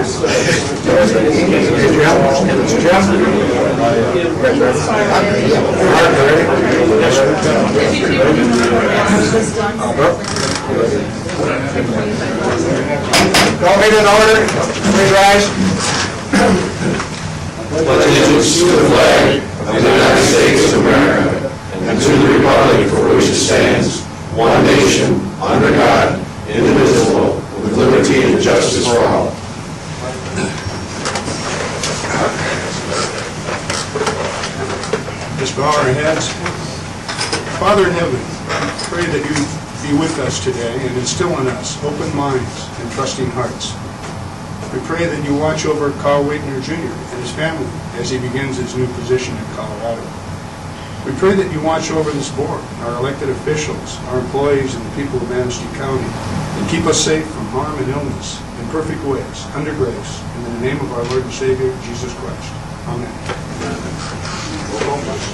Call meeting in order. Please rise. Pledge allegiance to the flag of the United States of America and to the republic for which it stands, one nation, under God, indivisible, with liberty and justice for all. Let's bow our heads. Father in heaven, pray that you be with us today and instill in us open minds and trusting hearts. We pray that you watch over Carl Waitner Jr. and his family as he begins his new position in Colorado. We pray that you watch over this board, our elected officials, our employees, and the people of Manistee County, and keep us safe from harm and illness in perfect ways, under grace, and in the name of our Lord and Savior, Jesus Christ. Amen. Roll call, please.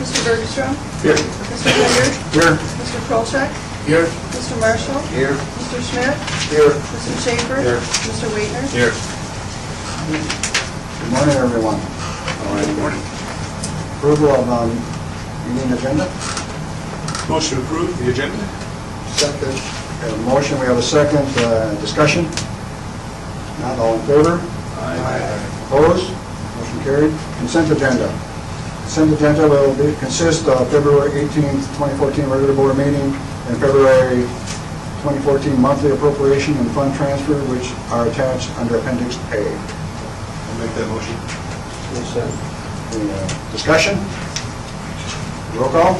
Mr. Bergstrom? Here. Mr. Hilliard? Here. Mr. Kolchak? Here. Mr. Marshall? Here. Mr. Schmidt? Here. Mr. Schaefer? Here. Mr. Waitner? Here. Good morning, everyone. Good morning. Approval of meeting agenda. Motion to approve the agenda? Second. We have a motion, we have a second. Discussion? Not all in favor? Aye. Opposed? Motion carried. Consent agenda. Consent agenda will consist of February 18th, 2014 regular board meeting and February 2014 monthly appropriation and fund transfer, which are attached under Appendix A. I'll make that motion. Discussion? Roll call?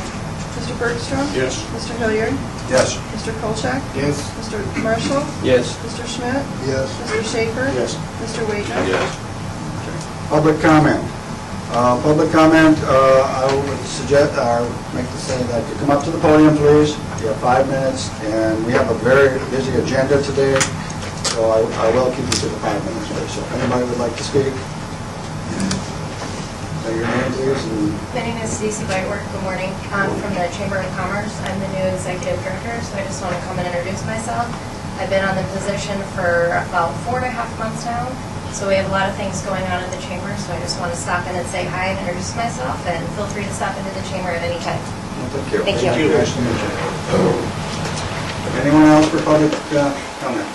Mr. Bergstrom? Yes. Mr. Hilliard? Yes. Mr. Kolchak? Yes. Mr. Marshall? Yes. Mr. Schmidt? Yes. Mr. Schaefer? Yes. Mr. Waitner? Yes. Public comment. Public comment, I would suggest, make the say that you come up to the podium, please. You have 5 minutes, and we have a very busy agenda today, so I will keep you to the 5 minutes. So if anybody would like to speak, say your name, please. And My name is Stacey Whitework. Good morning. I'm from the Chamber of Commerce. I'm the new executive director, so I just want to come and introduce myself. I've been on the position for about 4.5 months now, so we have a lot of things going on at the chamber, so I just want to stop in and say hi and introduce myself, and feel free to stop into the chamber at any time. thank you. Thank you. Nice to meet you. Anyone else for public comment?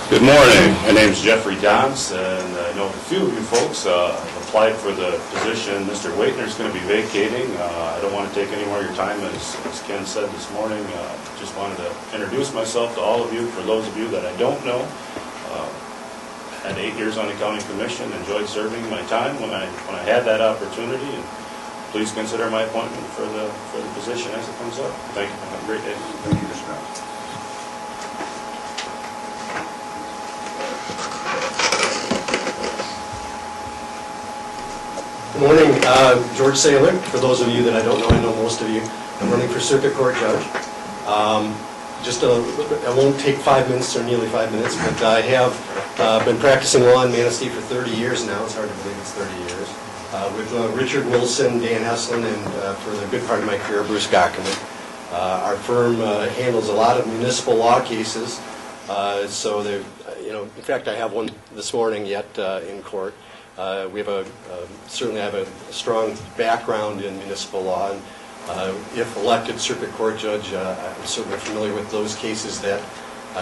Good morning. My name is Jeffrey Dons, and I know a few of you folks applied for the position Mr. Waitner is going to be vacating. I don't want to take any more of your time, as Ken said this morning. Just wanted to introduce myself to all of you. For those of you that I don't know, had 8 years on the county commission, enjoyed serving my time when I had that opportunity, and please consider my appointment for the position as it comes up. Thank you. Have a great day. Thank you, Mr. Brown. Good morning, George Saylor. For those of you that I don't know, I know most of you. I'm running for circuit court judge. I won't take 5 minutes or nearly 5 minutes, but I have been practicing law in Manistee for 30 years now. It's hard to believe it's 30 years. With Richard Wilson, Dan Heslin, and for the good part of my career, Bruce Gockerman. Our firm handles a lot of municipal law cases. In fact, I have one this morning yet in court. We have certainly have a strong background in municipal law, and if elected circuit court judge, I'm certainly familiar with those cases that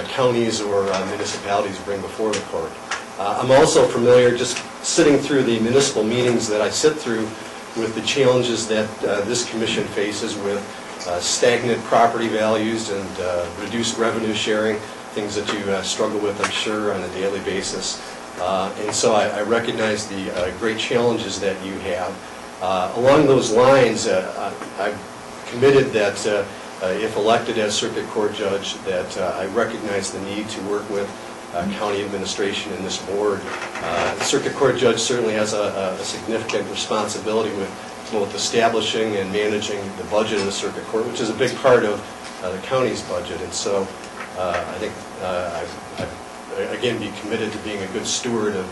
counties or municipalities bring before the court. I'm also familiar, just sitting through the municipal meetings that I sit through, with the challenges that this commission faces with stagnant property values and reduced revenue sharing, things that you struggle with, I'm sure, on a daily basis. And so I recognize the great challenges that you have. Along those lines, I've committed that if elected as circuit court judge, that I recognize the need to work with county administration and this board. The circuit court judge certainly has a significant responsibility with both establishing and managing the budget of the circuit court, which is a big part of the county's budget. And so I think again, be committed to being a good steward of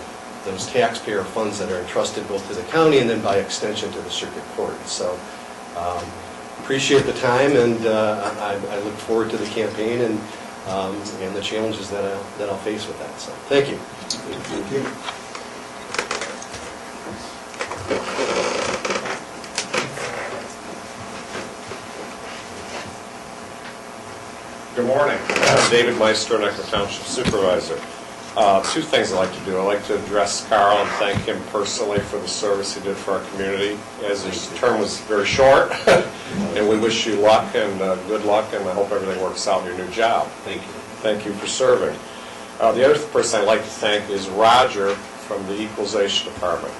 those taxpayer funds that are entrusted both to the county and then by extension to the circuit court. So appreciate the time, and I look forward to the campaign, and and the challenges that I'll face with that. So, thank you. Thank you. Good morning. David Meister, Nectar Township Supervisor. Two things I'd like to do. I'd like to address Carl and thank him personally for the service he did for our community, as his term was very short. And we wish you luck and good luck, and I hope everything works out in your new job. Thank you. Thank you for serving. The other person I'd like to thank is Roger from the Equalization Department.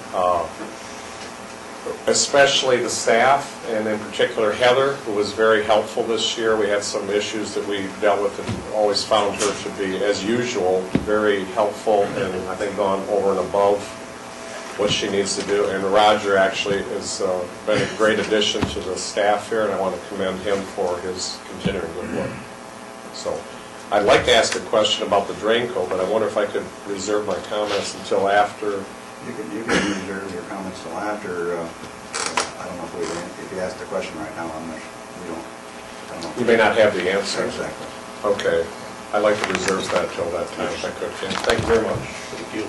Especially the staff, and in particular Heather, who was very helpful this year. We had some issues that we dealt with and always found her to be, as usual, very helpful and I think gone over and above what she needs to do. And Roger actually has been a great addition to the staff here, and I want to commend him for his continuing good work. So I'd like to ask a question about the drain code, but I wonder if I could reserve my comments until after. You can reserve your comments till after. I don't know if you asked the question right now. I don't know. You may not have the answer. Exactly. Okay. I'd like to reserve that till that time if I could. Ken. Thank you very much. Thank you.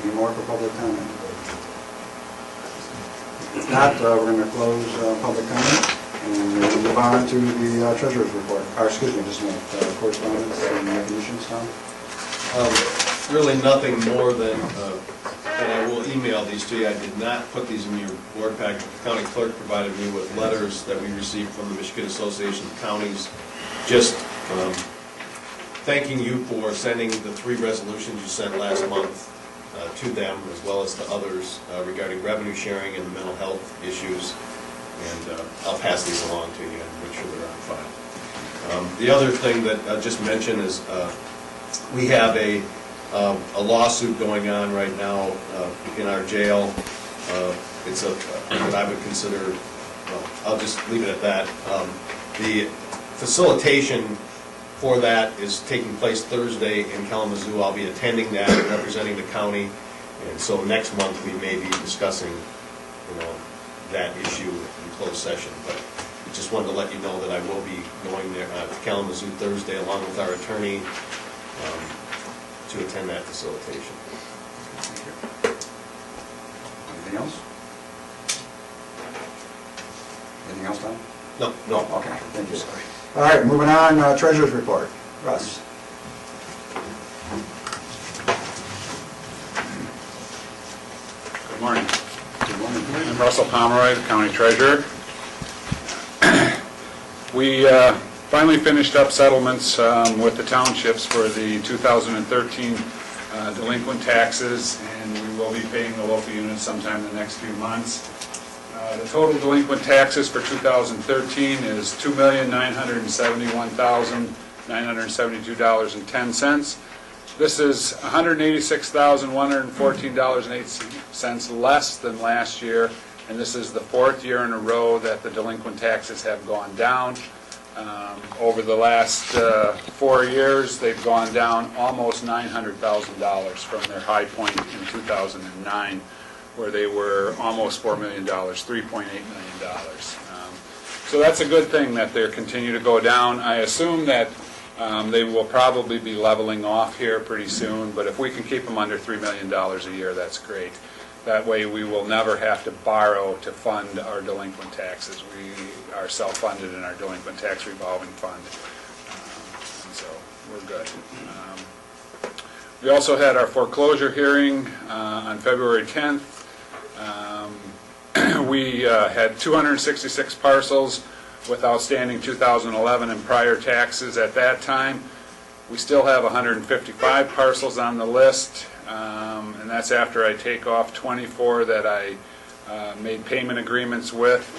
Any more for public comment? If not, we're going to close public comment and we'll move on to the treasurer's report. Or excuse me, just a minute. Correspondence and recognitions, Tom? Really nothing more than, and I will email these to you. I did not put these in your board packet. The county clerk provided me with letters that we received from the Michigan Association of Counties, just thanking you for sending the 3 resolutions you sent last month to them, as well as to others regarding revenue sharing and the mental health issues. And I'll pass these along to you and make sure they're on file. The other thing that I'll just mention is we have a lawsuit going on right now in our jail. It's what I would consider, well, I'll just leave it at that. The facilitation for that is taking place Thursday in Kalamazoo. I'll be attending that, representing the county, and so next month we may be discussing, that issue in closed session. But I just wanted to let you know that I will be going there to Kalamazoo Thursday along with our attorney to attend that facilitation. Anything else? Anything else, Tom? No. Okay, thank you. All right, moving on, treasurer's report. Russ? Good morning. Good morning. I'm Russell Pomeroy, the county treasurer. We finally finished up settlements with the townships for the 2013 delinquent taxes, and we will be paying the local units sometime in the next few months. The total delinquent taxes for 2013 is $2,971,972.10. This is $186,114.08 less than last year, and this is the 4th year in a row that the delinquent taxes have gone down. Over the last 4 years, they've gone down almost $900,000 from their high point in 2009, where they were almost $4 million, $3.8 million. So that's a good thing that they continue to go down. I assume that they will probably be leveling off here pretty soon, but if we can keep them under $3 million a year, that's great. That way we will never have to borrow to fund our delinquent taxes. We are self-funded in our delinquent tax revolving fund, and so we're good. We also had our foreclosure hearing on February 10th. We had 266 parcels with outstanding 2011 and prior taxes at that time. We still have 155 parcels on the list, and that's after I take off 24 that I made payment agreements with,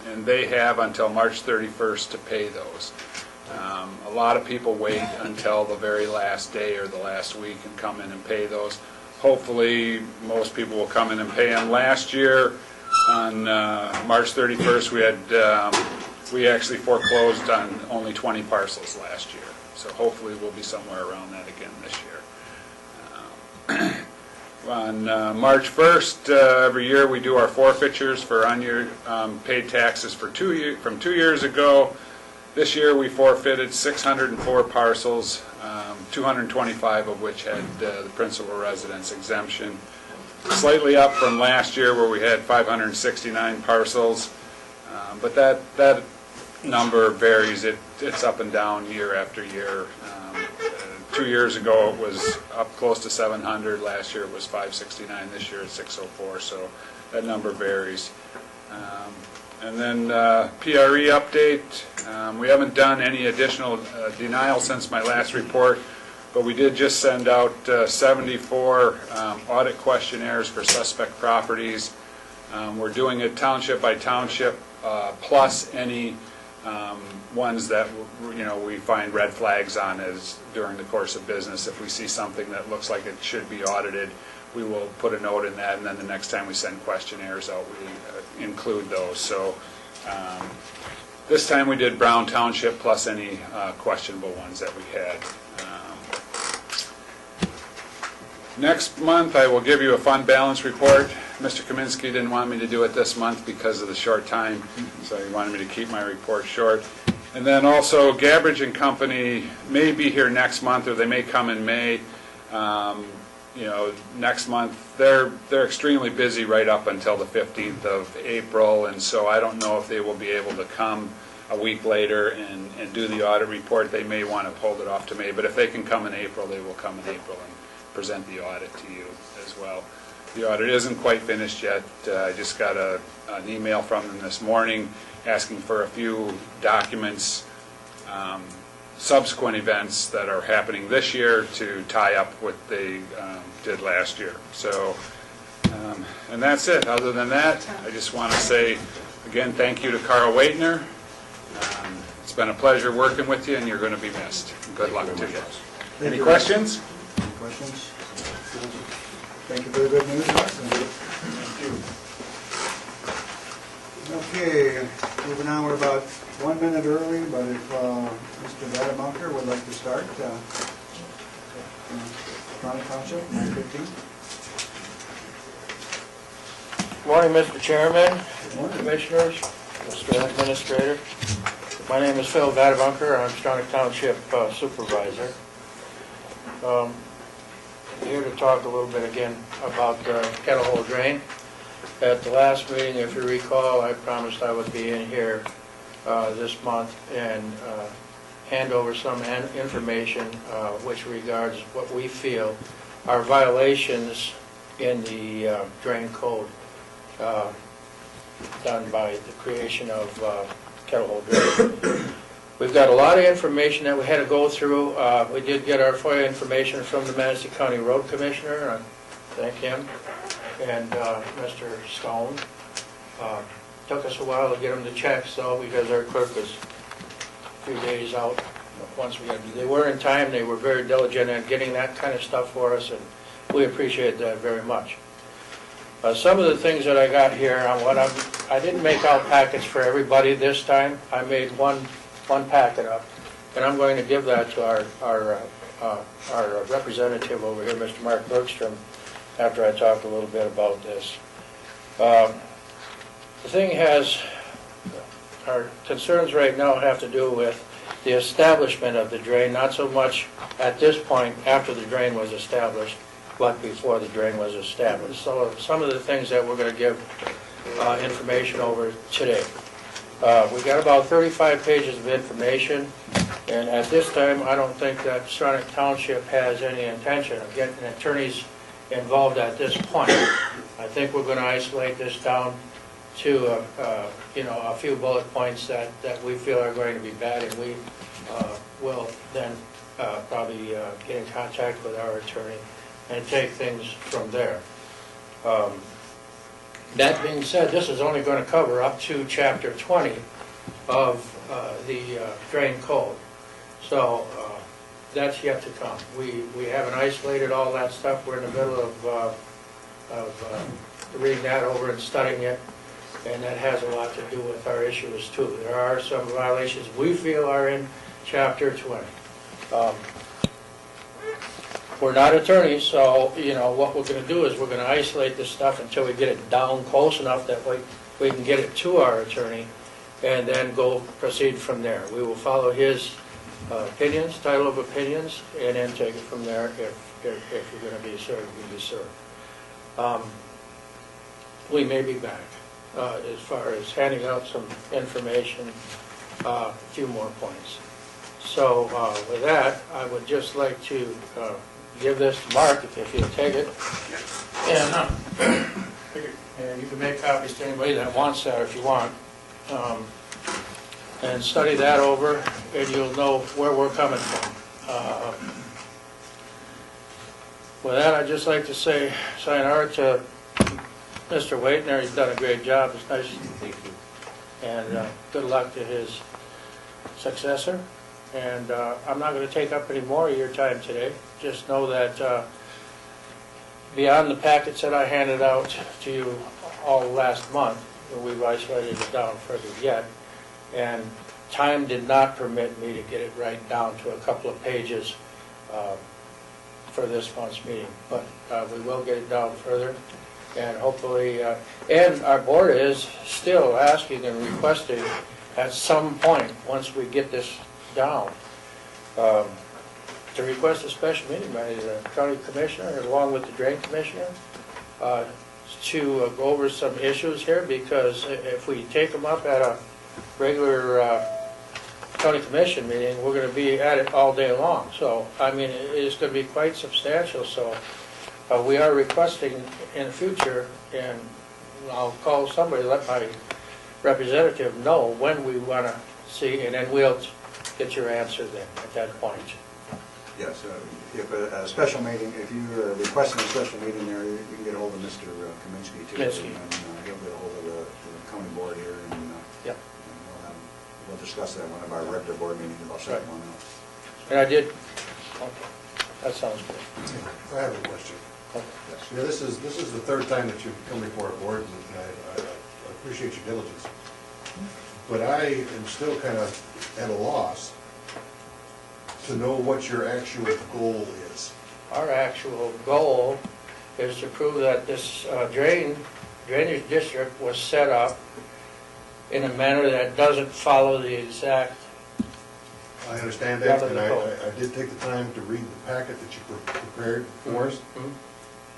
and they have until March 31st to pay those. A lot of people wait until the very last day or the last week and come in and pay those. Hopefully, most people will come in and pay them. Last year, on March 31st, we actually foreclosed on only 20 parcels last year. So hopefully we'll be somewhere around that again this year. On March 1st, every year, we do our forfeitures for paid taxes from 2 years ago. This year, we forfeited 604 parcels, 225 of which had the principal residence exemption. Slightly up from last year where we had 569 parcels, but that number varies. It's up and down year after year. 2 years ago, it was up close to 700. Last year, it was 569. This year, it's 604, so that number varies. And then PRE update. We haven't done any additional denial since my last report, but we did just send out 74 audit questionnaires for suspect properties. We're doing it township by township, plus any ones that we find red flags on as during the course of business. If we see something that looks like it should be audited, we will put a note in that, and then the next time we send questionnaires out, we include those. So this time we did Brown Township plus any questionable ones that we had. Next month, I will give you a fund balance report. Mr. Kaminsky didn't want me to do it this month because of the short time, so he wanted me to keep my report short. And then also, Gabbridge and Company may be here next month, or they may come in May. Next month, they're extremely busy right up until the 15th of April, and so I don't know if they will be able to come a week later and do the audit report. They may want to hold it off to May, but if they can come in April, they will come in April and present the audit to you as well. The audit isn't quite finished yet. I just got an email from them this morning asking for a few documents, subsequent events that are happening this year to tie up what they did last year. So, and that's it. Other than that, I just want to say, again, thank you to Carl Waitner. It's been a pleasure working with you, and you're going to be missed. Good luck to you. Any questions? Any questions? Thank you for the good news. Okay, moving on, we're about 1 minute early, but if Mr. Vadebunker would like to start, Chronic Township, 9:15. Morning, Mr. Chairman, Morning. Commissioners, Mr. Administrator. My name is Phil Vadebunker. I'm Stronach Township Supervisor. I'm here to talk a little bit again about the kettle hole drain. At the last meeting, if you recall, I promised I would be in here this month and hand over some information which regards what we feel are violations in the drain code done by the creation of kettle hole drain. We've got a lot of information that we had to go through. We did get our FOIA information from the Manistee County Road Commissioner. I thank him. And Mr. Stone. Took us a while to get them to check, so because our clerk was a few days out. Once we got, they were in time. They were very diligent in getting that kind of stuff for us, and we appreciate that very much. Some of the things that I got here on what I didn't make out packets for everybody this time. I made one packet up, and I'm going to give that to our representative over here, Mr. Mark Bergstrom, after I talk a little bit about this. The thing our concerns right now have to do with the establishment of the drain, not so much at this point after the drain was established, but before the drain was established. So some of the things that we're going to give information over today. We've got about 35 pages of information, and at this time I don't think that Stronach Township has any intention of getting attorneys involved at this point. I think we're going to isolate this down to a few bullet points that we feel are going to be bad, and we will then probably get in contact with our attorney and take things from there. That being said, this is only going to cover up to Chapter 20 of the drain code. So that's yet to come. We haven't isolated all that stuff. We're in the middle of reading that over and studying it, and that has a lot to do with our issues too. There are some violations we feel are in Chapter 20. We're not attorneys, so, you know, what we're gonna do is we're gonna isolate this stuff until we get it down close enough that we can get it to our attorney, and then proceed from there. We will follow his opinions, title of opinions, and then take it from there. If you're gonna be served, you'll be served. We may be back as far as handing out some information, a few more points. So with that, I would just like to give this to Mark, if you'll take it. And you can make copies to anybody that wants that if you want. And study that over, and you'll know where we're coming from. With that, I'd just like to say sayonara to Mr. Waitner. He's done a great job. It's nice. Thank you. And good luck to his successor. And I'm not going to take up any more of your time today. Just know that beyond the packets that I handed out to you all last month, we've isolated it down further yet, and time did not permit me to get it right down to a couple of pages for this month's meeting. But we will get it down further, and hopefully, and our board is still asking and requesting at some point, once we get this down, to request a special meeting by the county commissioner along with the drain commissioner to go over some issues here, because if we take them up at a regular county commission meeting, we're going to be at it all day long. So, I mean, it's going to be quite substantial. So we are requesting in the future, and I'll call somebody, let my representative know when we want to see, and then we'll get your answer then at that point. Yes, if a special meeting, if you're requesting a special meeting there, you can get a hold of Mr. Kaminsky too. Kaminsky. And he'll get a hold of the county board here, and Yep. we'll discuss that in one of our regular board meetings about setting one up. And I did, okay, that sounds good. I have a question. Okay. Yeah, this is the third time that you've come before a board, and I appreciate your diligence. But I am still kind of at a loss to know what your actual goal is. Our actual goal is to prove that this drainage district was set up in a manner that doesn't follow the exact. I understand that, and I did take the time to read the packet that you prepared for us.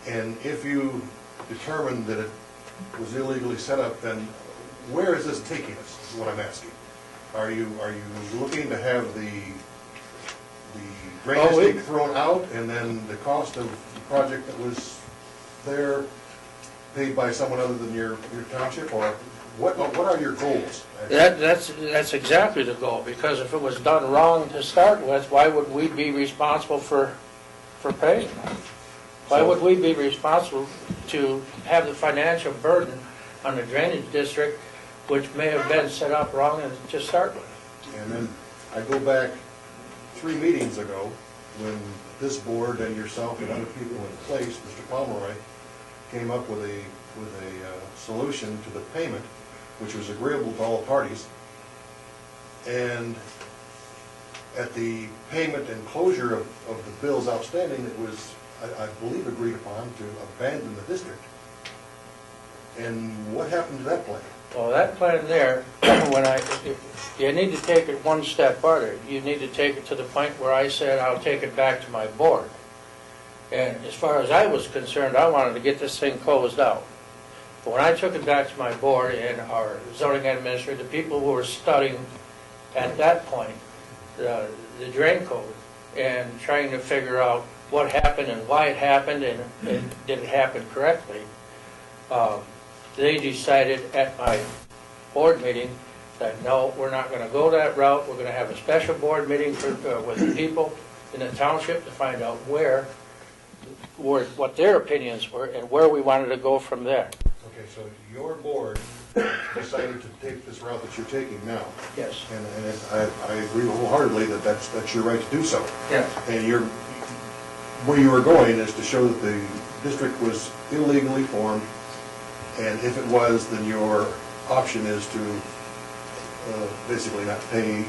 And if you determined that it was illegally set up, then where is this taking us, is what I'm asking. Are you looking to have the drainage tank thrown out, and then the cost of the project that was there paid by someone other than your township, or what are your goals? That's exactly the goal, because if it was done wrong to start with, why would we be responsible for paying? Why would we be responsible to have the financial burden on the drainage district, which may have been set up wrong to start with? And then I go back 3 meetings ago, when this board and yourself and other people in place, Mr. Pomeroy, came up with a solution to the payment, which was agreeable to all parties. And at the payment and closure of the bills outstanding, it was, I believe, agreed upon to abandon the district. And what happened to that plan? Well, that plan there, you need to take it one step further. You need to take it to the point where I said I'll take it back to my board. And as far as I was concerned, I wanted to get this thing closed out. But when I took it back to my board and our zoning administrator, the people who were studying at that point the drain code and trying to figure out what happened and why it happened and did it happen correctly, they decided at my board meeting that no, we're not going to go that route. We're going to have a special board meeting with the people in the township to find out what their opinions were and where we wanted to go from there. Okay, so your board decided to take this route that you're taking now. Yes. And I agree wholeheartedly that that's your right to do so. Yes. And where you were going is to show that the district was illegally formed, and if it was, then your option is to basically not pay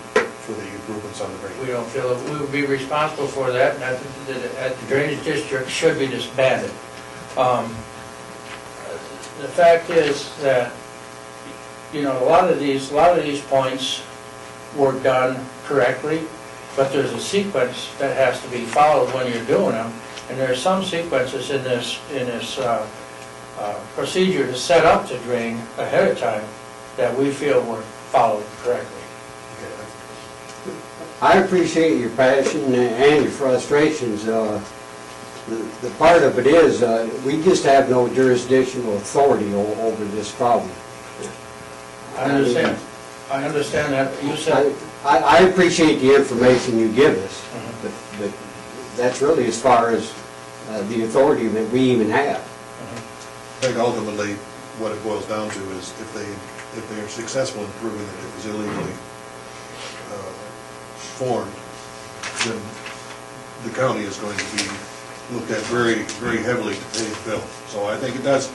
for the improvements on the drain. We don't feel that we would be responsible for that, and that the drainage district should be disbanded. The fact is that, you know, a lot of these points were done correctly, but there's a sequence that has to be followed when you're doing them, and there are some sequences in this procedure to set up the drain ahead of time that we feel were followed correctly. I appreciate your passion and your frustrations. The part of it is, we just have no jurisdictional authority over this problem. I understand. I understand that. You said, I appreciate the information you give us, but that's really as far as the authority that we even have. I think ultimately, what it boils down to is if they are successful in proving that it was illegally formed, then the county is going to be looked at very, very heavily to pay the bill. So I think it does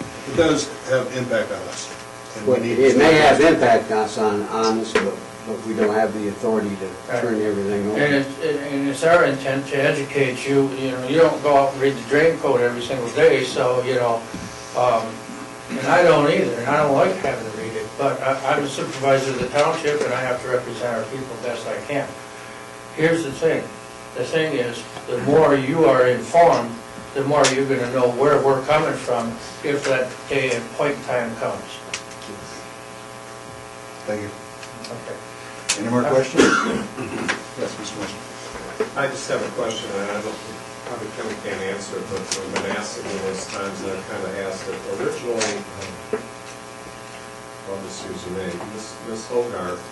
have impact on us. And we Well, need it to- may have impact on us, but we don't have the authority to turn everything over. and it's our intent to educate you. You know, you don't go out and read the drain code every single day, so, you know, and I don't either, and I don't like having to read it, but I'm the supervisor of the township, and I have to represent our people best I can. Here's the thing is, the more you are informed, the more you're gonna know where we're coming from if that day and point in time comes. Thank you. Okay. Any more questions? Yes, Mr. West. I just have a question, and I don't, probably Kelly can't answer it, but I've been asked it numerous times, and I've kind of asked it. Originally, I'll just use your name, Ms. Hogarth,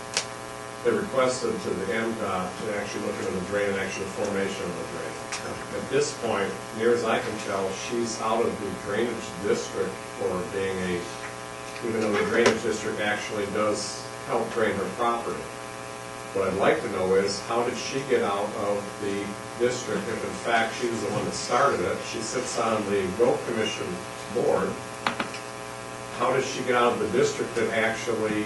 they requested to the MDOT to actually look into the drain and actually the formation of the drain. At this point, near as I can tell, she's out of the drainage district for being even though the drainage district actually does help drain her property. What I'd like to know is, how did she get out of the district if in fact she was the one that started it? She sits on the road commission board. How does she get out of the district that actually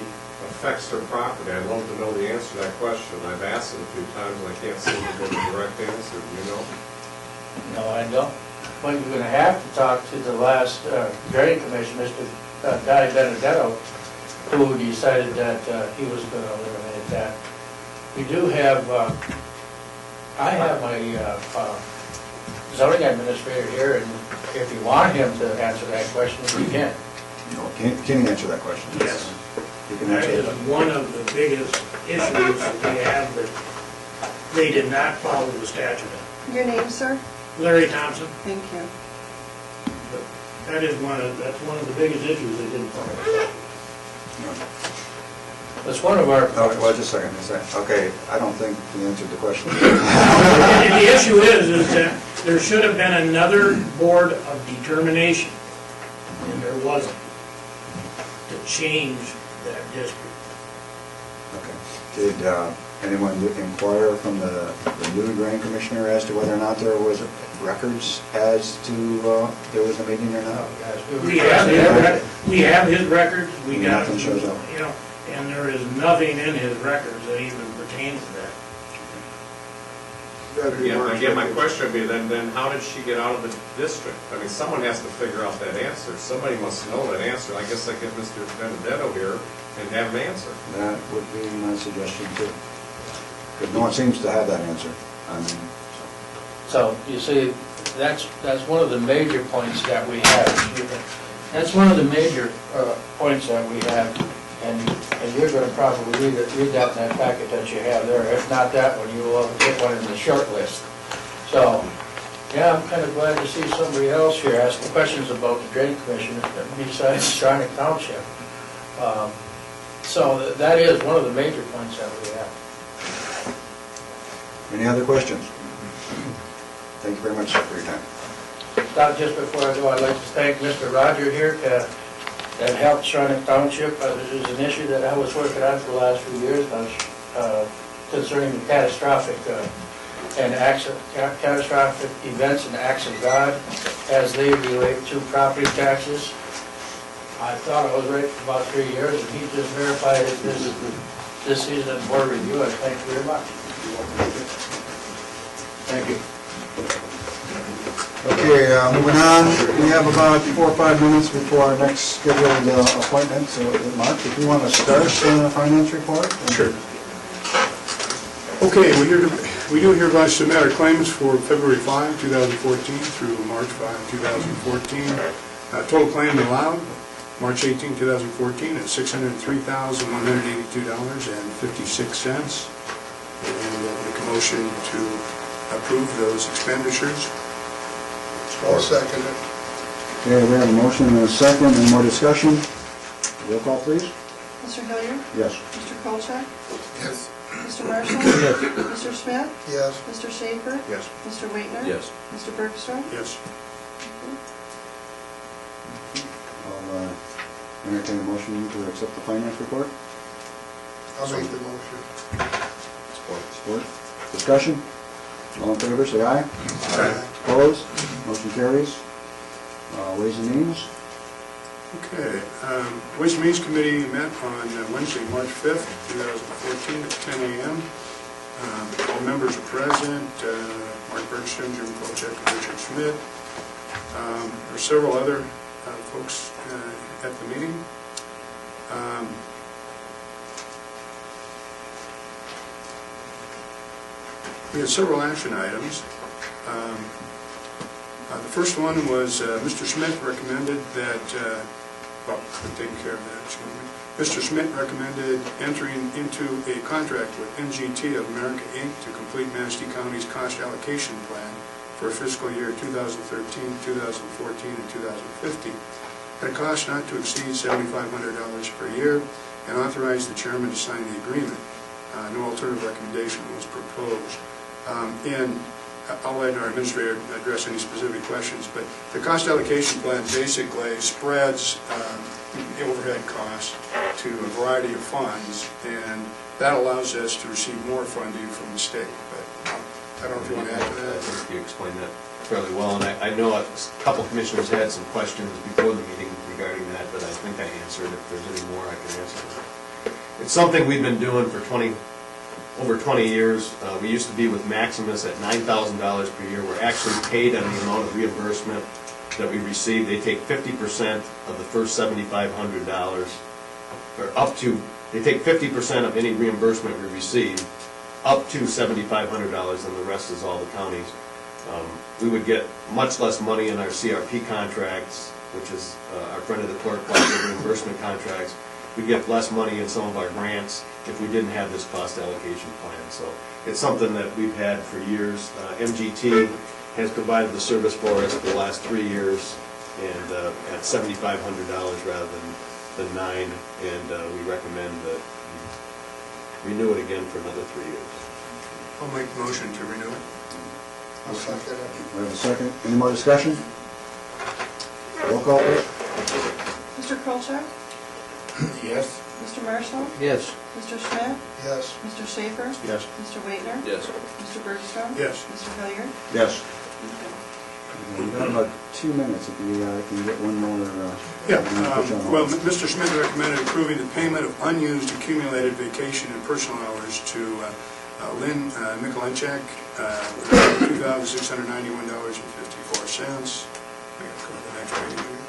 affects her property? I'd love to know the answer to that question. I've asked it a few times and I can't seem to get a direct answer. Do you know? No, I don't. But you're gonna have to talk to the last drain commission, Mr. Guy Benedetto, who decided that he was gonna eliminate that. We do have, I have my zoning administrator here, and if you want him to answer that question, he can. No, can you answer that question? Yes. You can That answer is it. one of the biggest issues that we have, that they did not follow the statute. Your name, sir? Larry Thompson, Thank you. that's one of the biggest issues they didn't follow. That's one of our, Oh, well, just a second. Okay, I don't think you answered the question. And the issue is that there should have been another board of determination, and there wasn't, to change that district. Okay. Did anyone inquire from the new drain commissioner as to whether or not there was records as to there was a meeting or not? We have his records, we got, Nothing shows up. you know, and there is nothing in his records that even pertains to that. Again, my question would be then how did she get out of the district? I mean, someone has to figure out that answer. Somebody must know that answer. I guess I get Mr. Benedetto here and have an answer. That would be my suggestion too. Because no one seems to have that answer. I mean, so, you see, that's one of the major points that we have. That's one of the major points that we have, and you're gonna probably read that in that packet that you have there. If not that one, you will get one in the short list. So, yeah, I'm kind of glad to see somebody else here asking questions about the drain commission besides Stronach Township. So that is one of the major points that we have. any other questions? Thank you very much for your time. Just before I go, I'd like to thank Mr. Roger here that helped Stronach Township. This is an issue that I was working on for the last few years concerning the catastrophic catastrophic events and acts of God as they relate to property taxes. I thought I was right for about 3 years, and he just verified that this season board review. I thank you very much. Thank you. Okay, moving on, we have about 4 or 5 minutes before our next scheduled appointment, so Mark, if you want to start the finance report? Sure. Okay, we do hereby submit our claims for February 5, 2014 through March 5, 2014. Total claim allowed, March 18, 2014, at $603,182.56. And make a motion to approve those expenditures. I'll second it. Okay, we have a motion and a second, any more discussion? Roll call, please. Mr. Hilliard? Yes. Mr. Kolchak? Yes. Mr. Marshall? Yes. Mr. Schmidt? Yes. Mr. Schaefer? Yes. Mr. Waitner? Yes. Mr. Bergstrom? Yes. I'll entertain a motion to accept the finance report. I'll make the motion. Support. Discussion? All in favor, say aye. Aye. Opposed? Motion carries. Ways and Means? Okay, Ways and Means Committee met on Wednesday, March 5th, 2014 at 10 a.m. All members are present, Mark Bergstrom, Jim Kolchak, and Richard Schmidt. There are several other folks at the meeting. We had several action items. The first one was Mr. Schmidt recommended that, well, we're taking care of that, excuse me. Mr. Schmidt recommended entering into a contract with NGT of America, Inc. to complete Manistee County's cost allocation plan for fiscal year 2013, 2014, and 2015 at a cost not to exceed $7,500 per year, and authorize the chairman to sign the agreement. No alternative recommendation was proposed. And I'll let our administrator address any specific questions, but the cost allocation plan basically spreads overhead costs to a variety of funds, and that allows us to receive more funding from the state. But I don't know if you want to add to that. I think you explained that fairly well, and I know a couple commissioners had some questions before the meeting regarding that, but I think I answered. If there's any more, I can answer. It's something we've been doing for over 20 years. We used to be with Maximus at $9,000 per year. We're actually paid on the amount of reimbursement that we receive. They take 50% of the first $7,500, or up to, they take 50% of any reimbursement we receive, up to $7,500, and the rest is all the counties. We would get much less money in our CRP contracts, which is our friend of the clerk reimbursement contracts. We get less money in some of our grants if we didn't have this cost allocation plan. So it's something that we've had for years. MGT has provided the service for us for the last 3 years, and at $7,500 rather than $9,000, and we recommend that we renew it again for another 3 years. I'll make the motion to renew it. I'll second it. We have a second. Any more discussion? Roll call, please. Mr. Kolchak? Yes. Mr. Marshall? Yes. Mr. Schmidt? Yes. Mr. Schaefer? Yes. Mr. Waitner? Yes. Mr. Bergstrom? Yes. Mr. Hilliard? Yes. We've got about 2 minutes if we can get one more. Yeah, push on well, hold. Mr. Schmidt recommended approving the payment of unused accumulated vacation and personal hours to Lynn Mikulinchak, $2,691.54. I gotta go to the next page here.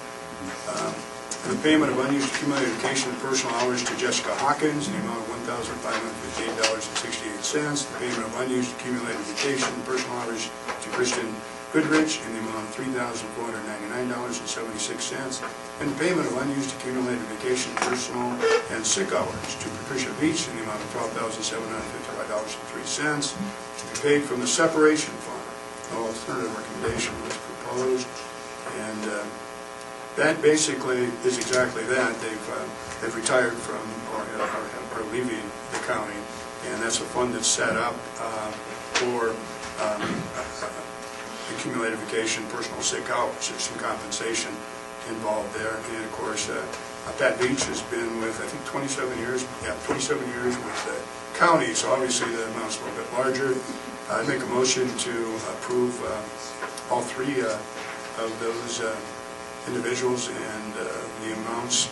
The payment of unused accumulated vacation and personal hours to Jessica Hawkins in the amount of $1,558.68. The payment of unused accumulated vacation and personal hours to Kristen Goodrich in the amount of $3,499.76. And the payment of unused accumulated vacation, personal, and sick hours to Patricia Beach in the amount of $12,755.03 to be paid from the separation fund. No alternative recommendation was proposed. And that basically is exactly that. They've retired from or are leaving the county, and that's a fund that's set up for accumulated vacation, personal sick hours. There's some compensation involved there, and of course, Pat Beach has been with, I think, 27 years. Yeah, 27 years with the county, so obviously the amount's a little bit larger. I'd make a motion to approve all three of those individuals and the amounts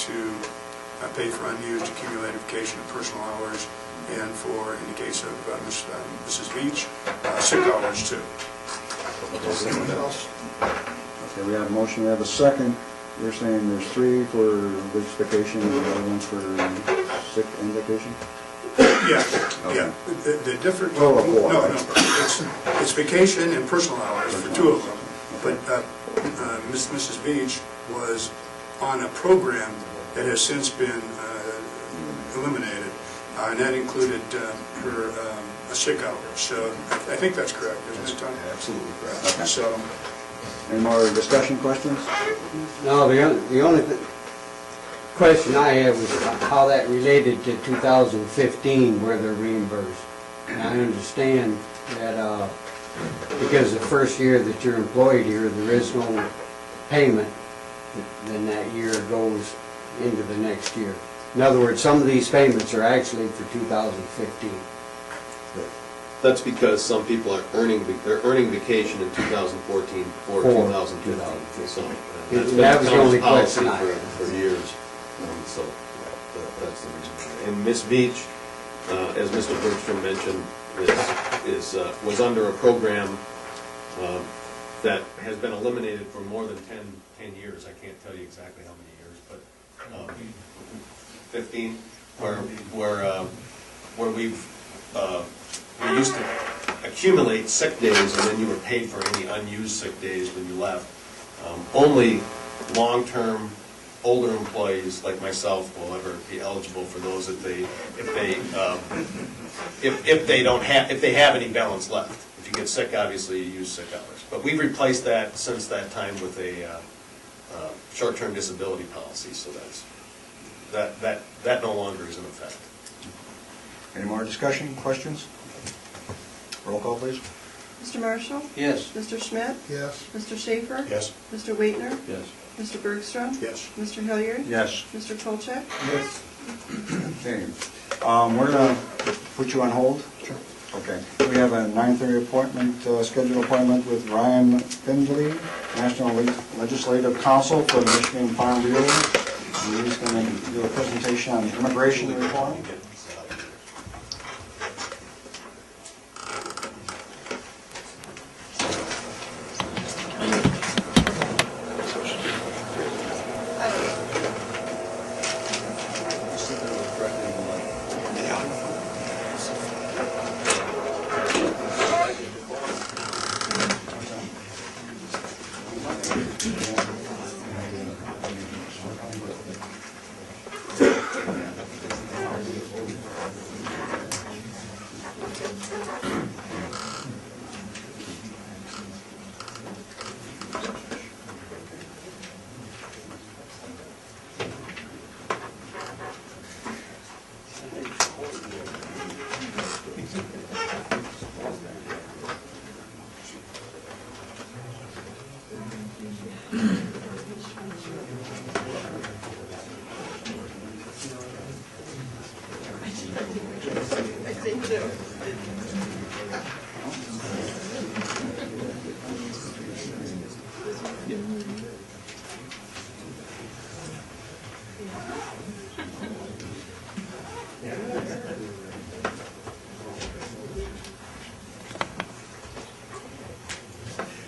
to pay for unused accumulated vacation and personal hours, and for, in the case of Mrs. Beach, sick hours too. Okay, we have a motion, we have a second. You're saying there's 3 for week's vacation and the other one's for sick and vacation? Yeah, yeah. The different, Total of 4, no, right? no, it's vacation and personal hours for 2 of them. But Mrs. Beach was on a program that has since been eliminated, and that included her sick hours. So I think that's correct, isn't it, Tom? Absolutely correct. So, Any more discussion, questions? No, the only question I had was how that related to 2015 where they're reimbursed. And I understand that because the first year that you're employed here, there is no payment, then that year goes into the next year. In other words, some of these payments are actually for 2015. That's because some people are earning vacation in 2014 for 2015. So that's been That was the only town's policy question I had. for years. So that's the reason. And Miss Beach, as Mr. Bergstrom mentioned, was under a program that has been eliminated for more than 10 years. I can't tell you exactly how many years, but 15, where we used to accumulate sick days, and then you were paid for any unused sick days when you left. Only long-term, older employees like myself will ever be eligible for those if they have any balance left. If you get sick, obviously you use sick hours. But we've replaced that since that time with a short-term disability policy, so that no longer is in effect. Any more discussion, questions? Roll call, please. Mr. Marshall? Yes. Mr. Schmidt? Yes. Mr. Schaefer? yes. Mr. Waitner? Yes. Mr. Bergstrom? Yes. Mr. Hilliard? Yes. Mr. Kolchak? Yes. Okay. We're going to put you on hold. Sure. Okay. We have a 9:30 appointment, scheduled appointment with Ryan Findley, National Legislative Council for the Michigan Farm Bureau. And he's going to do a presentation on immigration reform.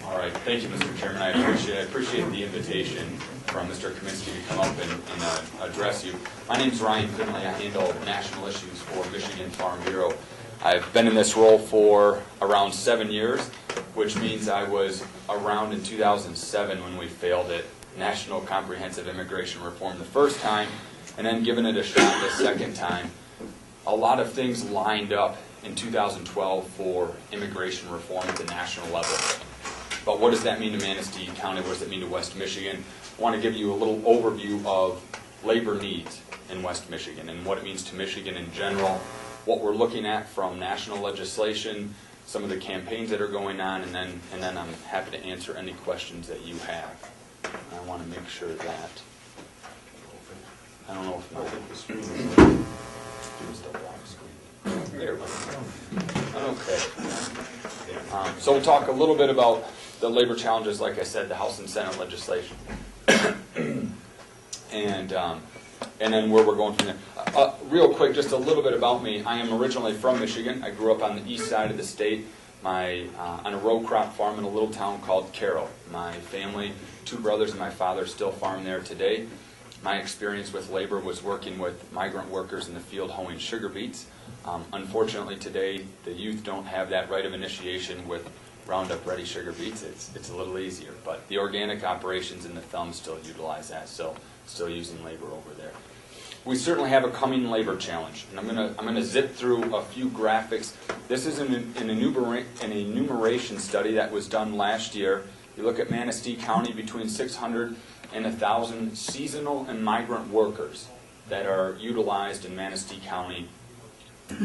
All right, thank you, Mr. Chairman. I appreciate the invitation from Mr. Kaminsky to come up and address you. My name's Ryan Finley. I handle national issues for Michigan Farm Bureau. I've been in this role for around 7 years, which means I was around in 2007 when we failed at National Comprehensive Immigration Reform the first time, and then given it a shot the second time. A lot of things lined up in 2012 for immigration reform at the national level. But what does that mean to Manistee County? What does it mean to West Michigan? I want to give you a little overview of labor needs in West Michigan and what it means to Michigan in general, what we're looking at from national legislation, some of the campaigns that are going on, and then I'm happy to answer any questions that you have. I want to make sure that, I don't know if the screen is doing the black screen. There we go. Okay. So we'll talk a little bit about the labor challenges, like I said, the House and Senate legislation. And and then where we're going from there. Real quick, just a little bit about me. I am originally from Michigan. I grew up on the east side of the state, on a row crop farm in a little town called Carroll. My family, 2 brothers and my father, still farm there today. My experience with labor was working with migrant workers in the field hoeing sugar beets. Unfortunately, today, the youth don't have that rite of initiation with Roundup Ready sugar beets. It's a little easier, but the organic operations in the thumb still utilize that, so still using labor over there. We certainly have a coming labor challenge, and I'm gonna zip through a few graphics. This is an enumeration study that was done last year. You look at Manistee County, between 600 and 1,000 seasonal and migrant workers that are utilized in Manistee County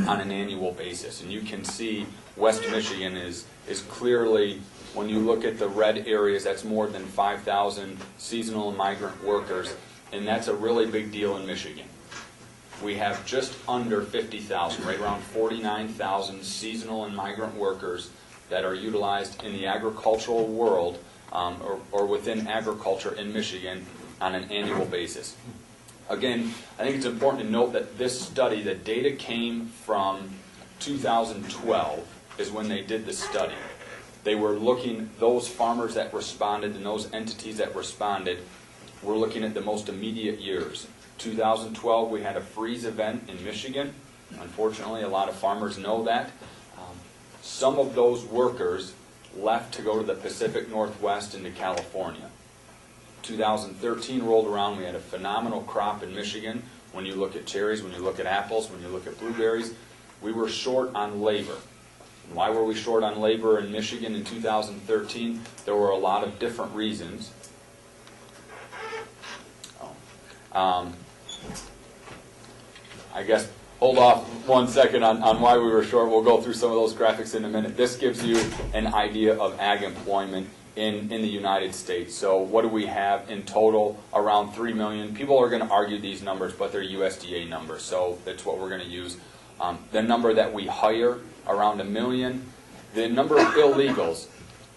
on an annual basis. And you can see West Michigan is clearly, when you look at the red areas, that's more than 5,000 seasonal and migrant workers, and that's a really big deal in Michigan. We have just under 50,000, right around 49,000 seasonal and migrant workers that are utilized in the agricultural world or within agriculture in Michigan on an annual basis. Again, I think it's important to note that this study, the data came from 2012 is when they did the study. They were looking, those farmers that responded and those entities that responded were looking at the most immediate years. 2012, we had a freeze event in Michigan. Unfortunately, a lot of farmers know that. Some of those workers left to go to the Pacific Northwest into California. 2013 rolled around, we had a phenomenal crop in Michigan. When you look at cherries, when you look at apples, when you look at blueberries, we were short on labor. And why were we short on labor in Michigan in 2013? There were a lot of different reasons. I guess hold off 1 second on why we were short. We'll go through some of those graphics in a minute. This gives you an idea of ag employment in the United States. So what do we have in total? Around 3 million. People are going to argue these numbers, but they're USDA numbers, so that's what we're going to use. The number that we hire, around 1 million. The number of illegals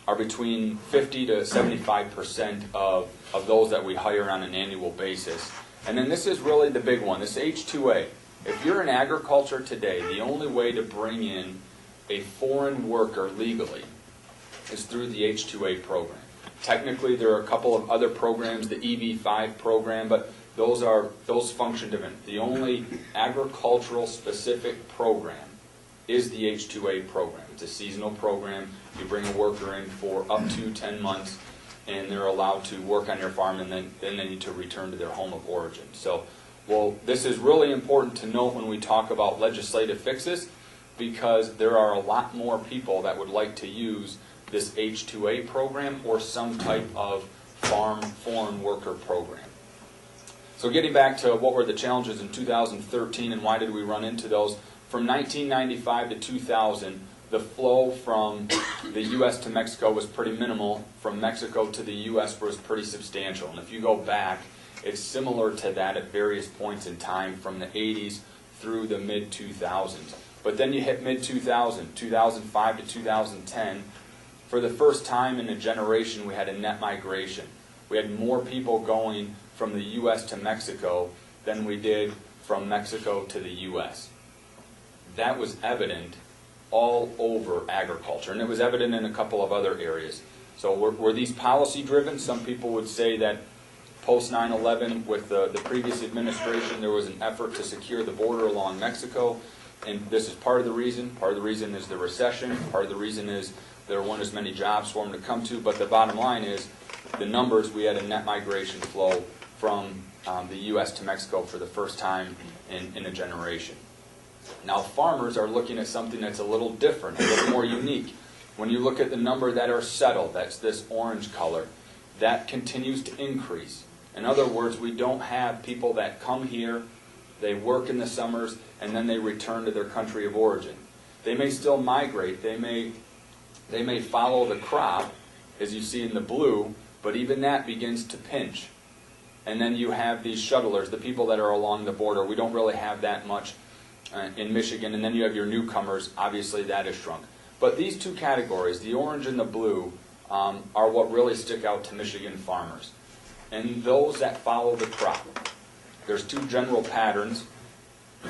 are between 50 to 75% of those that we hire on an annual basis. And then this is really the big one, this H-2A. If you're in agriculture today, the only way to bring in a foreign worker legally is through the H-2A program. Technically, there are a couple of other programs, the EB-5 program, but those function different. The only agricultural specific program is the H-2A program. It's a seasonal program. You bring a worker in for up to 10 months, and they're allowed to work on your farm, and then they need to return to their home of origin. So, well, this is really important to note when we talk about legislative fixes, because there are a lot more people that would like to use this H-2A program or some type of farm foreign worker program. So getting back to what were the challenges in 2013 and why did we run into those, from 1995 to 2000, the flow from the U.S. to Mexico was pretty minimal. From Mexico to the U.S. was pretty substantial. And if you go back, it's similar to that at various points in time from the 80s through the mid-2000s. But then you hit mid-2000, 2005 to 2010. For the first time in a generation, we had a net migration. We had more people going from the U.S. to Mexico than we did from Mexico to the U.S. That was evident all over agriculture, and it was evident in a couple of other areas. So were these policy driven? Some people would say that post 9/11 with the previous administration there was an effort to secure the border along Mexico, and this is part of the reason. Part of the reason is the recession. Part of the reason is there weren't as many jobs for them to come to, but the bottom line is the numbers, we had a net migration flow from the U.S. to Mexico for the first time in a generation. Now farmers are looking at something that's a little different, a little more unique. When you look at the number that are settled, that's this orange color, that continues to increase. In other words, we don't have people that come here, they work in the summers, and then they return to their country of origin. They may still migrate, they may follow the crop, as you see in the blue, but even that begins to pinch. And then you have these shuttlers, the people that are along the border. We don't really have that much in Michigan. And then you have your newcomers. Obviously, that has shrunk. But these two categories, the orange and the blue, are what really stick out to Michigan farmers. And those that follow the crop. there's two general patterns.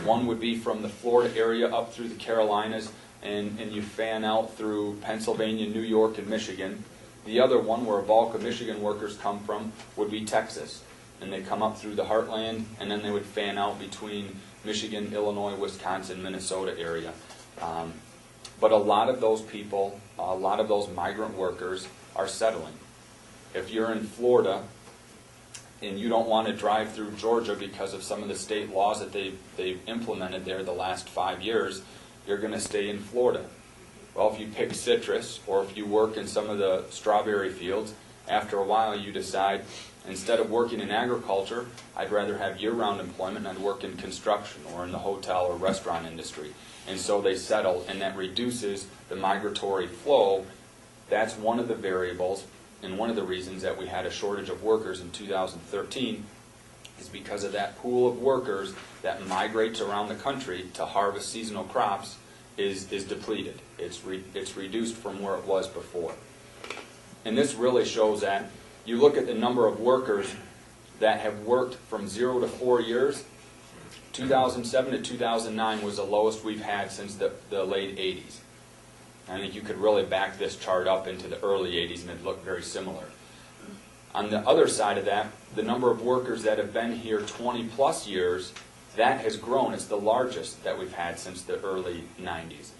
One would be from the Florida area up through the Carolinas, and you fan out through Pennsylvania, New York, and Michigan. The other one, where a bulk of Michigan workers come from, would be Texas. And they come up through the heartland, and then they would fan out between Michigan, Illinois, Wisconsin, Minnesota area. But a lot of those people, a lot of those migrant workers are settling. If you're in Florida and you don't want to drive through Georgia because of some of the state laws that they've implemented there the last 5 years, you're going to stay in Florida. Well, if you pick citrus, or if you work in some of the strawberry fields, after a while you decide, instead of working in agriculture, I'd rather have year-round employment, and I'd work in construction or in the hotel or restaurant industry. And so they settle, and that reduces the migratory flow. That's one of the variables, and one of the reasons that we had a shortage of workers in 2013 is because of that pool of workers that migrates around the country to harvest seasonal crops is depleted. It's reduced from where it was before. And this really shows that you look at the number of workers that have worked from 0 to 4 years, 2007 to 2009 was the lowest we've had since the late 80s. I think you could really back this chart up into the early 80s and it'd look very similar. On the other side of that, the number of workers that have been here 20 plus years, that has grown. It's the largest that we've had since the early 90s.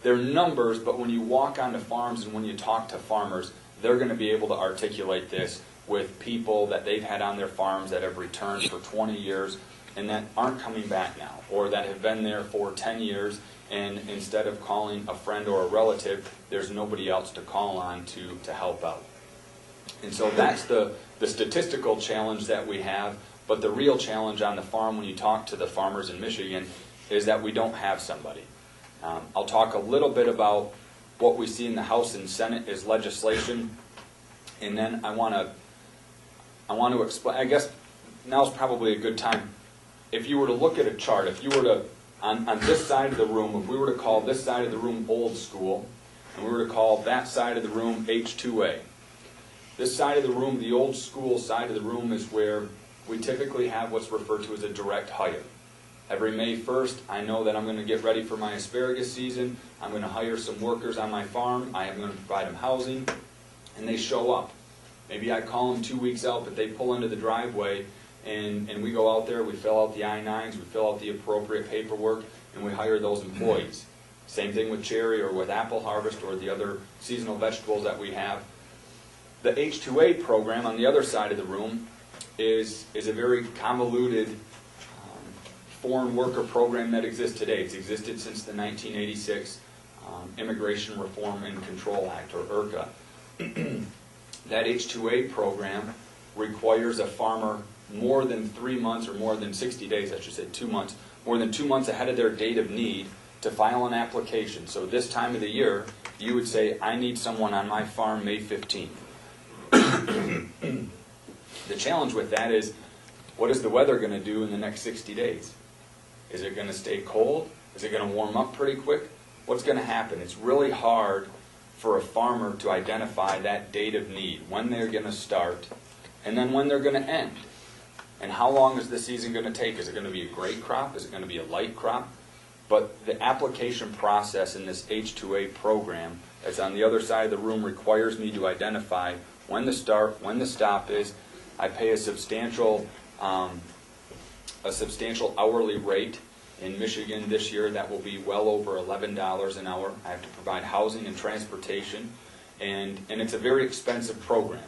They're numbers, but when you walk onto farms and when you talk to farmers, they're going to be able to articulate this with people that they've had on their farms that have returned for 20 years and that aren't coming back now, or that have been there for 10 years, and instead of calling a friend or a relative, there's nobody else to call on to help out. And so that's the statistical challenge that we have, but the real challenge on the farm when you talk to the farmers in Michigan is that we don't have somebody. I'll talk a little bit about what we see in the House and Senate as legislation, and then I want to explain. I guess now's probably a good time. If you were to look at a chart, if you were to, on this side of the room, if we were to call this side of the room old school, and we were to call that side of the room H2A, this side of the room, the old school side of the room, is where we typically have what's referred to as a direct hire. Every May 1st, I know that I'm going to get ready for my asparagus season. I'm going to hire some workers on my farm. I am going to provide them housing, and they show up. Maybe I call them 2 weeks out, but they pull into the driveway, and we go out there, we fill out the I-9s, we fill out the appropriate paperwork, and we hire those employees. Same thing with cherry or with apple harvest or the other seasonal vegetables that we have. The H2A program on the other side of the room is a very convoluted foreign worker program that exists today. It's existed since the 1986 Immigration Reform and Control Act, or IRCA. That H2A program requires a farmer more than 3 months, or more than 60 days, I should say 2 months, more than 2 months ahead of their date of need to file an application. So this time of the year, you would say, I need someone on my farm May 15th. The challenge with that is, what is the weather going to do in the next 60 days? Is it going to stay cold? Is it going to warm up pretty quick? What's going to happen? It's really hard for a farmer to identify that date of need, when they're going to start, and then when they're going to end. And how long is the season going to take? Is it going to be a great crop? Is it going to be a light crop? But the application process in this H2A program that's on the other side of the room requires me to identify when the start, when the stop is. I pay a substantial hourly rate. In Michigan this year, that will be well over $11 an hour. I have to provide housing and transportation, and it's a very expensive program.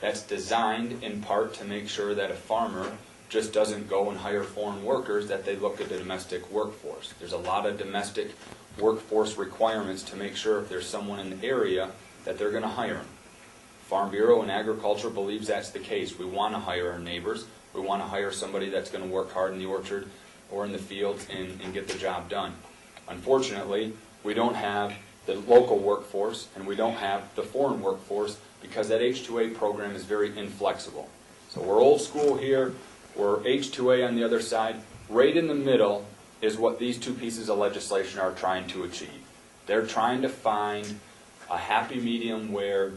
That's designed in part to make sure that a farmer just doesn't go and hire foreign workers, that they look at the domestic workforce. There's a lot of domestic workforce requirements to make sure if there's someone in the area that they're going to hire them. Farm Bureau and Agriculture believes that's the case. We want to hire our neighbors. We want to hire somebody that's going to work hard in the orchard or in the fields and get the job done. Unfortunately, we don't have the local workforce and we don't have the foreign workforce because that H2A program is very inflexible. So we're old school here, we're H2A on the other side. Right in the middle is what these two pieces of legislation are trying to achieve. They're trying to find a happy medium where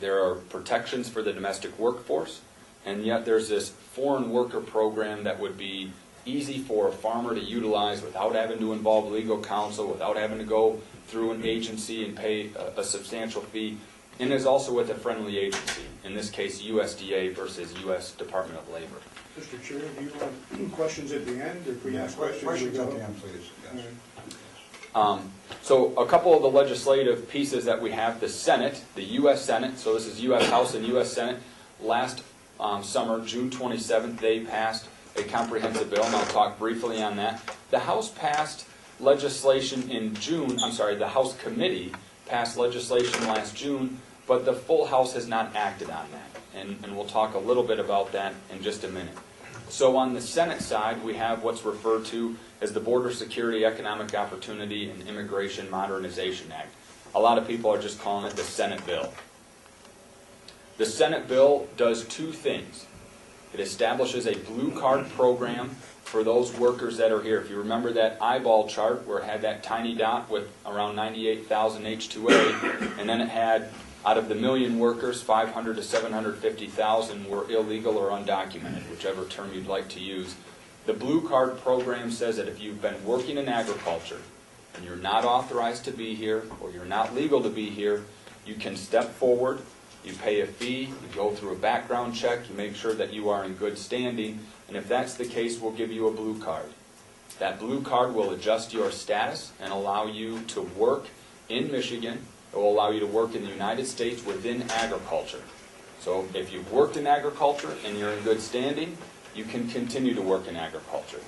There are protections for the domestic workforce, and yet there's this foreign worker program that would be easy for a farmer to utilize without having to involve legal counsel, without having to go through an agency and pay a substantial fee, and is also with a friendly agency, in this case USDA versus U.S. Department of Labor. Mr. Chair, do you want questions at the end? If we ask questions, Questions we at go. the end, please. Yes. So a couple of the legislative pieces that we have, the Senate, the U.S. Senate, so this is U.S. House and U.S. Senate, last summer, June 27th, they passed a comprehensive bill, and I'll talk briefly on that. The House passed legislation in June, the House committee passed legislation last June, but the full House has not acted on that, and we'll talk a little bit about that in just a minute. So on the Senate side, we have what's referred to as the Border Security, Economic Opportunity, and Immigration Modernization Act. A lot of people are just calling it the Senate bill. The Senate bill does two things. It establishes a blue card program for those workers that are here. If you remember that eyeball chart where it had that tiny dot with around 98,000 H-2A, and then it had, out of the million workers, 500 to 750,000 were illegal or undocumented, whichever term you'd like to use. The blue card program says that if you've been working in agriculture and you're not authorized to be here or you're not legal to be here, you can step forward, you pay a fee, you go through a background check, you make sure that you are in good standing, and if that's the case, we'll give you a blue card. That blue card will adjust your status and allow you to work in Michigan. It will allow you to work in the United States within agriculture. So if you've worked in agriculture and you're in good standing, you can continue to work in agriculture.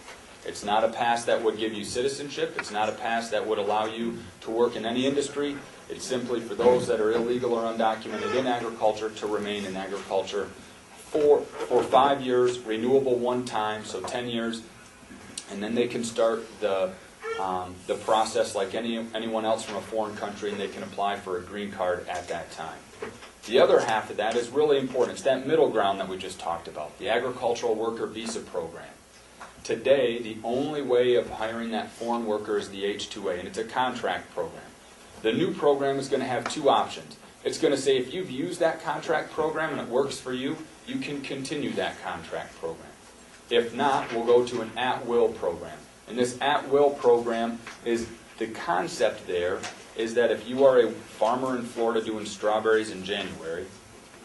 It's not a pass that would give you citizenship. It's not a pass that would allow you to work in any industry. It's simply for those that are illegal or undocumented in agriculture to remain in agriculture for 5 years, renewable one time, so 10 years, and then they can start the process like anyone else from a foreign country, and they can apply for a green card at that time. The other half of that is really important. It's that middle ground that we just talked about, the agricultural worker visa program. Today, the only way of hiring that foreign worker is the H-2A, and it's a contract program. The new program is going to have two options. It's going to say if you've used that contract program and it works for you, you can continue that contract program. If not, we'll go to an at-will program. And this at-will program is, the concept there is that if you are a farmer in Florida doing strawberries in January,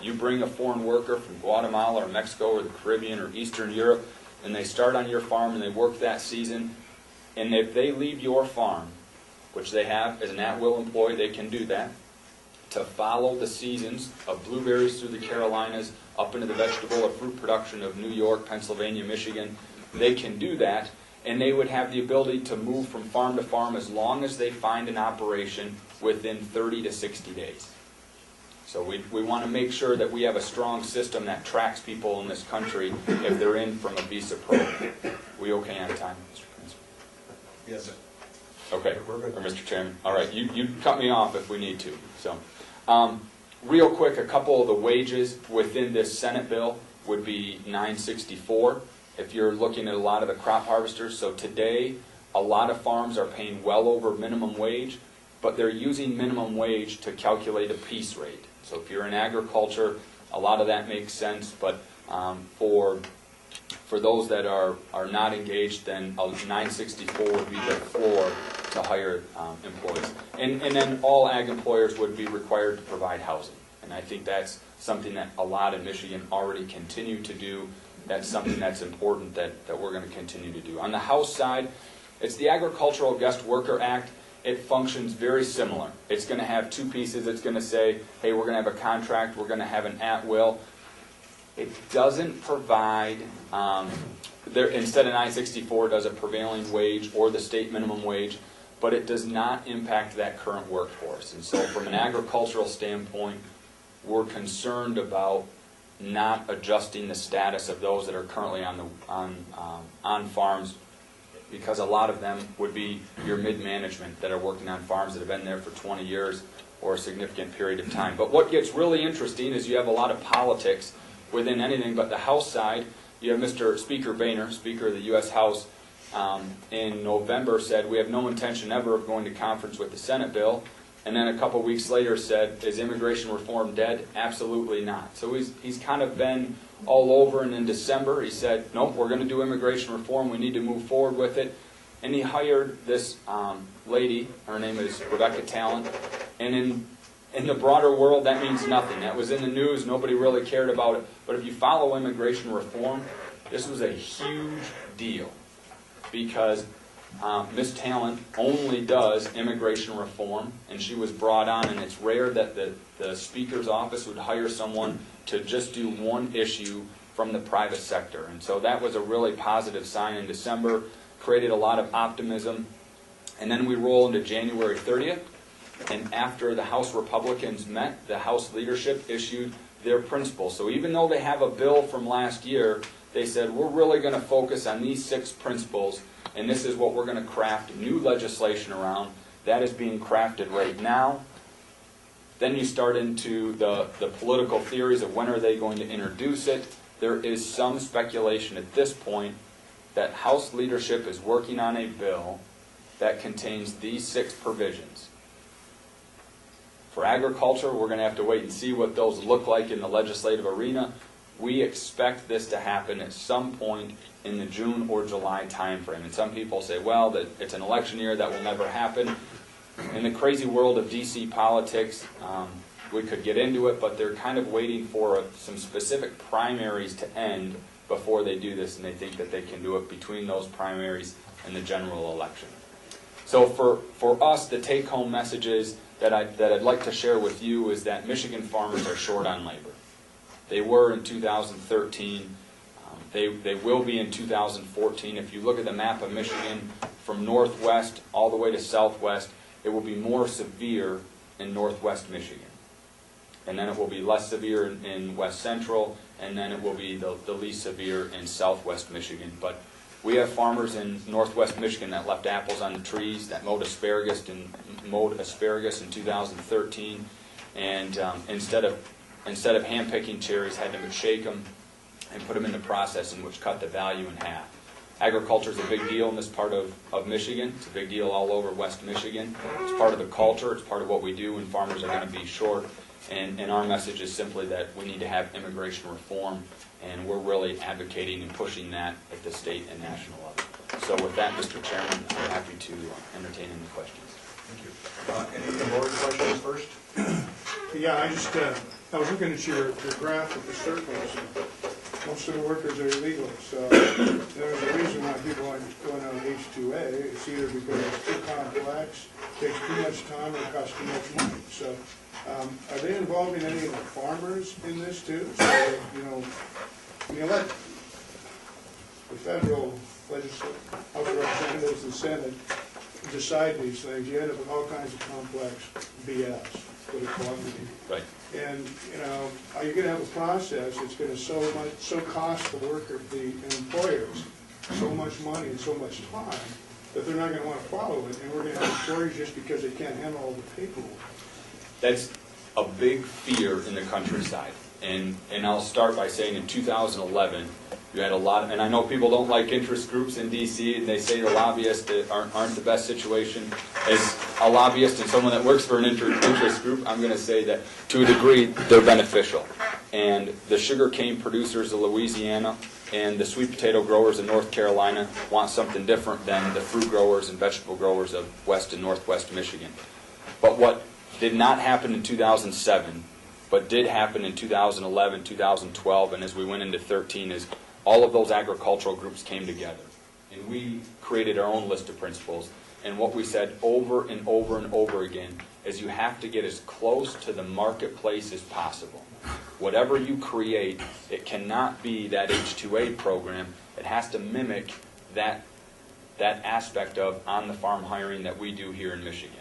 you bring a foreign worker from Guatemala or Mexico or the Caribbean or Eastern Europe, and they start on your farm and they work that season, and if they leave your farm, which they have as an at-will employee, they can do that, to follow the seasons of blueberries through the Carolinas, up into the vegetable or fruit production of New York, Pennsylvania, Michigan, they can do that, and they would have the ability to move from farm to farm as long as they find an operation within 30 to 60 days. So we want to make sure that we have a strong system that tracks people in this country if they're in from a visa program. We okay on time, Mr. Prince? Yes, sir. Okay, or Mr. Chairman. All right, you cut me off if we need to. So, real quick, a couple of the wages within this Senate bill would be $9.64. If you're looking at a lot of the crop harvesters, so today a lot of farms are paying well over minimum wage, but they're using minimum wage to calculate a piece rate. So if you're in agriculture, a lot of that makes sense, but for those that are not engaged, then $9.64 would be the floor to hire employees. And then all ag employers would be required to provide housing. And I think that's something that a lot in Michigan already continue to do. That's something that's important that we're going to continue to do. On the House side, it's the Agricultural Guest Worker Act. It functions very similar. It's going to have two pieces. It's going to say, hey, we're going to have a contract, we're going to have an at-will. It doesn't provide, instead of $9.64, it does a prevailing wage or the state minimum wage, but it does not impact that current workforce. And so from an agricultural standpoint, we're concerned about not adjusting the status of those that are currently on farms, because a lot of them would be your mid-management that are working on farms that have been there for 20 years or a significant period of time. But what gets really interesting is you have a lot of politics within anything but the House side. You have Mr. Speaker Boehner, Speaker of the U.S. House, in November said, we have no intention ever of going to conference with the Senate bill. and then a couple weeks later said, is immigration reform dead? Absolutely not. So he's kind of been all over, and in December he said, nope, we're going to do immigration reform, we need to move forward with it. And he hired this lady, her name is Rebecca Talent, and in the broader world that means nothing. That was in the news, nobody really cared about it. But if you follow immigration reform, this was a huge deal because Ms. Talent only does immigration reform, and she was brought on, and it's rare that the Speaker's office would hire someone to just do one issue from the private sector. And so that was a really positive sign in December, created a lot of optimism. And then we roll into January 30th, and after the House Republicans met, the House leadership issued their principles. So even though they have a bill from last year, they said, we're really going to focus on these 6 principles, and this is what we're going to craft new legislation around. That is being crafted right now. Then you start into the political theories of when are they going to introduce it. There is some speculation at this point that House leadership is working on a bill that contains these 6 provisions. For agriculture, we're going to have to wait and see what those look like in the legislative arena. We expect this to happen at some point in the June or July timeframe. And some people say, well, that it's an election year, that will never happen. In the crazy world of DC politics, we could get into it, but they're kind of waiting for some specific primaries to end before they do this, and they think that they can do it between those primaries and the general election. So for us, the take-home messages that I'd like to share with you is that Michigan farmers are short on labor. They were in 2013. They will be in 2014. If you look at the map of Michigan from northwest all the way to southwest, it will be more severe in northwest Michigan. And then it will be less severe in west central, and then it will be the least severe in southwest Michigan. But we have farmers in northwest Michigan that left apples on the trees, that mowed asparagus in 2013, and instead of hand-picking cherries, had to shake them and put them into processing, which cut the value in half. Agriculture is a big deal in this part of Michigan. It's a big deal all over West Michigan. It's part of the culture. It's part of what we do, and farmers are going to be short. And our message is simply that we need to have immigration reform, and we're really advocating and pushing that at the state and national level. So with that, Mr. Chairman, I'm happy to entertain any questions. Thank you. Any board questions first? Yeah, I was looking at your graph of the surplus, and most of the workers are illegal, so there's a reason why people aren't going on H-2A. It's either because it's too complex, takes too much time, or costs too much money. So are they involving any of the farmers in this too? So, let the federal legislature, House of Representatives, and Senate decide these things. You end up with all kinds of complex BS with equality. Right. And, are you going to have a process that's going to so cost the worker, the employers, so much money and so much time that they're not going to want to follow it, and we're going to have a shortage just because they can't handle all the paperwork. That's a big fear in the countryside. And I'll start by saying in 2011, you had a lot, and I know people don't like interest groups in D.C., and they say the lobbyists aren't the best situation. As a lobbyist and someone that works for an interest group, I'm going to say that to a degree, they're beneficial. And the sugar cane producers of Louisiana and the sweet potato growers in North Carolina want something different than the fruit growers and vegetable growers of West and Northwest Michigan. But what did not happen in 2007, but did happen in 2011, 2012, and as we went into 13, is all of those agricultural groups came together. And we created our own list of principles. And what we said over and over and over again is you have to get as close to the marketplace as possible. Whatever you create, it cannot be that H-2A program. It has to mimic that aspect of on-the-farm hiring that we do here in Michigan.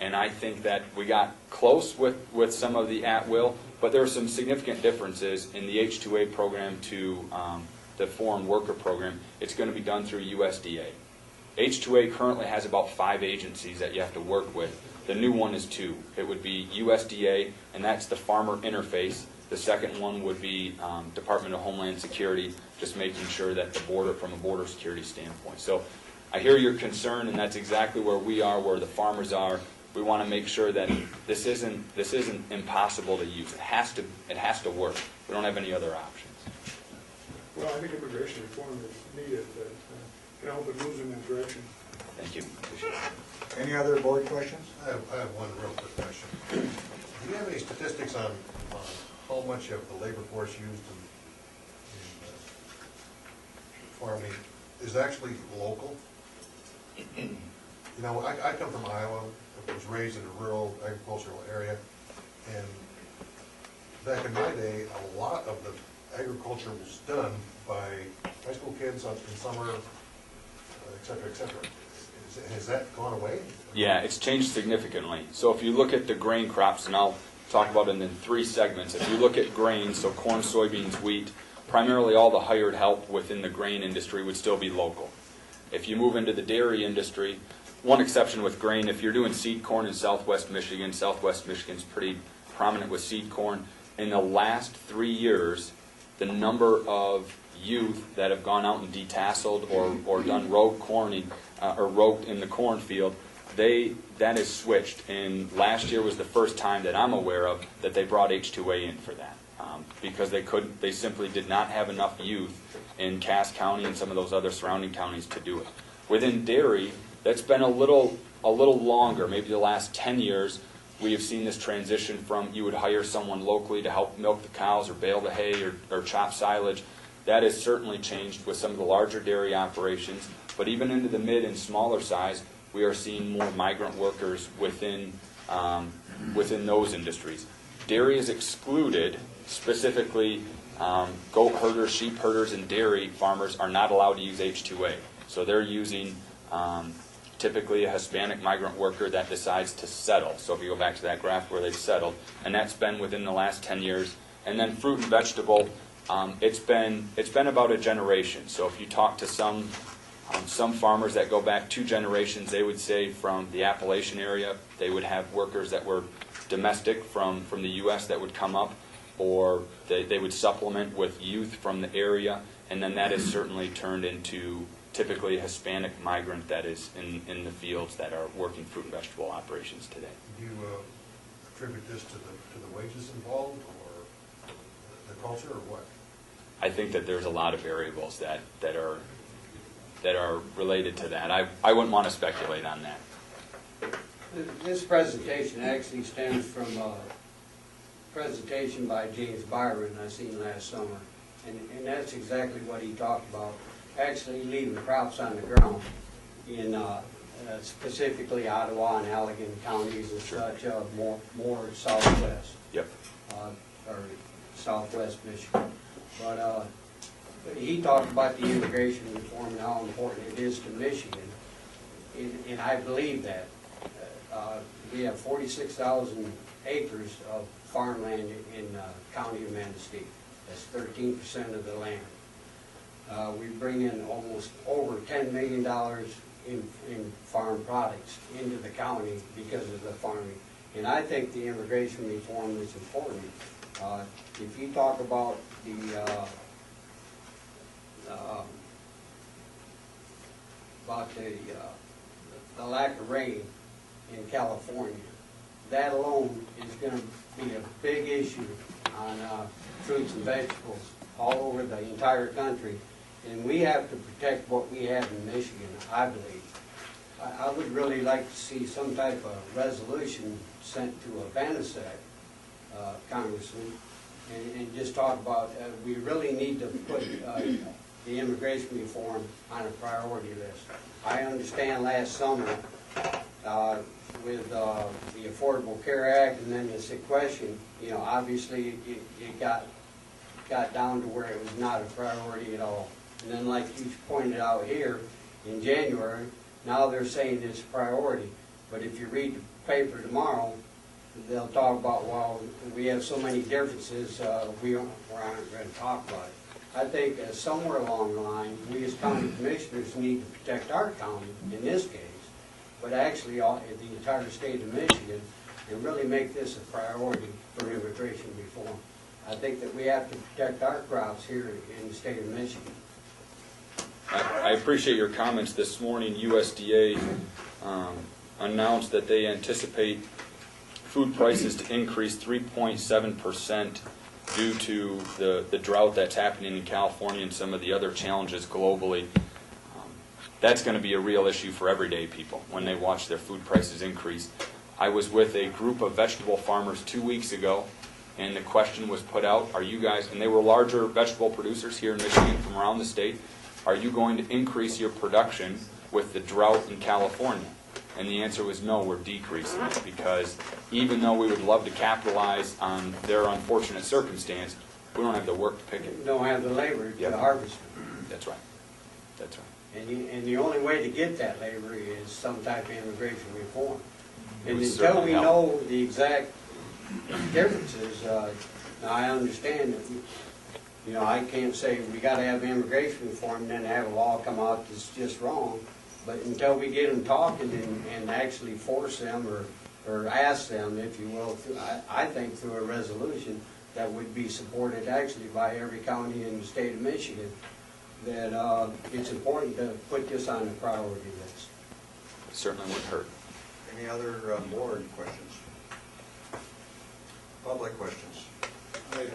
And I think that we got close with some of the at-will, but there are some significant differences in the H-2A program to the foreign worker program. It's going to be done through USDA. H-2A currently has about 5 agencies that you have to work with. The new one is 2. It would be USDA, and that's the farmer interface. The second one would be Department of Homeland Security, just making sure that the border, from a border security standpoint. So I hear your concern, and that's exactly where we are, where the farmers are. We want to make sure that this isn't impossible to use. It has to work. We don't have any other options. Well, I think immigration reform is needed, but I hope it moves in that direction. Thank you. Appreciate it. Any other board questions? I have one real quick question. Do you have any statistics on how much of the labor force used in farming is actually local? You know, I come from Iowa. I was raised in a rural agricultural area, and back in my day, a lot of the agriculture was done by high school kids in summer, et cetera, et cetera. Has that gone away? Yeah, it's changed significantly. So if you look at the grain crops, and I'll talk about it in 3 segments. If you look at grain, so corn, soybeans, wheat, primarily all the hired help within the grain industry would still be local. If you move into the dairy industry, one exception with grain, if you're doing seed corn in Southwest Michigan's pretty prominent with seed corn. In the last 3 years, the number of youth that have gone out and detasseled or done rogue corning or rogued in the cornfield, that is switched. And last year was the first time that I'm aware of that they brought H-2A in for that because they simply did not have enough youth in Cass County and some of those other surrounding counties to do it. Within dairy, that's been a little longer, maybe the last 10 years. We have seen this transition from you would hire someone locally to help milk the cows or bale the hay or chop silage. That has certainly changed with some of the larger dairy operations. But even into the mid and smaller size, we are seeing more migrant workers within those industries. Dairy is excluded, specifically goat herders, sheep herders, and dairy farmers are not allowed to use H-2A. So they're using typically a Hispanic migrant worker that decides to settle. So if you go back to that graph where they've settled, and that's been within the last 10 years. And then fruit and vegetable, it's been about a generation. So if you talk to some farmers that go back 2 generations, they would say from the Appalachian area, they would have workers that were domestic from the U.S. that would come up, or they would supplement with youth from the area, and then that has certainly turned into typically a Hispanic migrant that is in the fields that are working fruit and vegetable operations today. Do you attribute this to the wages involved, or the culture, or what? I think that there's a lot of variables that are related to that. I wouldn't want to speculate on that. This presentation actually stems from a presentation by James Byron I seen last summer, and that's exactly what he talked about, actually leaving crops on the ground in specifically Ottawa and Allegan counties and such, more southwest. Yep. Or southwest Michigan. But he talked about the immigration reform and how important it is to Michigan, and I believe that. We have 46,000 acres of farmland in the county of Manistee. That's 13% of the land. We bring in almost over $10 million in farm products into the county because of the farming. And I think the immigration reform is important. If you talk about the lack of rain in California, that alone is going to be a big issue on fruits and vegetables all over the entire country. And we have to protect what we have in Michigan, I believe. I would really like to see some type of resolution sent to a Manistee congressman and just talk about we really need to put the immigration reform on a priority list. I understand last summer with the Affordable Care Act and then the sequestration, obviously it got down to where it was not a priority at all. And then like you pointed out here, in January, now they're saying it's a priority. But if you read the paper tomorrow, they'll talk about, well, we have so many differences, we aren't going to talk about it. I think somewhere along the line, we as county commissioners need to protect our county in this case, but actually the entire state of Michigan, and really make this a priority for immigration reform. I think that we have to protect our crops here in the state of Michigan. I appreciate your comments this morning. USDA announced that they anticipate food prices to increase 3.7% due to the drought that's happening in California and some of the other challenges globally. That's going to be a real issue for everyday people when they watch their food prices increase. I was with a group of vegetable farmers 2 weeks ago, and the question was put out, are you guys, and they were larger vegetable producers here in Michigan from around the state, are you going to increase your production with the drought in California? And the answer was no, we're decreasing it, because even though we would love to capitalize on their unfortunate circumstance, we don't have the work to pick it. Don't have the labor Yep. to harvest it. That's right. That's right. And the only way to get that labor is some type of immigration reform. It And would until certainly we help. know the exact differences, now I understand that, you know, I can't say we gotta have immigration reform and then have a law come out that's just wrong. But until we get them talking and actually force them or ask them, if you will, I think through a resolution that would be supported actually by every county in the state of Michigan, that it's important to put this on the priority list. It certainly would hurt. Any other board questions? Public questions? I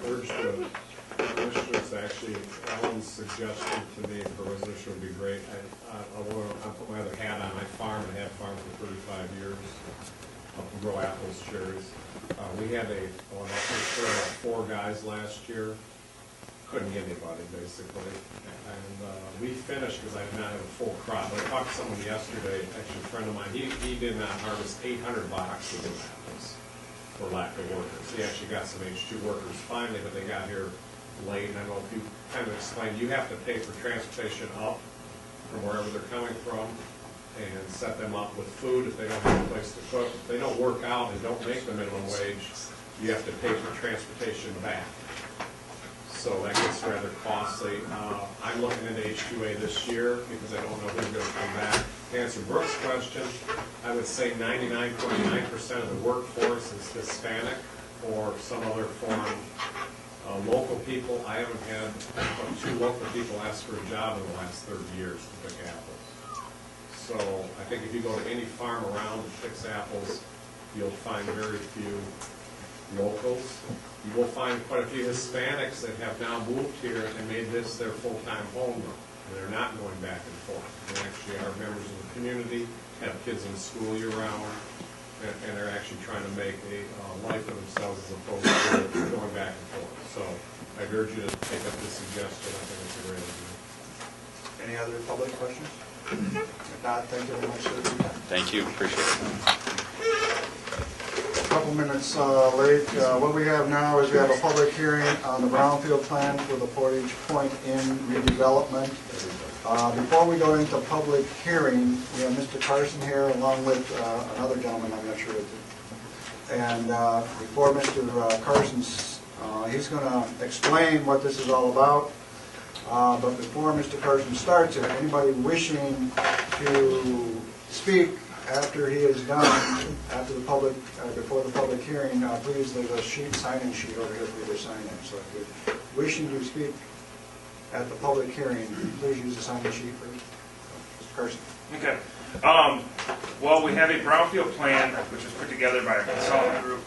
urge the commissioners, actually, Alan's suggestion to me for a resolution would be great. I'll put my other hat on. I farm and have farmed for 35 years. I grow apples, cherries. We had I think 4 guys last year. Couldn't get anybody, basically. And we finished because I did not have a full crop. I talked to someone yesterday, actually a friend of mine, he did not harvest 800 boxes of apples for lack of workers. He actually got some H2 workers finally, but they got here late. And I don't know if you kind of explained, you have to pay for transportation up from wherever they're coming from and set them up with food if they don't have a place to cook. If they don't work out and don't make the minimum wage, you have to pay for transportation back. So that gets rather costly. I'm looking into H2A this year because I don't know who's going to come back. To answer Brooke's question, I would say 99.9% of the workforce is Hispanic or some other form. Local people, I haven't had 2 local people ask for a job in the last 30 years to pick apples. So I think if you go to any farm around that picks apples, you'll find very few locals. You will find quite a few Hispanics that have now moved here and made this their full-time home, and they're not going back and forth. They actually are members of the community, have kids in school year-round, and they're actually trying to make a life for themselves as opposed to going back and forth. So I'd urge you to take up this suggestion. I think it's a great idea. Any other public questions? If not, thank you very much, sir. Thank you. Appreciate it. Couple minutes late. What we have now is we have a public hearing on the brownfield plan for the Portage Point Inn redevelopment. Before we go into public hearing, we have Mr. Carson here along with another gentleman, I'm not sure. And before Mr. Carson's, he's going to explain what this is all about. But before Mr. Carson starts, if anybody wishing to speak after he is done, after the public, before the public hearing, please leave a sign-in sheet over here for you to sign in. So if you're wishing to speak at the public hearing, please use the sign-in sheet for Mr. Carson. Okay. Well, we have a brownfield plan, which was put together by a consultant group,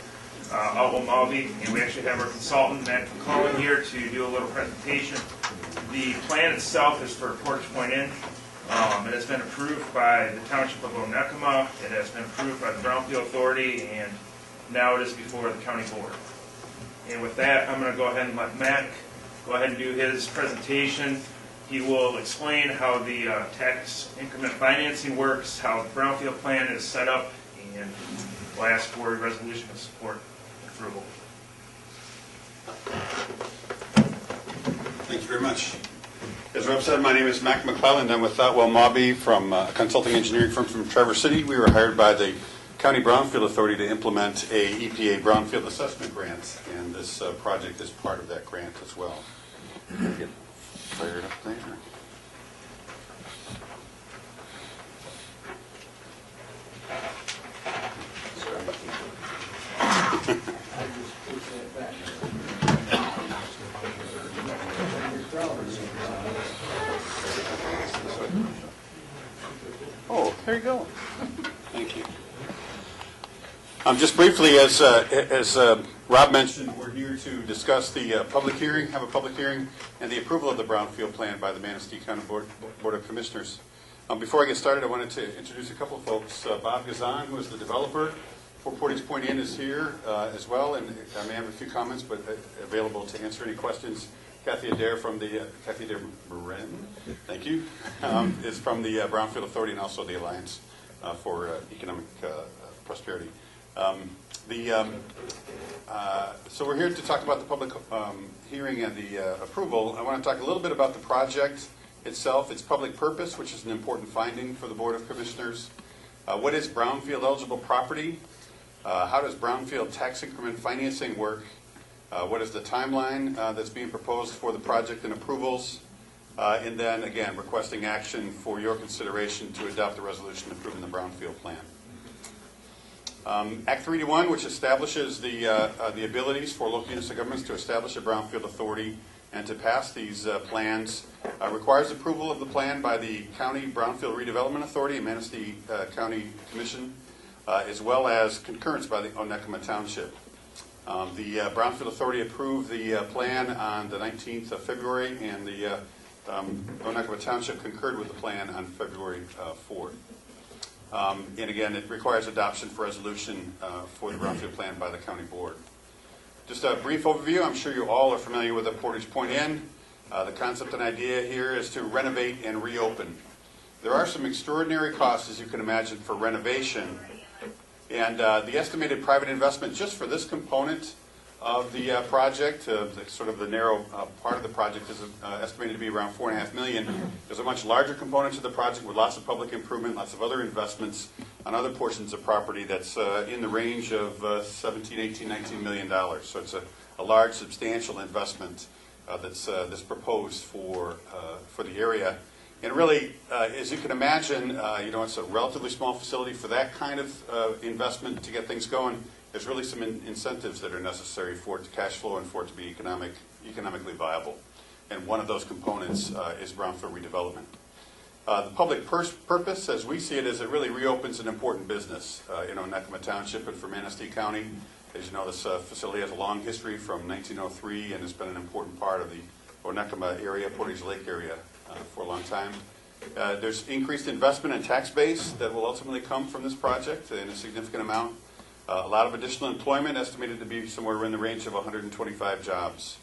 Outwell Malby, and we actually have our consultant, Matt McClellan, here to do a little presentation. The plan itself is for Portage Point Inn. It has been approved by the Township of Onekama. It has been approved by the Brownfield Authority, and now it is before the county board. And with that, I'm going to go ahead and let Matt go ahead and do his presentation. He will explain how the tax increment financing works, how the Brownfield plan is set up, and we'll ask for a resolution of support and approval. Thank you very much. As Rob said, my name is Mac McClellan. I'm with Outwell Mobby from a consulting engineering firm from Traverse City. We were hired by the County Brownfield Authority to implement a EPA Brownfield Assessment Grant, and this project is part of that grant as well. Get fired up there. Oh, there you go. Thank you. Just briefly, as Rob mentioned, we're here to discuss the have a public hearing, and the approval of the Brownfield Plan by the Manistee County Board of Commissioners. Before I get started, I wanted to introduce a couple of folks. Bob Gazan, who is the developer for Portage Point Inn, is here as well, and I may have a few comments, but available to answer any questions. Kathy Adair Marin, thank you, is from the Brownfield Authority and also the Alliance for Economic Prosperity. So we're here to talk about the public hearing and the approval. I want to talk a little bit about the project itself, its public purpose, which is an important finding for the Board of Commissioners. What is brownfield eligible property? How does brownfield tax increment financing work? What is the timeline that's being proposed for the project and approvals? And then, again, requesting action for your consideration to adopt the resolution approving the brownfield plan. Act 381, which establishes the abilities for local units of governments to establish a brownfield authority and to pass these plans, requires approval of the plan by the County Brownfield Redevelopment Authority and Manistee County Commission, as well as concurrence by the Onekama Township. The Brownfield Authority approved the plan on the 19th of February, and the Onekama Township concurred with the plan on February 4th. And again, it requires adoption for resolution for the Brownfield Plan by the County Board. Just a brief overview. I'm sure you all are familiar with the Portage Point Inn. The concept and idea here is to renovate and reopen. There are some extraordinary costs, as you can imagine, for renovation. And the estimated private investment just for this component of the project, sort of the narrow part of the project, is estimated to be around $4.5 million. There's a much larger component to the project with lots of public improvement, lots of other investments on other portions of property that's in the range of $17, $18, $19 million. So it's a large, substantial investment that's proposed for the area. And really, as you can imagine, it's a relatively small facility for that kind of investment to get things going. There's really some incentives that are necessary for it to cash flow and for it to be economically viable. And one of those components is brownfield redevelopment. The public purpose, as we see it, is it really reopens an important business in Onekama Township and for Manistee County. As you know, this facility has a long history from 1903 and has been an important part of the Onekama area, Portage Lake area, for a long time. There's increased investment and tax base that will ultimately come from this project in a significant amount. A lot of additional employment, estimated to be somewhere in the range of 125 jobs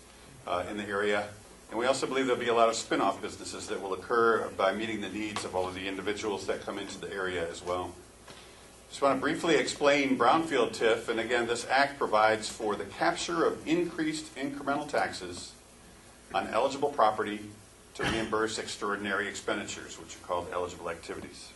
in the area. And we also believe there'll be a lot of spin-off businesses that will occur by meeting the needs of all of the individuals that come into the area as well. Just want to briefly explain brownfield TIF, and again, this act provides for the capture of increased incremental taxes on eligible property to reimburse extraordinary expenditures, which are called eligible activities.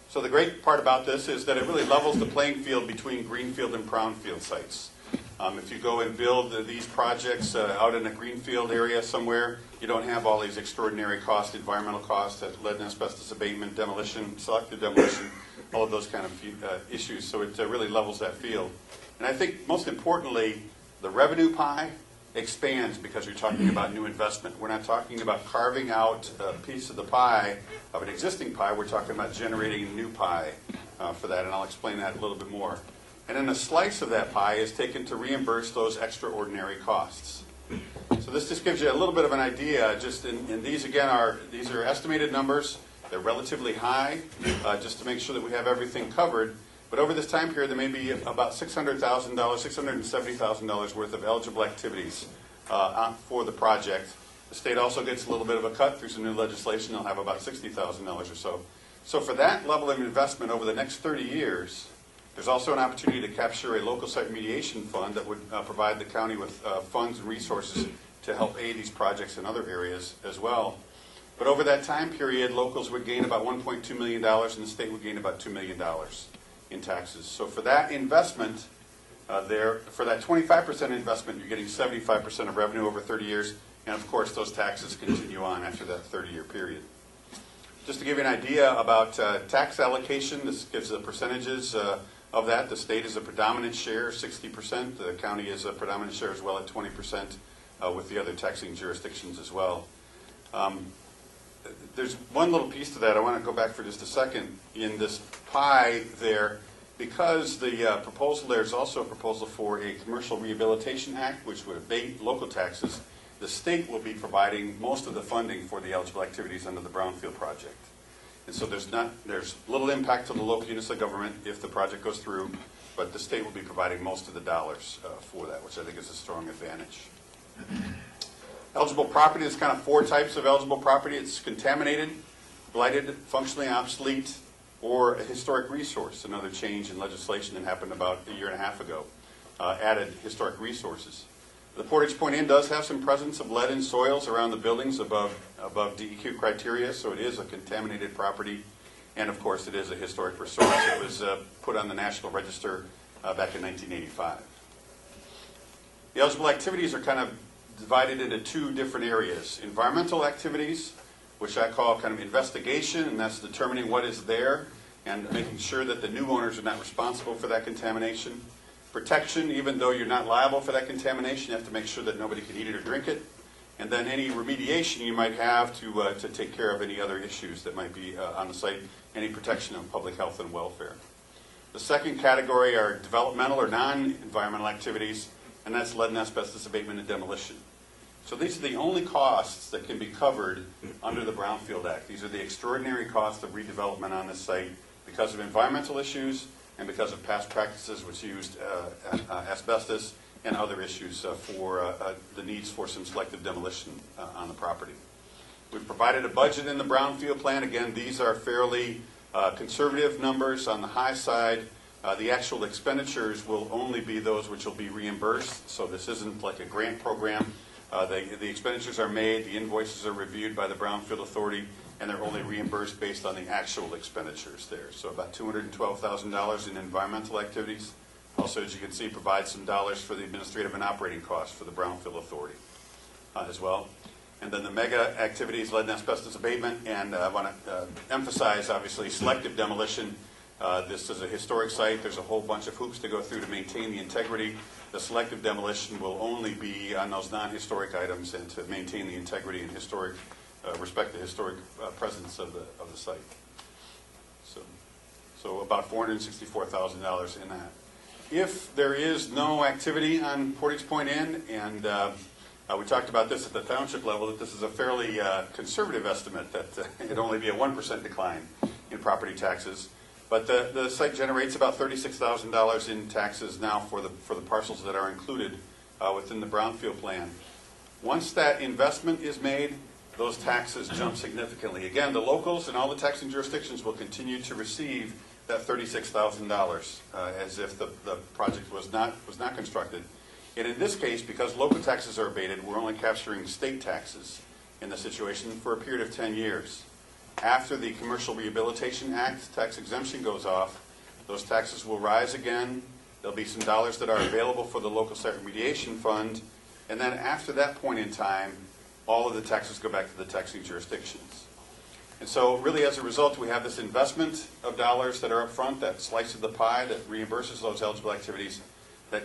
So the great part about this is that it really levels the playing field between greenfield and brownfield sites. If you go and build these projects out in a greenfield area somewhere, you don't have all these extraordinary costs, environmental costs, lead and asbestos abatement, demolition, selective demolition, all of those kind of issues. So it really levels that field. And I think most importantly, the revenue pie expands because you're talking about new investment. We're not talking about carving out a piece of the pie, of an existing pie. We're talking about generating a new pie for that, and I'll explain that a little bit more. And then a slice of that pie is taken to reimburse those extraordinary costs. So this just gives you a little bit of an idea. And these again these are estimated numbers. They're relatively high, just to make sure that we have everything covered. But over this time period, there may be about $600,000, $670,000 worth of eligible activities for the project. The state also gets a little bit of a cut through some new legislation. They'll have about $60,000 or so. So for that level of investment over the next 30 years, there's also an opportunity to capture a local site mediation fund that would provide the county with funds and resources to help aid these projects in other areas as well. But over that time period, locals would gain about $1.2 million and the state would gain about $2 million in taxes. So for that investment, for that 25% investment, you're getting 75% of revenue over 30 years, and of course those taxes continue on after that 30-year period. Just to give you an idea about tax allocation, this gives the percentages of that. The state is a predominant share, 60%. The county is a predominant share as well at 20%, with the other taxing jurisdictions as well. there's one little piece to that. I want to go back for just a second. In this pie there, because the proposal there is also a proposal for a commercial rehabilitation act, which would abate local taxes, the state will be providing most of the funding for the eligible activities under the Brownfield project. And so there's little impact to the local units of government if the project goes through, but the state will be providing most of the dollars for that, which I think is a strong advantage. Eligible property, there's kind of four types of eligible property. It's contaminated, blighted, functionally obsolete, or a historic resource. Another change in legislation that happened about a year and a half ago added historic resources. The Portage Point Inn does have some presence of lead in soils around the buildings above DEQ criteria, so it is a contaminated property, and of course it is a historic resource. It was put on the National Register back in 1985. The eligible activities are kind of divided into two different areas. Environmental activities, which I call kind of investigation, and that's determining what is there and making sure that the new owners are not responsible for that contamination. Protection, even though you're not liable for that contamination, you have to make sure that nobody can eat it or drink it. And then any remediation you might have to take care of any other issues that might be on the site, any protection of public health and welfare. The second category are developmental or non-environmental activities, and that's lead and asbestos abatement and demolition. So these are the only costs that can be covered under the Brownfield Act. These are the extraordinary costs of redevelopment on this site because of environmental issues and because of past practices which used asbestos and other issues for the needs for some selective demolition on the property. We've provided a budget in the Brownfield plan. Again, these are fairly conservative numbers on the high side. The actual expenditures will only be those which will be reimbursed, so this isn't like a grant program. The expenditures are made, the invoices are reviewed by the Brownfield Authority, and they're only reimbursed based on the actual expenditures there. So about $212,000 in environmental activities. Also, as you can see, provides some dollars for the administrative and operating costs for the Brownfield Authority as well. And then the mega activities, lead and asbestos abatement, and I want to emphasize, obviously, selective demolition. This is a historic site. There's a whole bunch of hoops to go through to maintain the integrity. The selective demolition will only be on those non-historic items and to maintain the integrity and respect the historic presence of the site. So about $464,000 in that. If there is no activity on Portage Point Inn, and we talked about this at the township level, that this is a fairly conservative estimate, that it'd only be a 1% decline in property taxes. But the site generates about $36,000 in taxes now for the parcels that are included within the Brownfield plan. Once that investment is made, those taxes jump significantly. Again, the locals and all the taxing jurisdictions will continue to receive that $36,000 as if the project was not constructed. And in this case, because local taxes are abated, we're only capturing state taxes in the situation for a period of 10 years. After the Commercial Rehabilitation Act tax exemption goes off, those taxes will rise again. There'll be some dollars that are available for the local site remediation fund. And then after that point in time, all of the taxes go back to the taxing jurisdictions. And so really as a result, we have this investment of dollars that are up front, that slice of the pie that reimburses those eligible activities that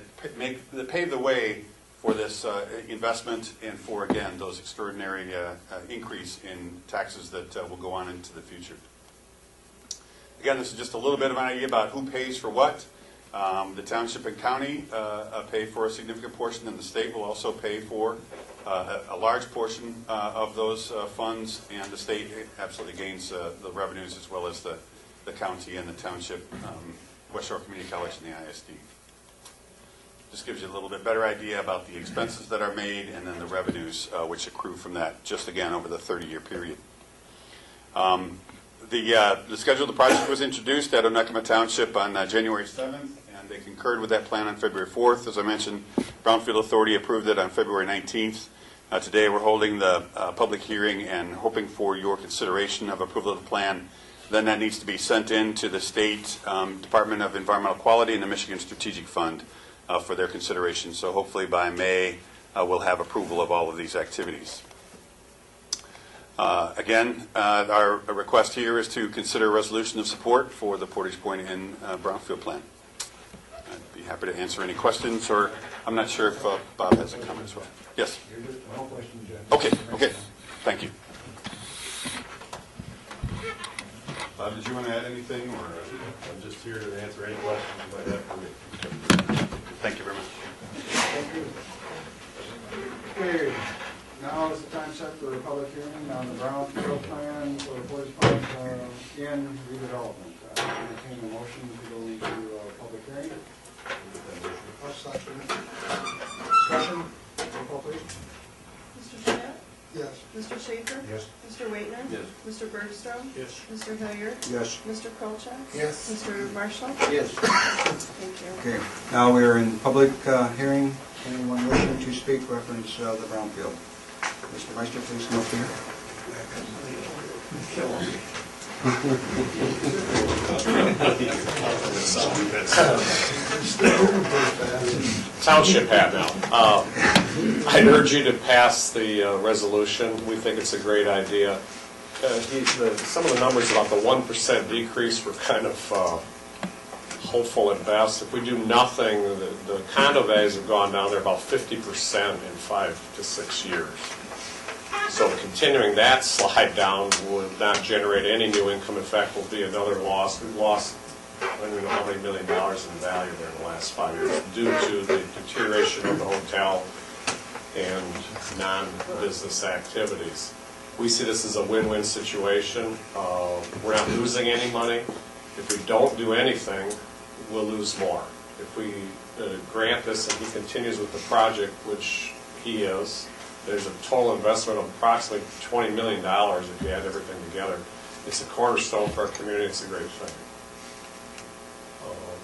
pave the way for this investment and for, again, those extraordinary increase in taxes that will go on into the future. Again, this is just a little bit of an idea about who pays for what. The township and county pay for a significant portion, and the state will also pay for a large portion of those funds, and the state absolutely gains the revenues as well as the county and the township, West Shore Community College and the ISD. Just gives you a little bit better idea about the expenses that are made and then the revenues which accrue from that, just again over the 30-year period. The schedule of the project was introduced at Onekama Township on January 7th, and they concurred with that plan on February 4th. As I mentioned, Brownfield Authority approved it on February 19th. Today we're holding the public hearing and hoping for your consideration of approval of the plan. Then that needs to be sent in to the State Department of Environmental Quality and the Michigan Strategic Fund for their consideration. So hopefully by May we'll have approval of all of these activities. Again, our request here is to consider a resolution of support for the Portage Point Inn Brownfield plan. I'd be happy to answer any questions, or I'm not sure if Bob has a comment as well. Yes? No question, Jeff. Okay, thank you. Bob, did you want to add anything, or? I'm just here to answer any questions you might have for me. Thank you very much. Okay, now is the time set for a public hearing on the brownfield plan for Forest Park in redevelopment. Entertain a motion to go into public hearing. Discussion, roll call please. Mr. Shedd? Yes. Mr. Schaefer? Yes. Mr. Waitner? Yes. Mr. Bergstrom? Yes. Mr. Hilliard? Yes. Mr. Kolchak? Yes. Mr. Marshall? Yes. Thank you. Okay, now we are in public hearing. Anyone wishing to speak reference the brownfield? Mr. Meister, please come up here. Township hat now. I'd urge you to pass the resolution. We think it's a great idea. Some of the numbers about the 1% decrease were kind of hopeful at best. If we do nothing, the condo values have gone down there about 50% in 5 to 6 years. So continuing that slide down would not generate any new income. In fact, will be another loss. We've lost, I don't even know how many $1 million in value there in the last 5 years due to the deterioration of the hotel and non-business activities. We see this as a win-win situation. We're not losing any money. If we don't do anything, we'll lose more. If we grant this and he continues with the project, which he is, there's a total investment of approximately $20 million if you add everything together. It's a cornerstone for our community. It's a great thing.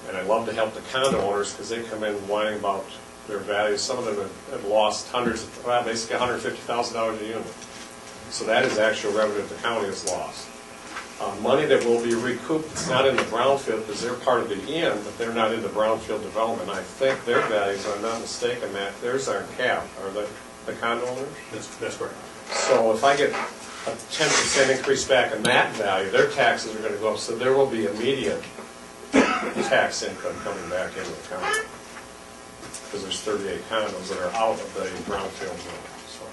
And I love to help the condo owners because they come in whining about their values. Some of them have lost basically $150,000 a unit. So that is actual revenue that the county has lost. Money that will be recouped, it's not in the brownfield because they're part of the inn, but they're not in the brownfield development. I think their values, if I'm not mistaken, Matt, theirs aren't capped, are they? The condo owners? That's correct. So if I get a 10% increase back in that value, their taxes are going to go up, so there will be immediate tax income coming back into the county. Because there's 38 condos that are out of the brownfield zone. So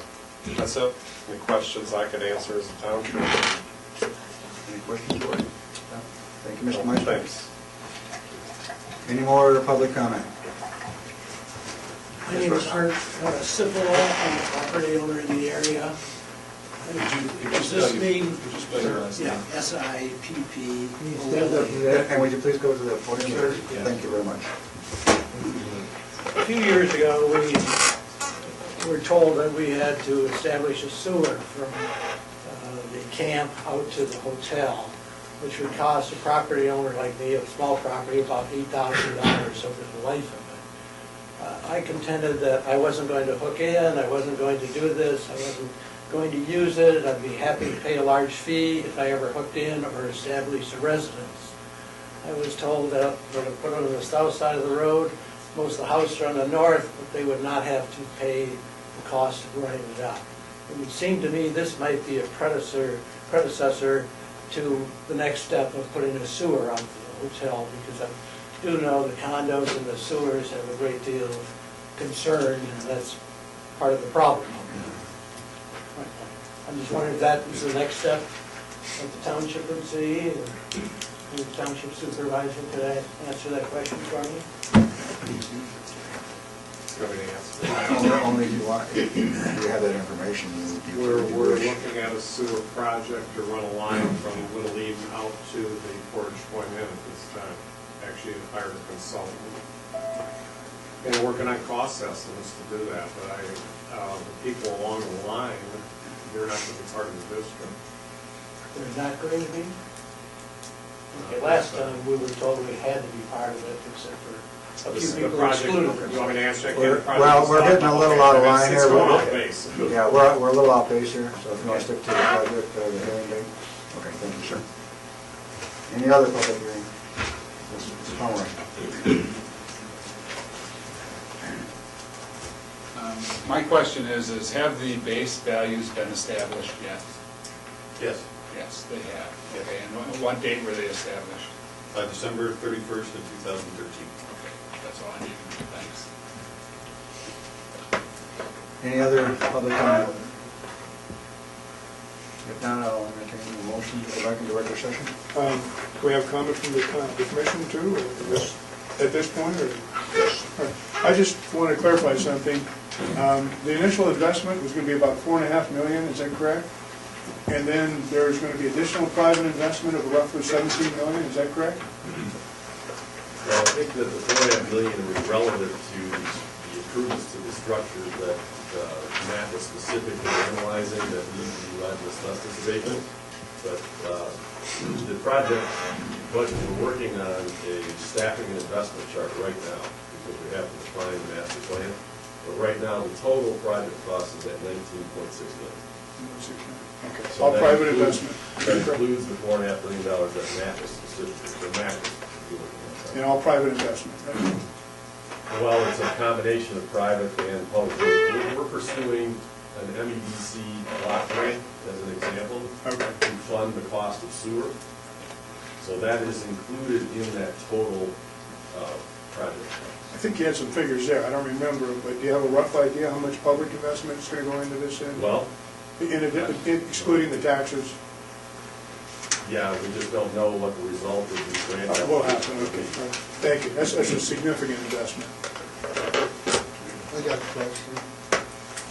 that's it. Any questions I could answer as a township? Any questions for you? Thank you, Mr. Meister. Thanks. Any more public comment? My name is Art Sipple, I'm a property owner in the area. Does this mean, yeah, S-I-P-P. And would you please go to the podium, sir? Thank you very much. A few years ago, we were told that we had to establish a sewer from the camp out to the hotel, which would cost a property owner like me, a small property, about $8,000 over the life of it. I contended that I wasn't going to hook in, I wasn't going to do this, I wasn't going to use it, I'd be happy to pay a large fee if I ever hooked in or established a residence. I was told that we're going to put it on the south side of the road, most of the houses are on the north, but they would not have to pay the cost of running it up. It would seem to me this might be a predecessor to the next step of putting a sewer out to the hotel, because I do know the condos and the sewers have a great deal of concern, and that's part of the problem. I'm just wondering if that is the next step that the township would see, or the township supervisor could answer that question for me? Only if you want, if you have that information. We're looking at a sewer project to run a line from Little Eden out to the Portage Point Inn at this time. Actually, hired a consultant. And working on cost estimates to do that, but the people along the line, they're not going to be part of the district. They're not going to be? Okay, last time we were told we had to be part of it, except for a few people excluded. You want me to answer that? Well, we're getting a little out of line here. It's going off base. Yeah, we're a little off base here, so if you want to stick to the project, the hearing date. Okay, thank you, sir. Any other public hearing? Mr. Pomeroy. My question is have the base values been established yet? Yes. Yes, they have. Okay, and what date were they established? December 31st of 2013. Okay, that's all I need. Thanks. Any other public comment? If not, I'll entertain a motion to go back into regular session. Can we have comment from the commission too, or at this point, or? Yes. I just want to clarify something. The initial investment was going to be about $4.5 million, is that correct? And then there's going to be additional private investment of roughly $17 million, is that correct? Well, I think that the $4.5 million was relative to the improvements to the structures that Matt was specifically analyzing that need to be led to asbestos abatement. But the project budget, we're working on a staffing and investment chart right now because we have to define the master plan. But right now, the total project cost is at $19.6 million. Okay. So All that private includes- investment. That includes the $4.5 million that Matt was specifically, the Matt was looking at. And all private investment, right? Well, it's a combination of private and public. We're pursuing an MEDC block grant, as an example, to fund the cost of sewer. So that is included in that total project. I think you had some figures there, I don't remember, but do you have a rough idea how much public investment is going to go into this end? Well, excluding the taxes? yeah, we just don't know what the result of these grants. All right, will happen, okay. All right. Thank you, that's a significant investment. I got a question.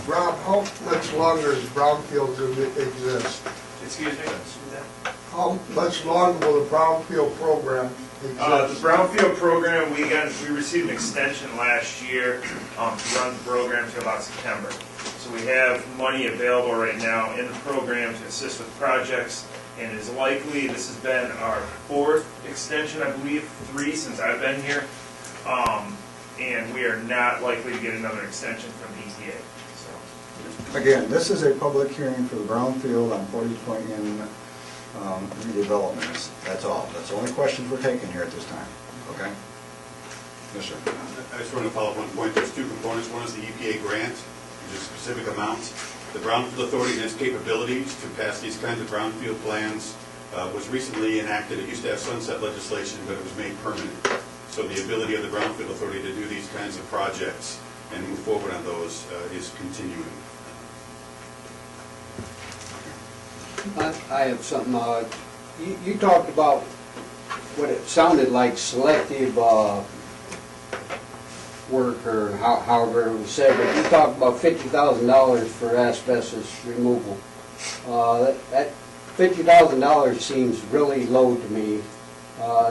Rob, how much longer is Brownfield going to exist? Excuse me? How much longer will the Brownfield program The exist? Brownfield program, we received an extension last year to run the program to about September. So we have money available right now in the program to assist with projects, and it is likely, this has been our 4th extension, I believe, 3 since I've been here, and we are not likely to get another extension from EPA. So. Again, this is a public hearing for the brownfield on 40 Point Inn redevelopments. That's all. That's the only questions we're taking here at this time. Okay? Yes, sir. I just want to follow up one point. There's 2 components. One is the EPA grant, which is a specific amount. The Brownfield Authority and its capabilities to pass these kinds of brownfield plans was recently enacted. It used to have sunset legislation, but it was made permanent. So the ability of the Brownfield Authority to do these kinds of projects and move forward on those is continuing. I have something, you talked about what it sounded like selective work, or however it was said, but you talked about $50,000 for asbestos removal. That $50,000 seems really low to me,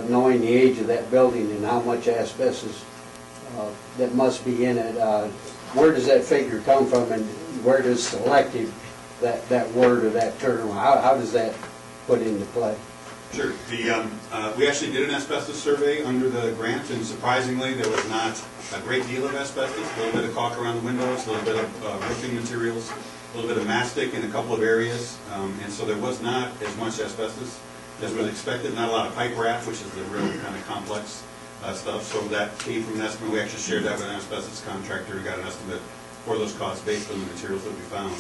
knowing the age of that building and how much asbestos that must be in it. Where does that figure come from, and where does selective, that word or that term, how does that put into play? Sure. We actually did an asbestos survey under the grant, and surprisingly, there was not a great deal of asbestos. A little bit of caulk around the windows, a little bit of roofing materials, a little bit of mastic in a couple of areas, and so there was not as much asbestos as was expected. Not a lot of pipe wrap, which is the real kind of complex stuff. So that came from an estimate. We actually shared that with an asbestos contractor. We got an estimate for those costs based on the materials that we found.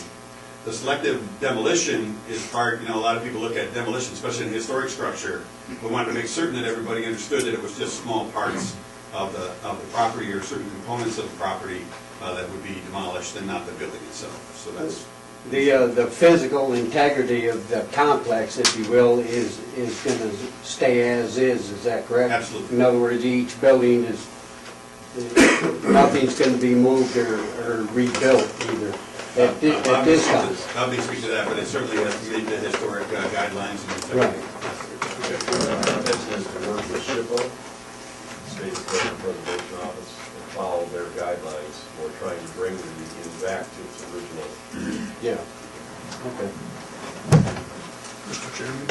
The selective demolition is part, a lot of people look at demolition, especially in a historic structure. We wanted to make certain that everybody understood that it was just small parts of the property or certain components of the property that would be demolished and not the building itself. So that's The physical integrity of the complex, if you will, is going to stay as is that correct? Absolutely. In other words, each building is, nothing's going to be moved or rebuilt either. At this time. I'll be speaking to that, but it certainly has to meet the historic guidelines and integrity. Our intention is to work with SHPO, State Historic Preservation Office, and follow their guidelines. We're trying to bring the museum back to its original. Yeah. Okay. Mr. Chairman?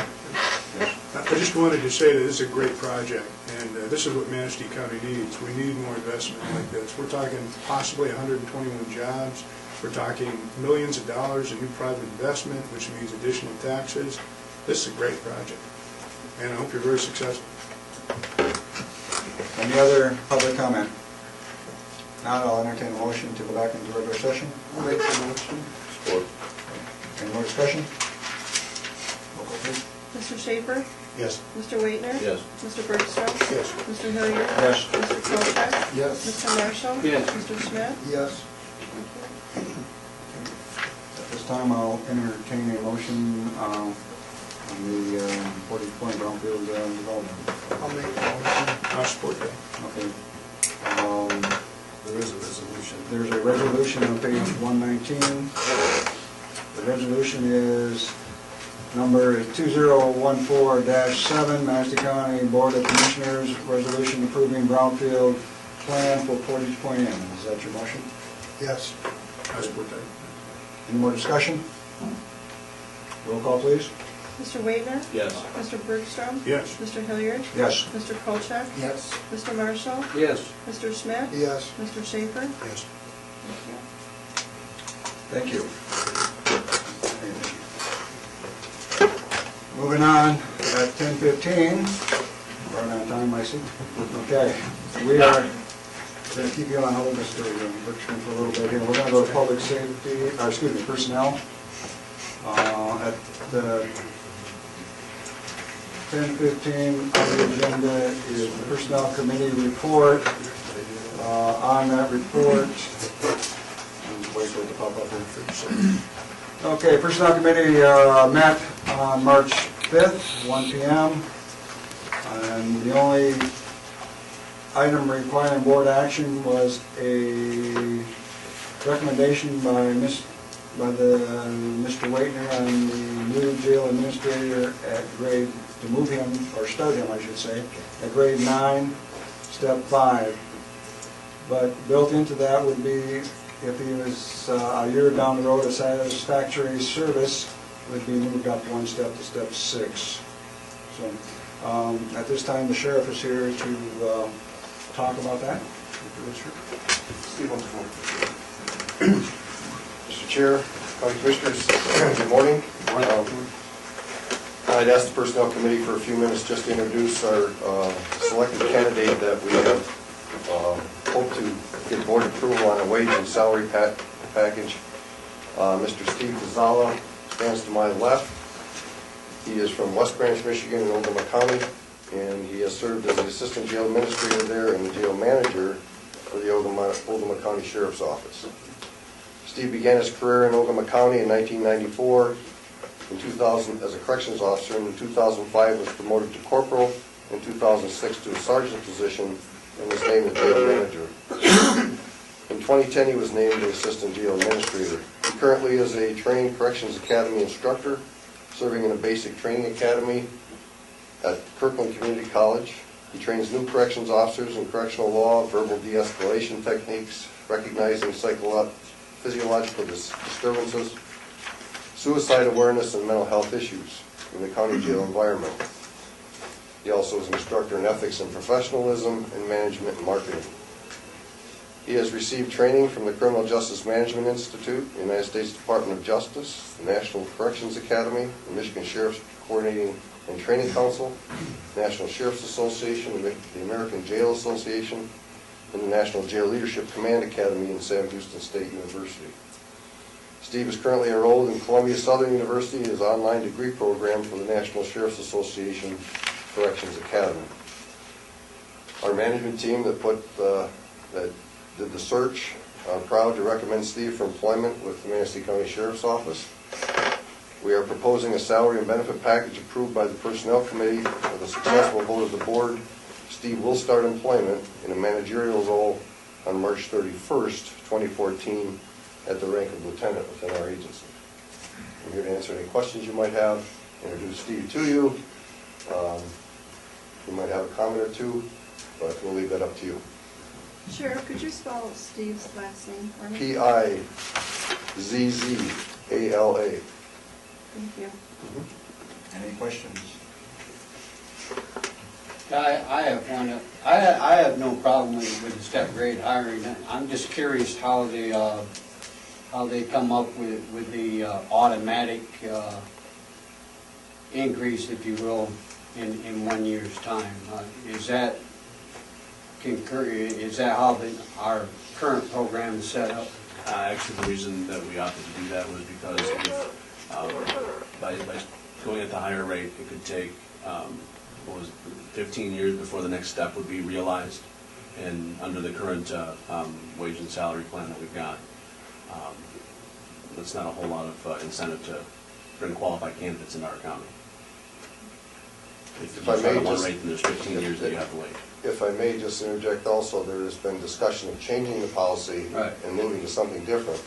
I just wanted to say that this is a great project, and this is what Manistee County needs. We need more investment like this. We're talking possibly 121 jobs. We're talking millions of dollars in new private investment, which means additional taxes. This is a great project, and I hope you're very successful. Any other public comment? Now I'll entertain a motion to go back into regular session. I'll make the motion. Support. Any more discussion? Roll call, please. Mr. Schaefer? Yes. Mr. Waitner? Yes. Mr. Bergstrom? Yes. Mr. Hilliard? Yes. Mr. Kolchak? Yes. Mr. Marshall? Yes. Mr. Schmidt? Yes. At this this time, I'll entertain a motion on the Portage Point Brownfield development. I'll make the motion. I'll support that. Okay. There is a resolution. There's a resolution on page 119. The resolution is number 2014-7, Manistee County Board of Commissioners, resolution approving brownfield plan for Portage Point Inn. Is that your motion? Yes. I support that. Any more discussion? Roll call, please. Mr. Waitner? Yes. Mr. Bergstrom? Yes. Mr. Hilliard? Yes. Mr. Kolchak? Yes. Mr. Marshall? Yes. Mr. Schmidt? Yes. Mr. Schaefer? Yes. Thank you. Thank you. Moving on, at 10:15, running out of time, I see. Okay, we are going to keep you on hold, Mr. Bergstrom, for a little bit here. We're going to go to public safety, personnel. At the 10:15 on the agenda is the Personnel Committee report. On that report, wait for it to pop up here. Okay, Personnel Committee met on March 5th, 1 p.m. And the only item requiring board action was a recommendation by Mr. Waitner on the new jail administrator at grade, to move him, or start him, I should say, at grade 9, step 5. But built into that would be, if he was a year down the road, a satisfactory service, would be moved up one step to step 6. So at this time, the sheriff is here to talk about that. Steve, on the floor. Mr. Chair, County Commissioners, good morning. I'd ask the Personnel Committee for a few minutes just to introduce our selected candidate that we have hoped to get board approval on a wage and salary package. Mr. Steve Gonzala stands to my left. He is from West Branch, Michigan in Ogama County, and he has served as the Assistant Jail Administrator there and the Jail Manager for the Ogama County Sheriff's Office. Steve began his career in Ogama County in 1994 in 2000 as a corrections officer, and in 2005 was promoted to corporal, in 2006 to a sergeant position, and was named the jail manager. In 2010 he was named the assistant jail administrator. He currently is a trained corrections academy instructor, serving in a basic training academy at Kirkland Community College. He trains new corrections officers in correctional law, verbal de-escalation techniques, recognizing physiological disturbances, suicide awareness, and mental health issues in the county jail environment. He also is an instructor in ethics and professionalism and management and marketing. He has received training from the Criminal Justice Management Institute, the United States Department of Justice, the National Corrections Academy, the Michigan Sheriff's Coordinating and Training Council, National Sheriff's Association, the American Jail Association, and the National Jail Leadership Command Academy in Sam Houston State University. Steve is currently enrolled in Columbia Southern University in his online degree program for the National Sheriff's Association Corrections Academy. Our management team that did the search are proud to recommend Steve for employment with the Manistee County Sheriff's Office. We are proposing a salary and benefit package approved by the Personnel Committee. With a successful vote of the board, Steve will start employment in a managerial role on March 31st, 2014 at the rank of lieutenant within our agency. I'm here to answer any questions you might have, introduce Steve to you. You might have a comment or two, but we'll leave that up to you. Sheriff, could you spell Steve's last name for me? P-I-Z-Z-A-L-A. Thank you. Any questions? I have one. I have no problem with the step grade hiring. I'm just curious how they come up with the automatic increase, if you will, in 1 year's time. Is that how our current program is set up? Actually, the reason that we opted to do that was because by going at the higher rate, it could take 15 years before the next step would be realized. And under the current wage and salary plan that we've got, that's not a whole lot of incentive to bring qualified candidates into our county. If If you I start may at one just- rate, then there's 15 years that you have to wait. If I may just interject also, there has been discussion of changing the policy Right. and moving to something different.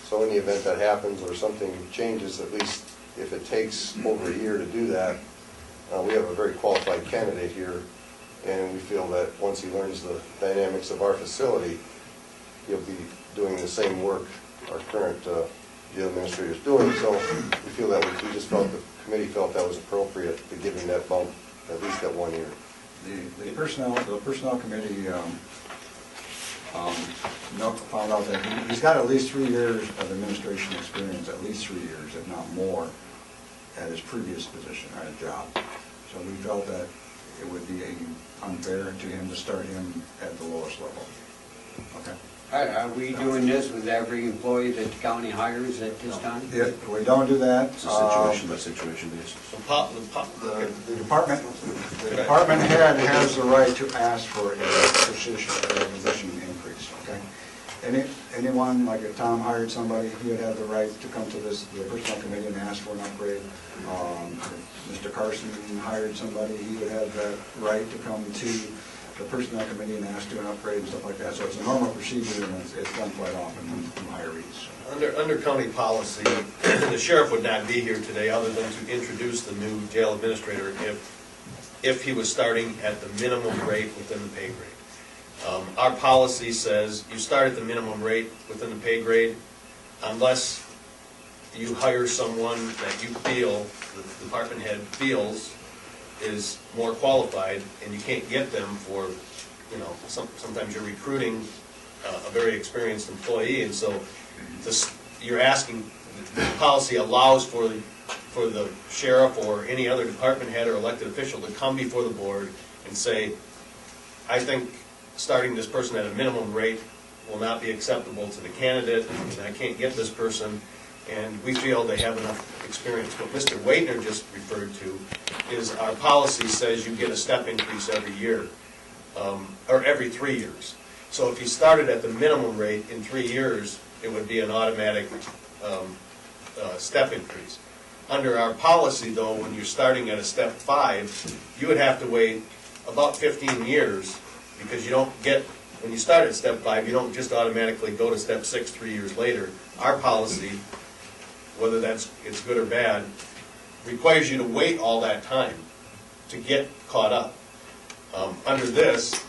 So in the event that happens or something changes, at least if it takes over a year to do that, we have a very qualified candidate here, and we feel that once he learns the dynamics of our facility, he'll be doing the same work our current jail administrator is doing. So we feel that we just felt, the committee felt that was appropriate to give him that bump, at least that 1 year. The personnel committee found out that he's got at least 3 years of administration experience, at least 3 years, if not more, at his previous position or job. So we felt that it would be unfair to him to start him at the lowest level. Okay. Are we doing this with every employee that the county hires at this time? If we don't do that, It's a situation by situation basis. the department head has the right to ask for a position increase, okay? Anyone, like if Tom hired somebody, he would have the right to come to the personnel committee and ask for an upgrade. If Mr. Carson hired somebody, he would have that right to come to the personnel committee and ask to an upgrade and stuff like that. So it's a normal procedure, and it's done quite often from hirees. Under county policy, the sheriff would not be here today other than to introduce the new jail administrator if he was starting at the minimum rate within the pay grade. Our policy says you start at the minimum rate within the pay grade unless you hire someone that you feel, the department head feels is more qualified, and you can't get them for, sometimes you're recruiting a very experienced employee, and so you're asking, the policy allows for the sheriff or any other department head or elected official to come before the board and say, I think starting this person at a minimum rate will not be acceptable to the candidate, and I can't get this person, and we feel they have enough experience. What Mr. Waitner just referred to is our policy says you get a step increase every year, or every 3 years. So if you started at the minimum rate in 3 years, it would be an automatic step increase. Under our policy, though, when you're starting at a step 5, you would have to wait about 15 years, because you don't get, when you start at step 5, you don't just automatically go to step 6 3 years later. Our policy, whether it's good or bad, requires you to wait all that time to get caught up. Under this,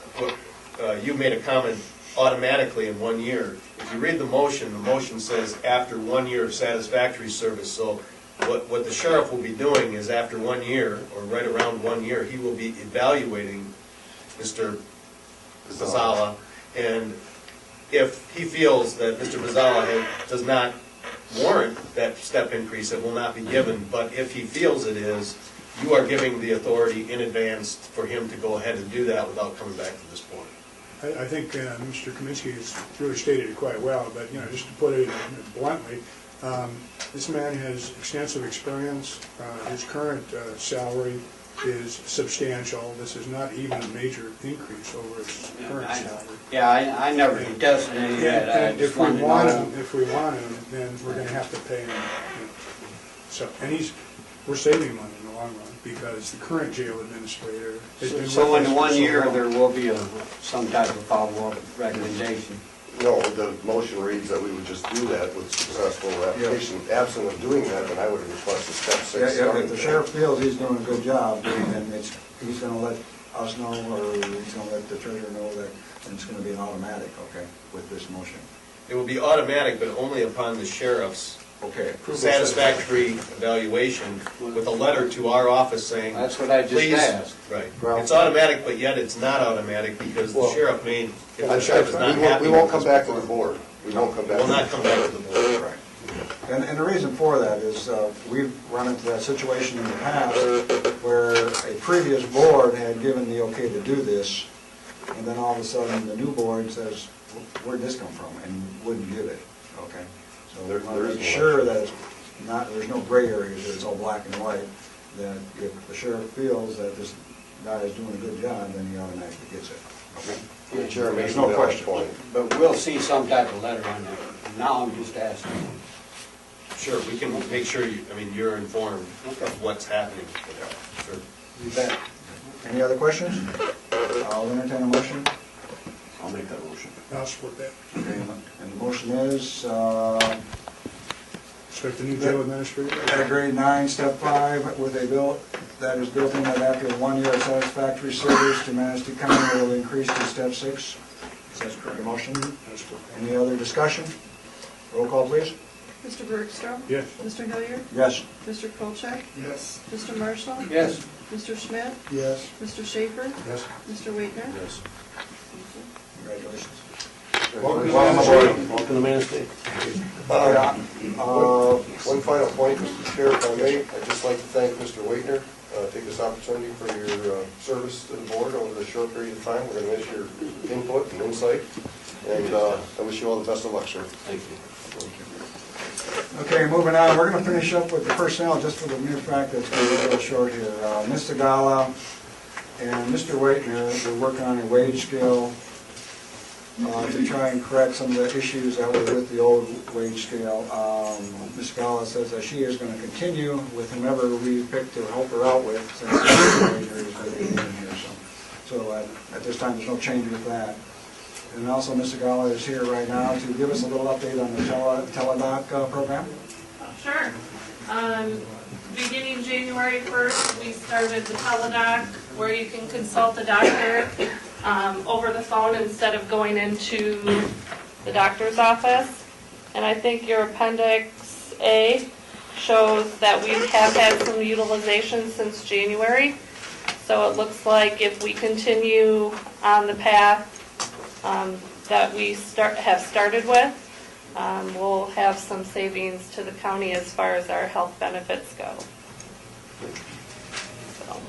you made a comment automatically in 1 year. If you read the motion says after 1 year of satisfactory service. So what the sheriff will be doing is after 1 year, or right around 1 year, he will be evaluating Mr. Bazala, and if he feels that Mr. Bazala does not warrant that step increase, it will not be given. But if he feels it is, you are giving the authority in advance for him to go ahead and do that without coming back to this board. I think Mr. Kaminsky has really stated it quite well, but just to put it bluntly, this man has extensive experience. His current salary is substantial. This is not even a major increase over his current salary. Yeah, I never contested any of that. And if we want him, then we're going to have to pay him. So, and we're saving money in the long run because the current jail administrator has been. So in 1 year, there will be some type of follow-up recommendation. No, the motion reads that we would just do that with successful application. Absent of doing that, then I would request a step 6 starting. If the sheriff feels he's doing a good job, then he's going to let us know, or he's going to let the treasurer know that it's going to be an automatic, okay, with this motion. It will be automatic, but only upon the sheriff's satisfactory evaluation with a letter to our office saying, that's what I just please, asked. Right. It's automatic, but yet it's not automatic because the sheriff may, if the sheriff is not happy. We won't come back to the board. We won't come back. Will not come back to the board. Right. And the reason for that is we've run into that situation in the past where a previous board had given the okay to do this, and then all of a sudden the new board says, where'd this come from? And wouldn't give it, okay? So we want to make sure that there's no gray areas, that it's all black and white, that if the sheriff feels that this guy is doing a good job, then he automatically gets it, okay? The chair There's no question. But we'll see some type of letter on that. Now I'm just asking. Sure, we can make sure, you're informed of what's happening. Sure. You bet. Any other questions? I'll entertain a motion. I'll make that motion. I'll support that. Okay, and the motion is, Start the new jail administrator. at grade 9, step 5, with a bill that is built in that after 1 year of satisfactory service to Manistee County will increase to step 6. That's correct. Motion. Any other discussion? Roll call, please. Mr. Bergstrom? Yes. Mr. Hilliard? Yes. Mr. Kolchak? Yes. Mr. Marshall? Yes. Mr. Schmidt? Yes. Mr. Schaefer? Yes. Mr. Waitner? Yes. Congratulations. Welcome to Welcome Manistee. aboard. Welcome to Manistee. One final point, Mr. Chair, if I may, I'd just like to thank Mr. Waitner, take this opportunity for your service to the board over the short period of time. We're going to miss your input and insight, and I wish you all the best of luck, sir. Thank you. Okay, moving on, we're going to finish up with the personnel just for the mere fact that it's going to be real short here. Ms. Segala and Mr. Waitner, we're working on a wage scale to try and correct some of the issues that were with the old wage scale. Ms. Segala says that she is going to continue with whomever we pick to help her out with, since Mr. Waitner is going to be in here. So at this time, there's no change with that. And also, Ms. Segala is here right now to give us a little update on the teledoc program. Sure. Beginning January 1st, we started the teledoc, where you can consult a doctor over the phone instead of going into the doctor's office. And I think your Appendix A shows that we have had some utilization since January. So it looks like if we continue on the path that we have started with, we'll have some savings to the county as far as our health benefits go. So.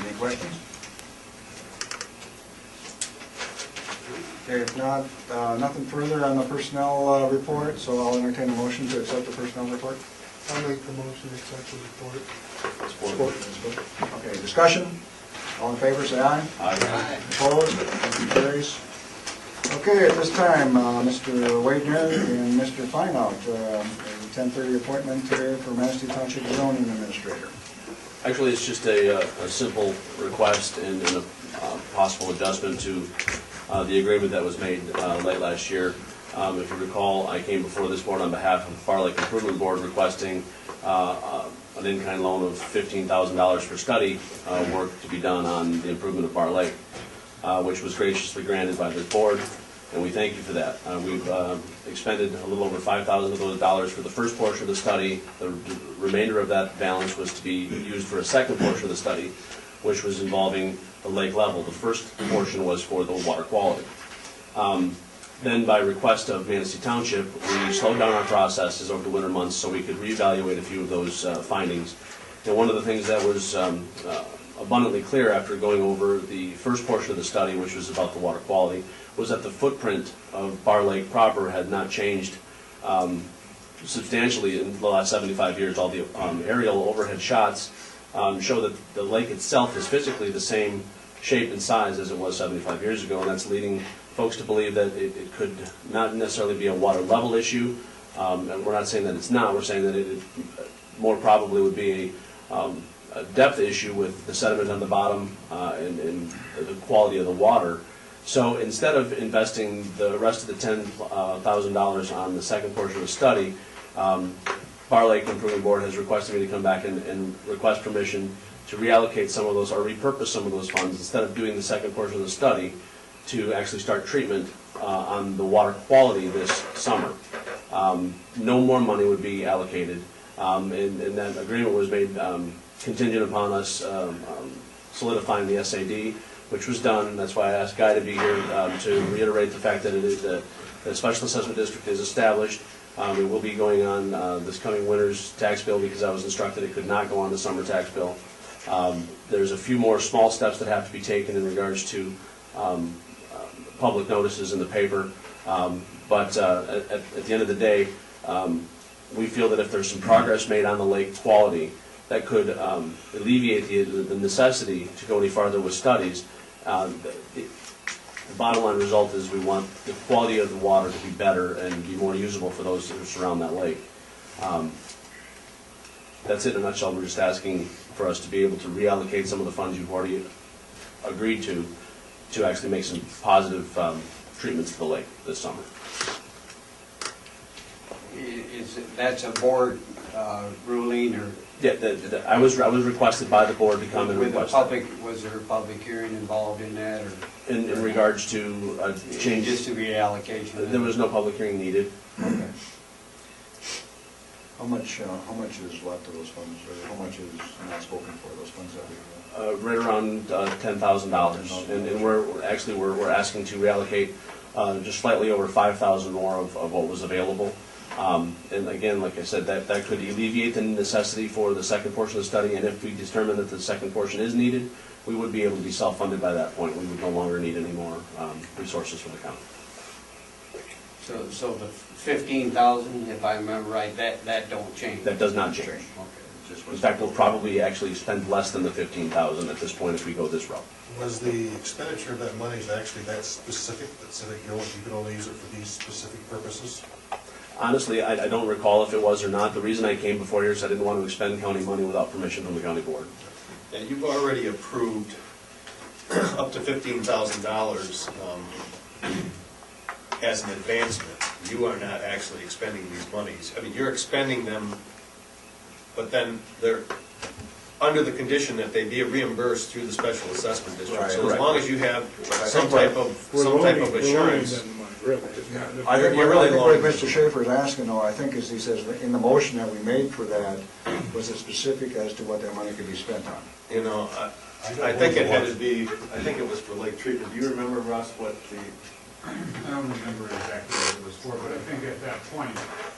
Any questions? Okay, if not, nothing further on the personnel report, so I'll entertain a motion to accept the personnel report. I'll make the motion to accept the report. Support. Okay, discussion? All in favor, say aye. Aye. Opposed? Motion carries. Okay, at this time, Mr. Waitner and Mr. Fineout, a 10:30 appointment for Manistee Township Zoning Administrator. Actually, it's just a simple request and a possible adjustment to the agreement that was made late last year. If you recall, I came before this board on behalf of the Far Lake Improvement Board requesting an in-kind loan of $15,000 for study work to be done on the improvement of Bar Lake, which was graciously granted by the board, and we thank you for that. We've expended a little over $5,000 of those dollars for the first portion of the study. The remainder of that balance was to be used for a second portion of the study, which was involving the lake level. The first portion was for the water quality. Then, by request of Manistee Township, we slowed down our processes over the winter months so we could reevaluate a few of those findings. And one of the things that was abundantly clear after going over the first portion of the study, which was about the water quality, was that the footprint of Bar Lake proper had not changed substantially in the last 75 years. All the aerial overhead shots show that the lake itself is physically the same shape and size as it was 75 years ago, and that's leading folks to believe that it could not necessarily be a water level issue. And we're not saying that it's not. We're saying that it more probably would be a depth issue with the sediment on the bottom and the quality of the water. So instead of investing the rest of the $10,000 on the second portion of the study, Bar Lake Improvement Board has requested me to come back and request permission to reallocate some of those or repurpose some of those funds instead of doing the second portion of the study to actually start treatment on the water quality this summer. No more money would be allocated, and that agreement was made contingent upon us solidifying the SAD, which was done. That's why I asked Guy to be here to reiterate the fact that it is the Special Assessment District is established. It will be going on this coming winter's tax bill because I was instructed it could not go on the summer tax bill. There's a few more small steps that have to be taken in regards to public notices in the paper, but at the end of the day, we feel that if there's some progress made on the lake quality, that could alleviate the necessity to go any farther with studies. The bottom line result is we want the quality of the water to be better and be more usable for those that surround that lake. that's it in a nutshell. We're just asking for us to be able to reallocate some of the funds you've already agreed to actually make some positive treatments to the lake this summer. That's a board ruling, or? Yeah, I was requested by the board to come and request that. Was there a public hearing involved in that, or? In regards to change? Just the reallocation? There was no public hearing needed. Okay. How much is left of those funds, or how much is not spoken for, those funds that we have? Right around $10,000, and we're asking to reallocate just slightly over 5,000 more of what was available. And again, like I said, that could alleviate the necessity for the second portion of the study, and if we determine that the second portion is needed, we would be able to be self-funded by that point. We would no longer need any more resources from the county. So the 15,000, if I remember right, that don't change? That does not change. In fact, we'll probably actually spend less than the 15,000 at this point if we go this route. Was the expenditure of that money actually that specific, that said that you can only use it for these specific purposes? Honestly, I don't recall if it was or not. The reason I came before here is I didn't want to expend county money without permission from the county board. And you've already approved up to $15,000 as an advancement. You are not actually expending these monies. I mean, you're expending them, but then they're under the condition that they be reimbursed through the special assessment district. So as long as you have some type of assurance. I think You're really what loaning. Mr. Schaefer is asking, though, I think, is he says, in the motion that we made for that, was it specific as to what that money could be spent on? You know, I think it had to be, I think it was for lake treatment. Do you remember, Russ, what the? I don't remember exactly what it was for, but I think at that point,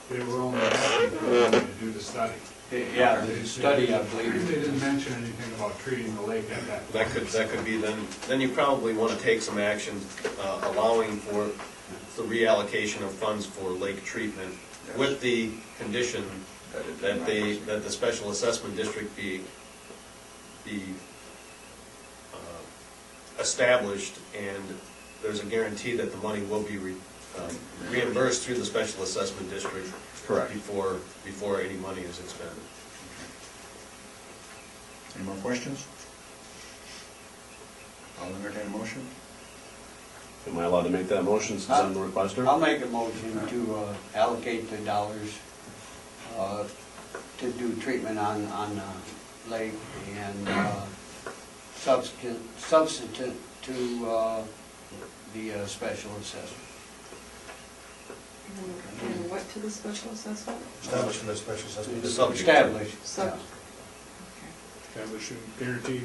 they were only asking for the money to do the study. Yeah, the study, I believe. They didn't mention anything about treating the lake at that point. That could be then you probably want to take some action allowing for the reallocation of funds for lake treatment with the condition that the special assessment district be established, and there's a guarantee that the money will be reimbursed through the special assessment district. Correct. Before any money is expended. Any more questions? I'll entertain a motion. Am I allowed to make that motion since I'm the requester? I'll make a motion to allocate the dollars to do treatment on lake and substitute to the special assessment. And what to the special assessment? Establish for the special assessment. Establish. Sub- Establish and guarantee.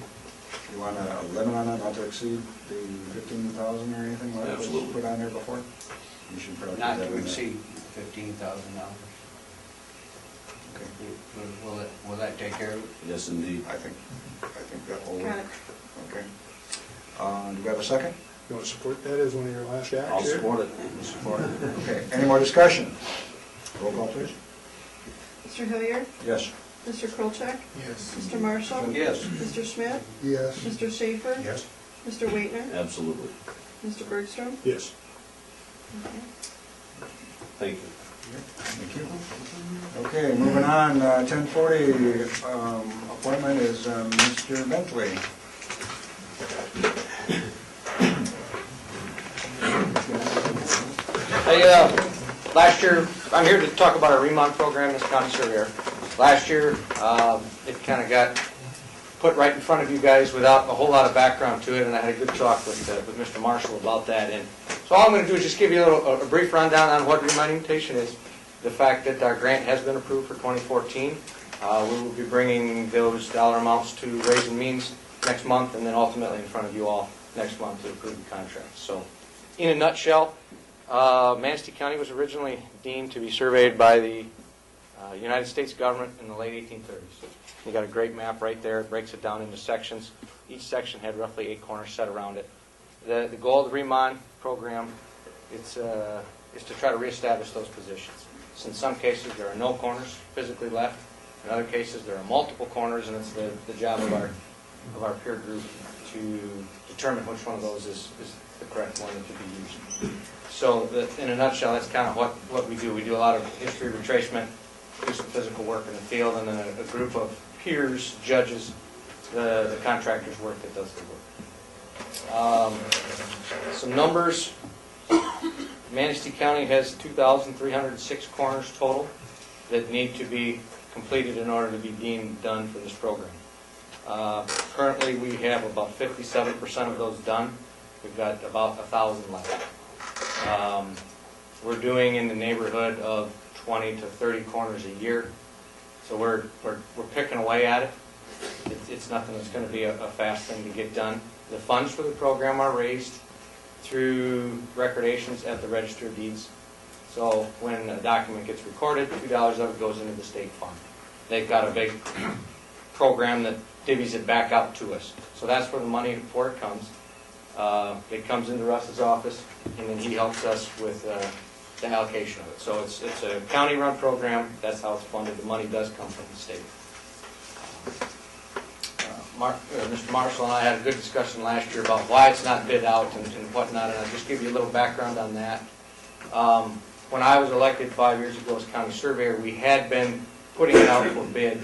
You want a limit on that, not to exceed the 15,000 or anything like that was Absolutely. put on there before? You should probably Not put that to in there. exceed $15,000. Okay. Will that take care of it? Yes, indeed. I think that will Got work. it. Okay. Do we have a second? You want to support that as one of your last acts? I'll here? support it. Support. Okay, any more discussion? Roll call, please. Mr. Hilliard? Yes. Mr. Krolchak? Yes. Mr. Marshall? Yes. Mr. Schmidt? Yes. Mr. Schaefer? Yes? Mr. Waitner? Absolutely. Mr. Bergstrom? Yes. Okay. Thank you. Thank you. Okay, moving on, 10:40, appointment is Mr. Bentley. Last year, I'm here to talk about our remont program as county surveyor. Last year, it kind of got put right in front of you guys without a whole lot of background to it, and I had a good talk with Mr. Marshall about that. And so all I'm going to do is just give you a brief rundown on what remontation is. The fact that our grant has been approved for 2014. We will be bringing those dollar amounts to Ways and Means next month, and then ultimately in front of you all next month to approve the contract. So, in a nutshell, Manistee County was originally deemed to be surveyed by the United States government in the late 1830s. You got a great map right there. It breaks it down into sections. Each section had roughly 8 corners set around it. The goal of the Remont program is to try to reestablish those positions. So in some cases, there are no corners physically left. In other cases, there are multiple corners, and it's the job of our peer group to determine which one of those is the correct one that should be used. So in a nutshell, that's kind of what we do. We do a lot of history retracement do some physical work in the field, and then a group of peers judges the contractor's work that does the work. Some numbers. Manistee County has 2,306 corners total that need to be completed in order to be deemed done for this program. Currently, we have about 57% of those done. We've got about 1,000 left. We're doing in the neighborhood of 20 to 30 corners a year, so we're picking away at it. It's nothing that's going to be a fast thing to get done. The funds for the program are raised through recordations at the Register of Deeds. So when a document gets recorded, $2 of it goes into the state fund. They've got a big program that divvies it back out to us. So that's where the money for it comes. It comes into Russ's office, and then he helps us with the allocation of it. So it's a county-run program. That's how it's funded. The money does come from the state. Mr. Marshall and I had a good discussion last year about why it's not bid out and whatnot, and I'll just give you a little background on that. When I was elected 5 years ago as county surveyor, we had been putting it out for bid,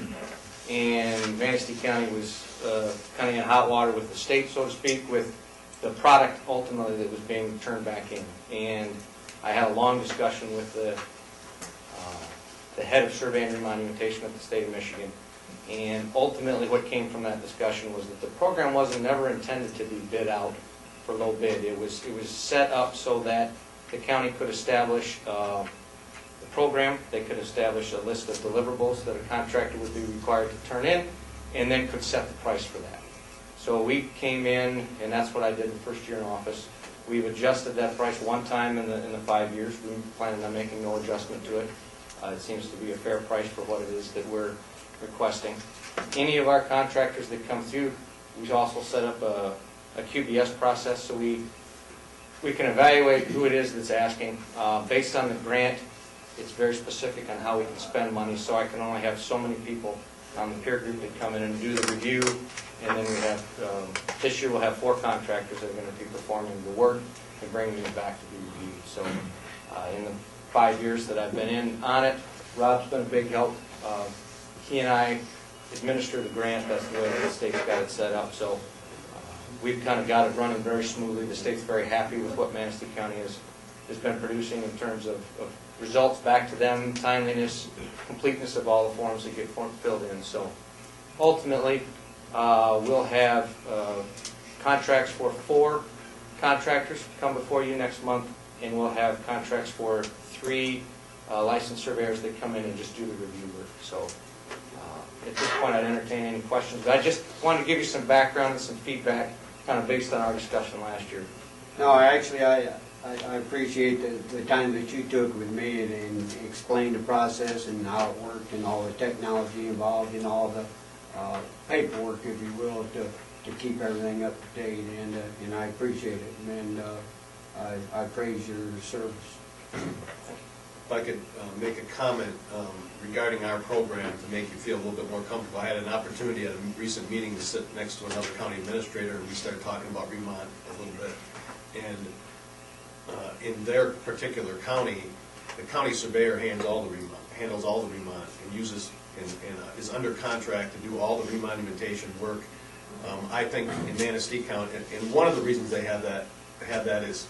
and Manistee County was kind of in hot water with the state, so to speak, with the product ultimately that was being turned back in. And I had a long discussion with the head of survey and remonumentation of the state of Michigan. And ultimately what came from that discussion was that the program wasn't never intended to be bid out for low bid. It was set up so that the county could establish the program, they could establish a list of deliverables that a contractor would be required to turn in, and then could set the price for that. So we came in, and that's what I did the first year in office. We've adjusted that price one time in the 5 years. We planning on making no adjustment to it. It seems to be a fair price for what it is that we're requesting. Any of our contractors that come through, we also set up a QBS process so we can evaluate who it is that's asking. Based on the grant, it's very specific on how we can spend money, so I can only have so many people on the peer group that come in and do the review, and then we have, this year we'll have 4 contractors that are going to be performing the work and bringing it back to be reviewed. So in the 5 years that I've been in on it, Rob's been a big help. He and I administer the grant. That's the way the state's got it set up. So we've kind of got it running very smoothly. The state's very happy with what Manistee County has been producing in terms of results back to them, timeliness, completeness of all the forms that get filled in. So ultimately, we'll have contracts for 4 contractors come before you next month, and we'll have contracts for 3 licensed surveyors that come in and just do the review work. So at this point, I'd entertain any questions. But I just wanted to give you some background and some feedback, kind of based on our discussion last year. No, actually, I appreciate the time that you took with me and explained the process and how it worked and all the technology involved and all the paperwork, if you will, to keep everything up to date. And I appreciate it. And I praise your service. If I could make a comment regarding our program to make you feel a little bit more comfortable. I had an opportunity at a recent meeting to sit next to another county administrator, and we started talking about Remont a little bit. And in their particular county, the county surveyor handles all the Remont and uses and is under contract to do all the remonumentation work. I think in Manistee County, and one of the reasons they have that is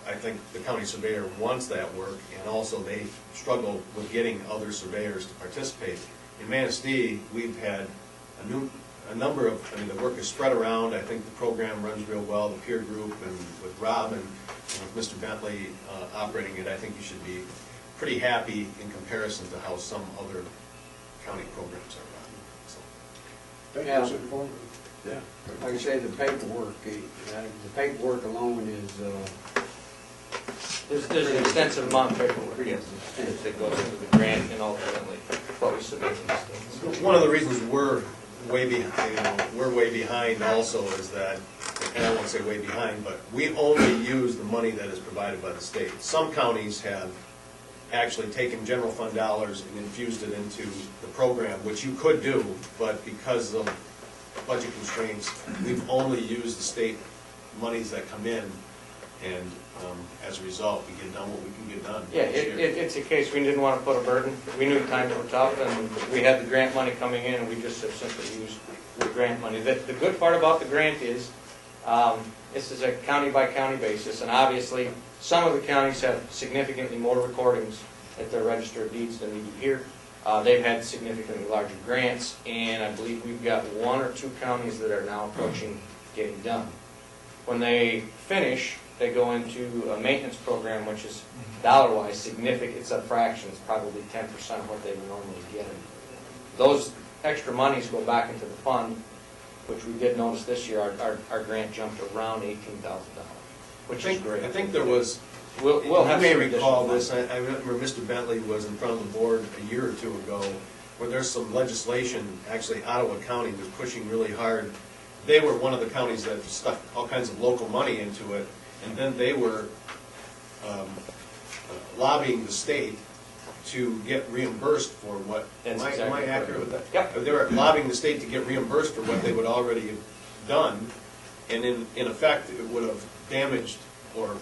I think the county surveyor wants that work, and also they struggle with getting other surveyors to participate. In Manistee, we've had a number of, the work is spread around. I think the program runs real well, the peer group, and with Rob and with Mr. Bentley operating it, I think you should be pretty happy in comparison to how some other county programs are run. So. Thank Yeah. you, Mr. Foreman. Yeah. Like I say, the paperwork alone is... There's an extensive amount of paperwork that goes into the grant and ultimately what we submit to the state. One of the reasons we're way behind also is that, and I won't say way behind, but we only use the money that is provided by the state. Some counties have actually taken general fund dollars and infused it into the program, which you could do, but because of budget constraints, we've only used the state monies that come in And as a result, we get done what we can get done. Yeah, this year. it's a case, we didn't want to put a burden. We knew times were tough, and we had the grant money coming in, and we just have simply used the grant money. The good part about the grant is, this is a county-by-county basis, and obviously, some of the counties have significantly more recordings at their register of deeds than we do here. They've had significantly larger grants, and I believe we've got 1 or 2 counties that are now approaching getting done. When they finish, they go into a maintenance program, which is dollar-wise significant. It's a fraction. It's probably 10% of what they would normally get. Those extra monies go back into the fund, which we did notice this year. Our grant jumped around $18,000, which is great. I think there was, we'll have you may some recall additional this, I remember Mr. Bentley was in front of the board a year or 2 ago, where there's some legislation, actually Ottawa County was pushing really hard. They were one of the counties that stuck all kinds of local money into it, and then they were lobbying the state to get reimbursed for what, am I accurate with that? Yep. They were lobbying the state to get reimbursed for what they would already have done, and in effect, it would have damaged or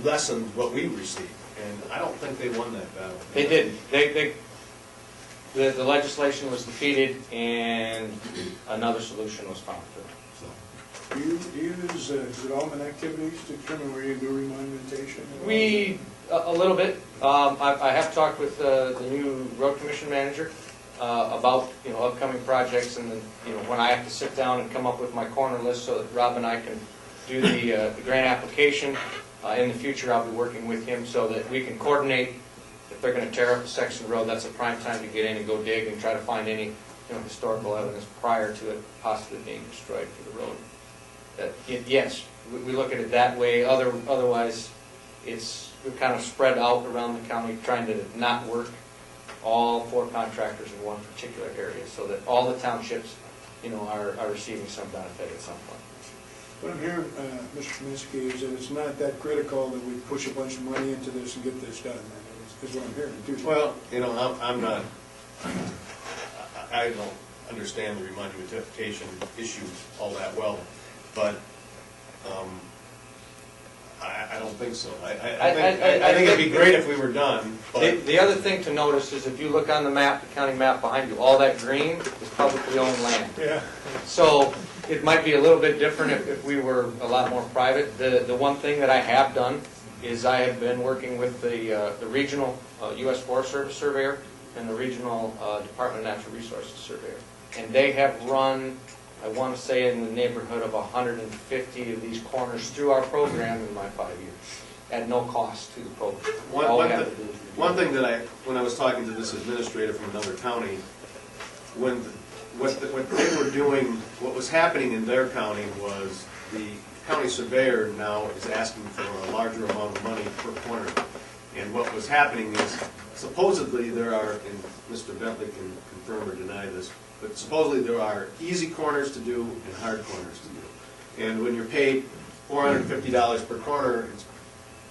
lessened what we received, and I don't think they won that battle. They didn't. The legislation was defeated, and another solution was found for it. Do you use development activities to determine where you do remonumentation? A little bit. I have talked with the new road commission manager about upcoming projects, and then when I have to sit down and come up with my corner list so that Rob and I can do the grant application. In the future, I'll be working with him so that we can coordinate. If they're going to tear up a section of road, that's a prime time to get in and go dig and try to find any historical evidence prior to it possibly being destroyed for the road. Yes, we look at it that way. Otherwise, we're kind of spread out around the county, trying to not work all 4 contractors in one particular area, so that all the townships, are receiving some benefit at some point. What I'm hearing, Mr. Kaminsky, is that it's not that critical that we push a bunch of money into this and get this done. Is what I'm hearing. Well, I'm not. I don't understand the remonumentation issue all that well, but I don't think so. I think it'd be great if we were done. But the other thing to notice is if you look on the map, the county map behind you, all that green is publicly owned land. Yeah. So it might be a little bit different if we were a lot more private. The one thing that I have done is I have been working with the regional U.S. Forest Service surveyor and the regional Department of Natural Resources surveyor. And they have run, I want to say, in the neighborhood of 150 of these corners through our program in my 5 years, at no cost to the program. One thing that when I was talking to this administrator from another county, what they were doing, what was happening in their county was the county surveyor now is asking for a larger amount of money per corner. And what was happening is, supposedly there are, and Mr. Bentley can confirm or deny this, but supposedly there are easy corners to do and hard corners to do. And when you're paid $450 per corner,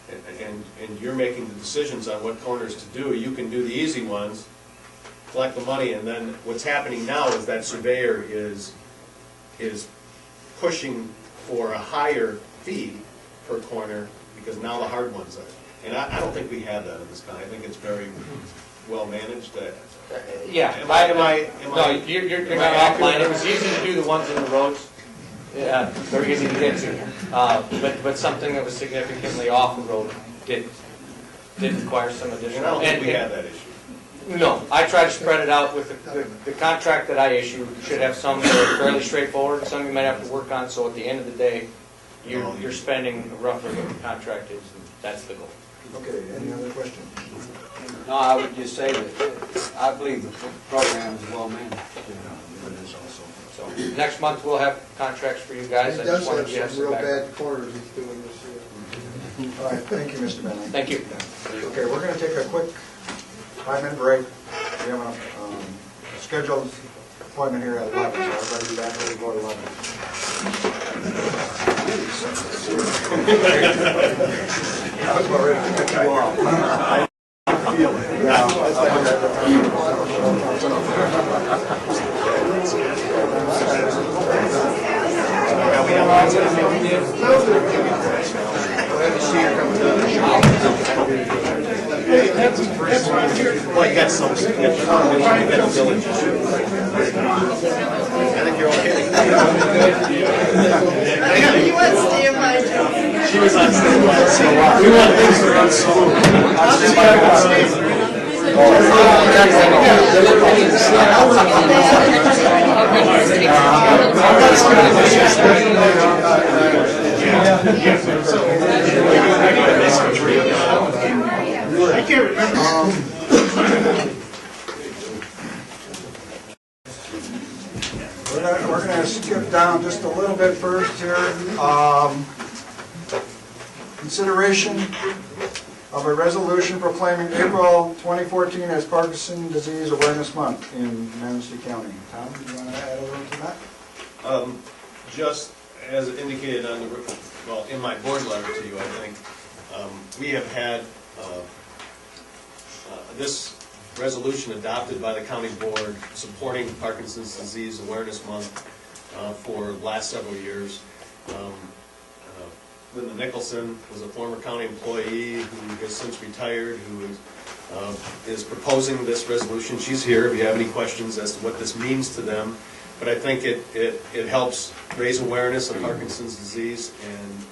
and you're making the decisions on what corners to do, you can do the easy ones, collect the money, and then what's happening now is that surveyor is pushing for a higher fee per corner because now the hard ones are. And I don't think we have that in this county. I think it's very well managed. Yeah. You're not offline. It was easy to do the ones in the roads. Yeah, very easy to get to. But something that was significantly off the road did require some additional. And I don't think we have that issue. No, I try to spread it out with the contract that I issue. Should have some that are fairly straightforward, some you might have to work on. So at the end of the day, you're spending roughly what the contract is, and that's the goal. Okay, any other questions? No, I would just say that I believe the program is well managed. So next month we'll have contracts for you guys. He I does just wanted have to get some real back. bad corners he's doing this year. All right, thank you, Mr. Bentley. Thank you. Okay, we're going to take a quick 5-minute break. We have a scheduled appointment here at 11, so everybody be back ready to go at 11. I was about ready to cut you off. I feel it. Yeah, we have We want things to run I can't remember. We're going to skip down just a little bit first here. Consideration of a resolution proclaiming April 2014 as Parkinson's Disease Awareness Month in Manistee County. Tom, do you want to add a little to that? Just as indicated on the, well, in my board letter to you, I think, we have had this resolution adopted by the county board supporting Parkinson's Disease Awareness Month for the last several years. Linda Nicholson was a former county employee who has since retired, who is proposing this resolution. She's here if you have any questions as to what this means to them. But I think it helps raise awareness of Parkinson's disease and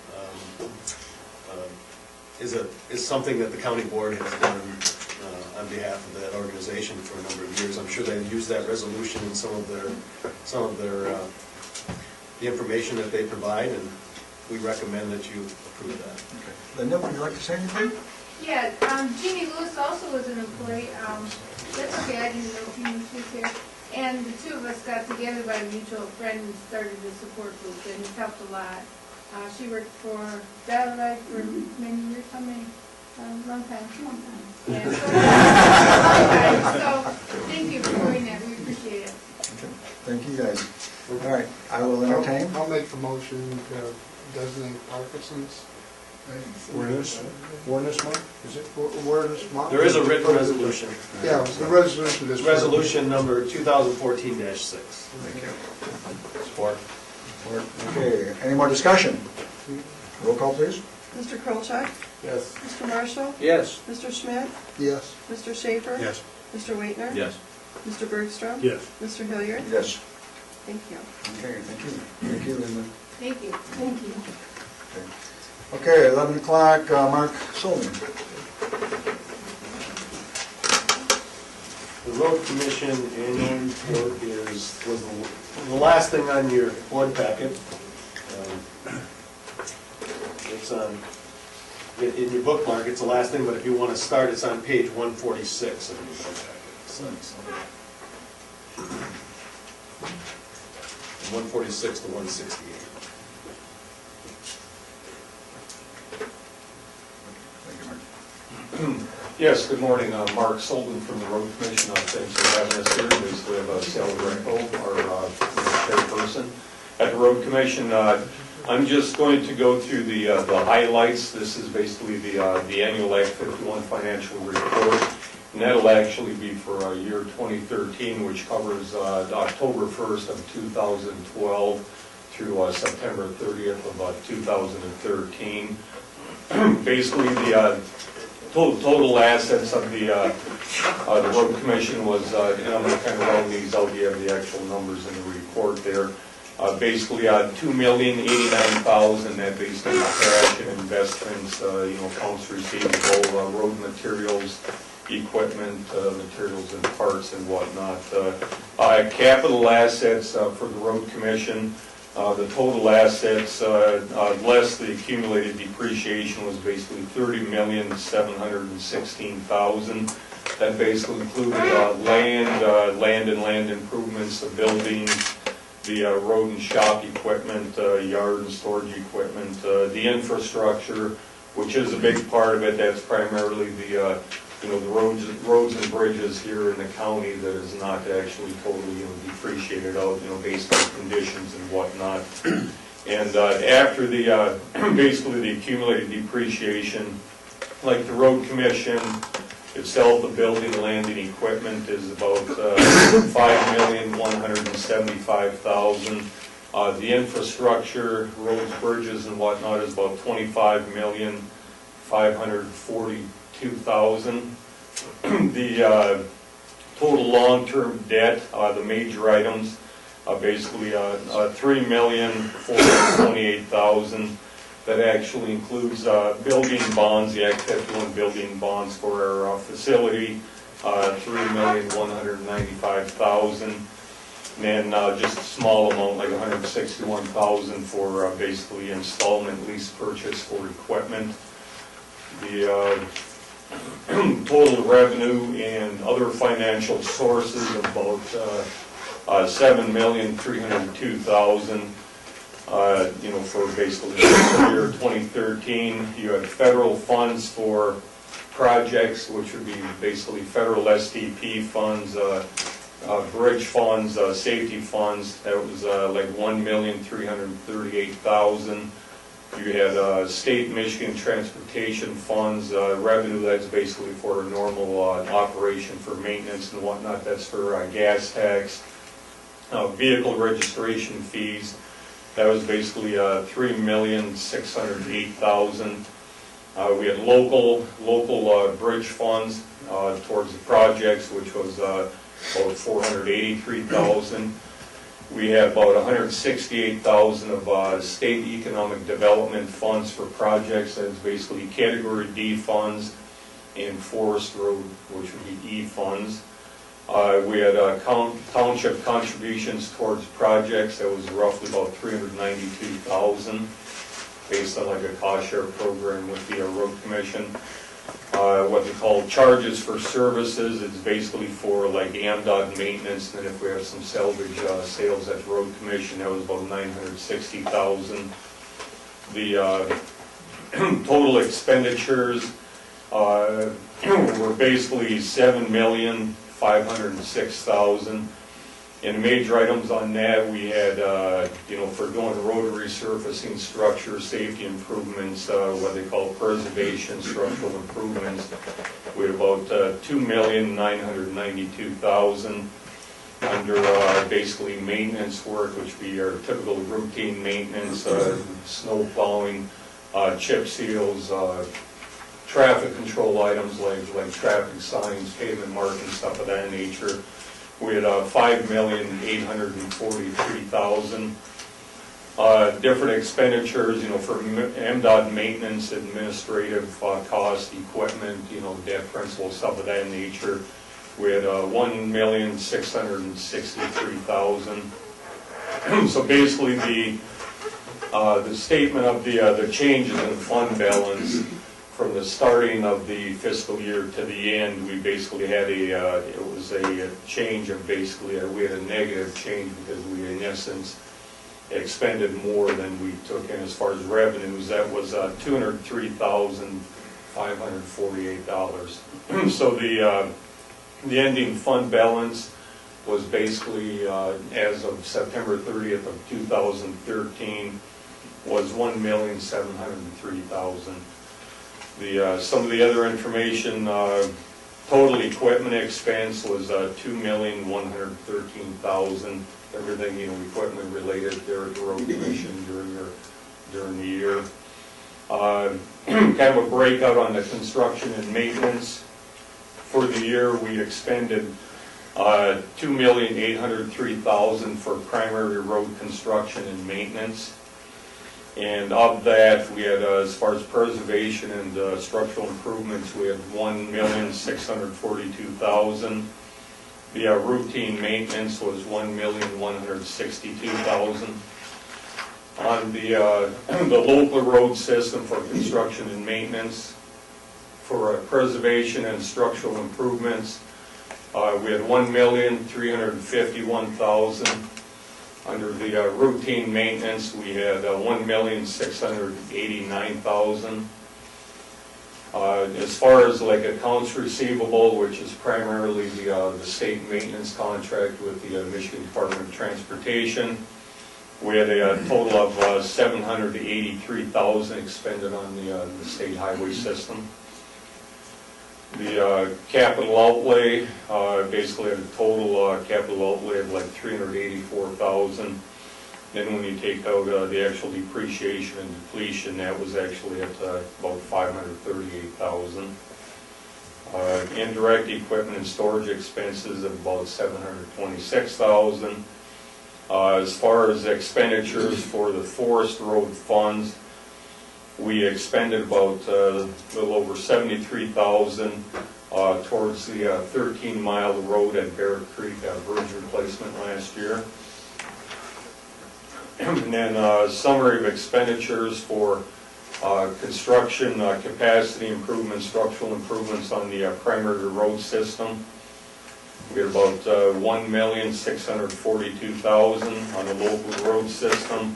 is something that the county board has done on behalf of that organization for a number of years. I'm sure they've used that resolution in some of their the information that they provide, and we recommend that you approve that. Okay. Linda, would you like to say anything? Yeah, Jeannie Lewis also was an employee. That's okay, I didn't know Jeannie was here. And the two of us got together by a mutual friend and started a support group, and it's helped a lot. She worked for Satellite for many years. How many? Long time. Long time. Yeah, so thank you for doing that. We appreciate it. Okay. Thank you, guys. All right, I will entertain. I'll make the motion to designate Parkinson's Awareness Month? Is it Awareness Month? There is a written resolution. Yeah, the resolution is. Resolution number 2014-6. Thank you. Support. Okay, any more discussion? Roll call, please. Mr. Krolchak? Yes. Mr. Marshall? Yes. Mr. Schmidt? Yes. Mr. Schaefer? Yes. Mr. Waitner? Yes. Mr. Bergstrom? Yes. Mr. Hilliard? Yes. Thank you. Okay, thank you. Thank you, Linda. Thank you. Thank you. Okay, 11 o'clock, Mark Solman. The Road Commission annual report was the last thing on your board packet. It's on, in your bookmark, it's the last thing, but if you want to start, it's on page 146 of your board packet. 146 to 168. Yes, good morning. Mark Solden from the Road Commission. Thanks for having us here. We have Sally Greco, our chairperson at the Road Commission. I'm just going to go through the highlights. This is basically the annual Act 51 financial report, and that'll actually be for year 2013, which covers October 1st of 2012 through September 30th of 2013. Basically, the total assets of the Road Commission was, and I'm going to kind of round these out, you have the actual numbers in the report there. Basically, $2,089,000, that based on cash and investments, accounts receivable, road materials, equipment, materials and parts and whatnot. Capital assets for the Road Commission, the total assets, less the accumulated depreciation, was basically $30,716,000. That basically included land and land improvements, the buildings, the road and shop equipment, yard and storage equipment, the infrastructure, which is a big part of it. That's primarily the the roads and bridges here in the county that is not actually totally depreciated out, based on conditions and whatnot. And after the basically the accumulated depreciation, like the Road Commission itself, the building, land, and equipment is about $5,175,000. The infrastructure, roads, bridges, and whatnot is about $25,542,000. The total long-term debt, the major items, basically $3,428,000. that actually includes building bonds, the Act 51 building bonds for our facility, $3,195,000. And then just a small amount, like $161,000 for basically installment lease purchase for equipment. The total revenue and other financial sources about $7,302,000. For basically the year 2013, you had federal funds for projects, which would be basically federal STP funds, bridge funds, safety funds. That was like $1,338,000. You had state Michigan transportation funds, revenue that's basically for a normal operation for maintenance and whatnot. That's for gas tax, vehicle registration fees. That was basically $3,608,000. We had local bridge funds towards the projects, which was about $483,000. We had about $168,000 of state economic development funds for projects. That's basically Category D funds and Forest Road, which would be E funds. We had township contributions towards projects. That was roughly about $392,000, based on like a cost share program with the road commission. What they call charges for services, it's basically for like AMDOT maintenance, and then if we have some salvage sales at the road commission, that was about $960,000. The total expenditures were basically $7,506,000. And major items on that, we had, for doing road resurfacing, structure, safety improvements, what they call preservation, structural improvements. We had about $2,992,000 under basically maintenance work, which would be our typical routine maintenance, snow plowing, chip seals, traffic control items like traffic signs, pavement markings, stuff of that nature. We had $5,843,000. Different expenditures, for MDOT maintenance, administrative costs, equipment, debt principal, stuff of that nature. We had $1,663,000. So basically, the statement of the changes in fund balance from the starting of the fiscal year to the end, we basically had it was a change of basically, we had a negative change because we, in essence, expended more than we took in as far as revenues. That was $203,548. So the ending fund balance was basically, as of September 30th of 2013, was $1,703,000. Some of the other information, total equipment expense was $2,113,000. Everything, equipment related there at the road commission during the year. Kind of a breakout on the construction and maintenance. For the year, we expended $2,803,000 for primary road construction and maintenance. And of that, we had, as far as preservation and structural improvements, we had $1,642,000. The routine maintenance was $1,162,000. On the local road system for construction and maintenance, for preservation and structural improvements, we had $1,351,000. Under the routine maintenance, we had $1,689,000. As far as like accounts receivable, which is primarily the state maintenance contract with the Michigan Department of Transportation, we had a total of $783,000 expended on the state highway system. The capital outlay, basically had a total capital outlay of like $384,000. Then when you take out the actual depreciation and depletion, that was actually at about $538,000. Indirect equipment and storage expenses of about $726,000. As far as expenditures for the forest road funds, We expended about a little over $73,000 towards the 13-mile road at Bear Creek bridge replacement last year. And then summary of expenditures for construction capacity improvements, structural improvements on the primary road system. We had about $1,642,000 on the local road system,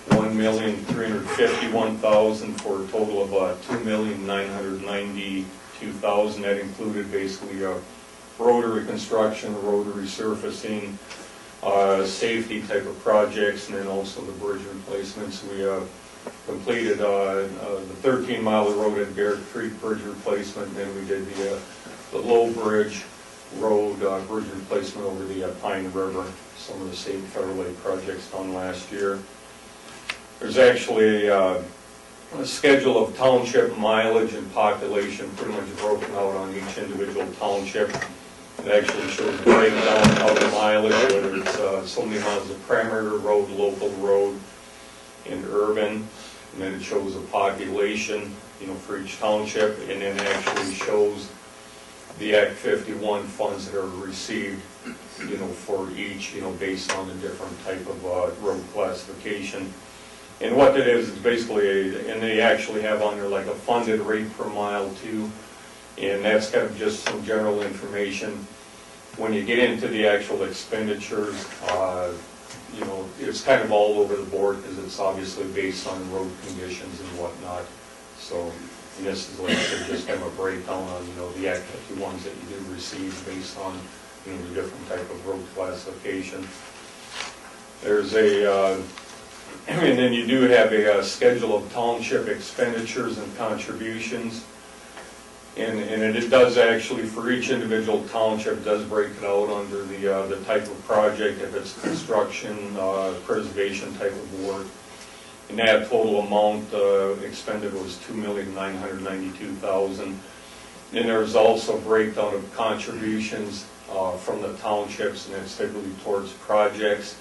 $1,351,000 for a total of $2,992,000. That included basically rotary construction, rotary surfacing, safety type of projects, and then also the bridge replacements. We completed the 13-mile road at Bear Creek bridge replacement, and then we did the Low Bridge Road bridge replacement over the Pine River, some of the state and federal aid projects done last year. There's actually a schedule of township mileage and population pretty much broken out on each individual township. It actually shows a breakdown of the mileage, whether it's so many miles of primary road, local road, and urban. And then it shows a population, for each township, and then it actually shows the Act 51 funds that are received, for each, based on the different type of road classification. And what that is basically, and they actually have on there like a funded rate per mile too, and that's kind of just some general information. When you get into the actual expenditures, it's kind of all over the board because it's obviously based on road conditions and whatnot. So this is, like I said, just kind of a breakdown on, the Act 51s that you do receive based on, the different type of road classification. There's and then you do have a schedule of township expenditures and contributions. And it does actually, for each individual township, does break it out under the type of project, if it's construction, preservation type of work. And that total amount expended was $2,992,000. And there's also a breakdown of contributions from the townships, and it's typically towards projects.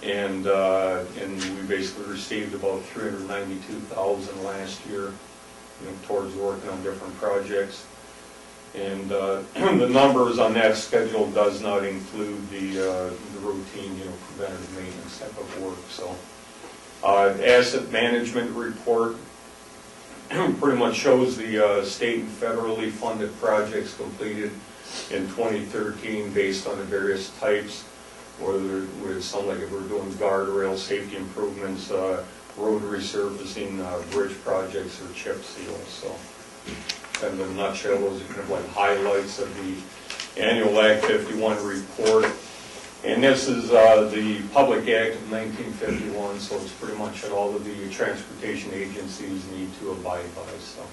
And we basically received about $392,000 last year, towards working on different projects. And the numbers on that schedule does not include the routine, preventative maintenance type of work. So, asset management report pretty much shows the state and federally funded projects completed in 2013 based on the various types, whether it's something like if we're doing guardrail safety improvements, road resurfacing, bridge projects, or chip seals. So, kind of in a nutshell, those are kind of like highlights of the annual Act 51 report. And this is the Public Act of 1951, so it's pretty much what all of the transportation agencies need to abide by. So,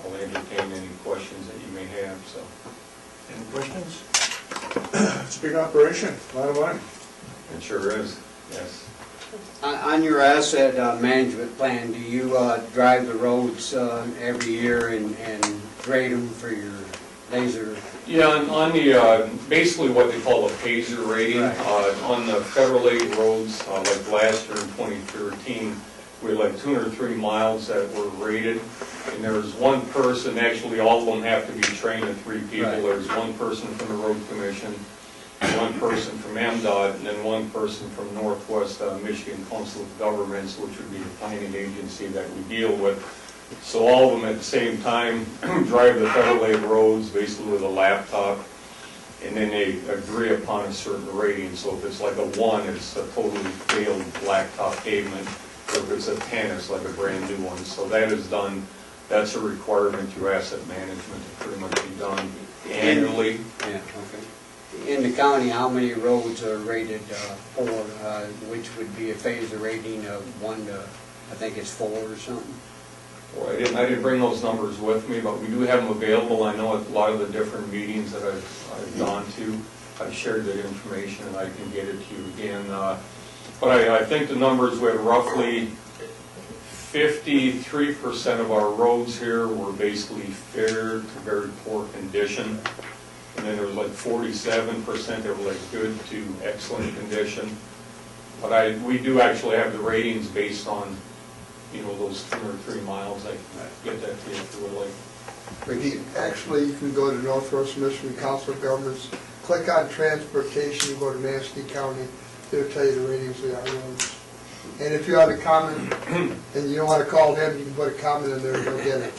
I'll entertain any questions that you may have. So, any questions? It's a big operation, a lot of money. It sure is. Yes. On your asset management plan, do you drive the roads every year and grade them for your laser? Yeah, on the, basically what they call a PASER rating, on the federal aid roads, like last year in 2013, we had like 203 miles that were rated, and there's one person, actually all of them have to be trained to 3 people. Right. There's one person from the Road Commission, one person from MDOT, and then one person from Northwest Michigan Council of Governments, which would be the planning agency that we deal with. So all of them at the same time drive the federal aid roads basically with a laptop, and then they agree upon a certain rating. So if it's like a 1, it's a totally failed blacktop pavement. If it's a 10, it's like a brand new one. So that is done, that's a requirement through asset management to pretty much be done annually. Yeah, okay. In the county, how many roads are rated 4, which would be a phaser rating of 1 to, I think it's 4 or something? Well, I didn't bring those numbers with me, but we do have them available. I know at a lot of the different meetings that I've gone to, I've shared that information, and I can get it to you again. But I think the numbers were roughly 53% of our roads here were basically fair to very poor condition. And then there was like 47% that were like good to excellent condition. But we do actually have the ratings based on you know, those 2 or 3 miles, I can get that to you if you would like. Actually, you can go to Northwest Michigan Council of Governments, click on transportation, go to Manistee County, they'll tell you the ratings of our roads. And if you have a comment and you don't want to call them, you can put a comment in there and they'll get it.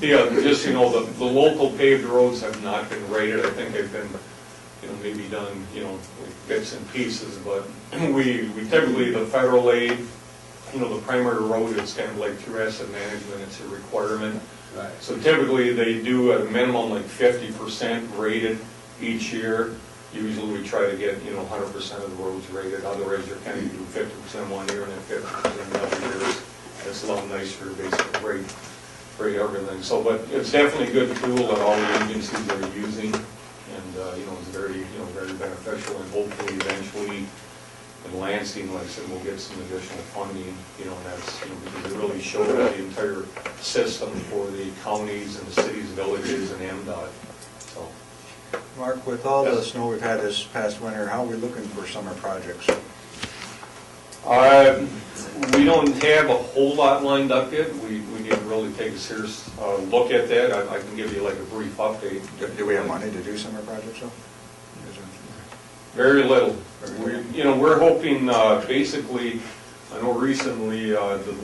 Yeah, just, you know, the local paved roads have not been rated. I think they've been, you know, maybe done, you know, with bits and pieces, but we typically, the federal aid, you know, the primary road is kind of like through asset management, it's a requirement. Right. So typically they do at a minimum like 50% rated each year. Usually we try to get, you know, 100% of the roads rated, otherwise you're kind of do 50% one year and then 50% the other years. It's a lot nicer to basically rate everything. So, but it's definitely a good tool that all the agencies are using, and, you know, it's very, you know, very beneficial, and hopefully eventually in Lansing, like I said, we'll get some additional funding, you know, and that's, you know, because it really showed the entire system for the counties and the cities, villages, and MDOT, so. Mark, with all the snow we've had this past winter, how are we looking for summer projects? We don't have a whole lot lined up yet. We need to really take a serious look at that. I can give you like a brief update. Do we have money to do summer projects though? Very little. You know, we're hoping, basically, I know recently the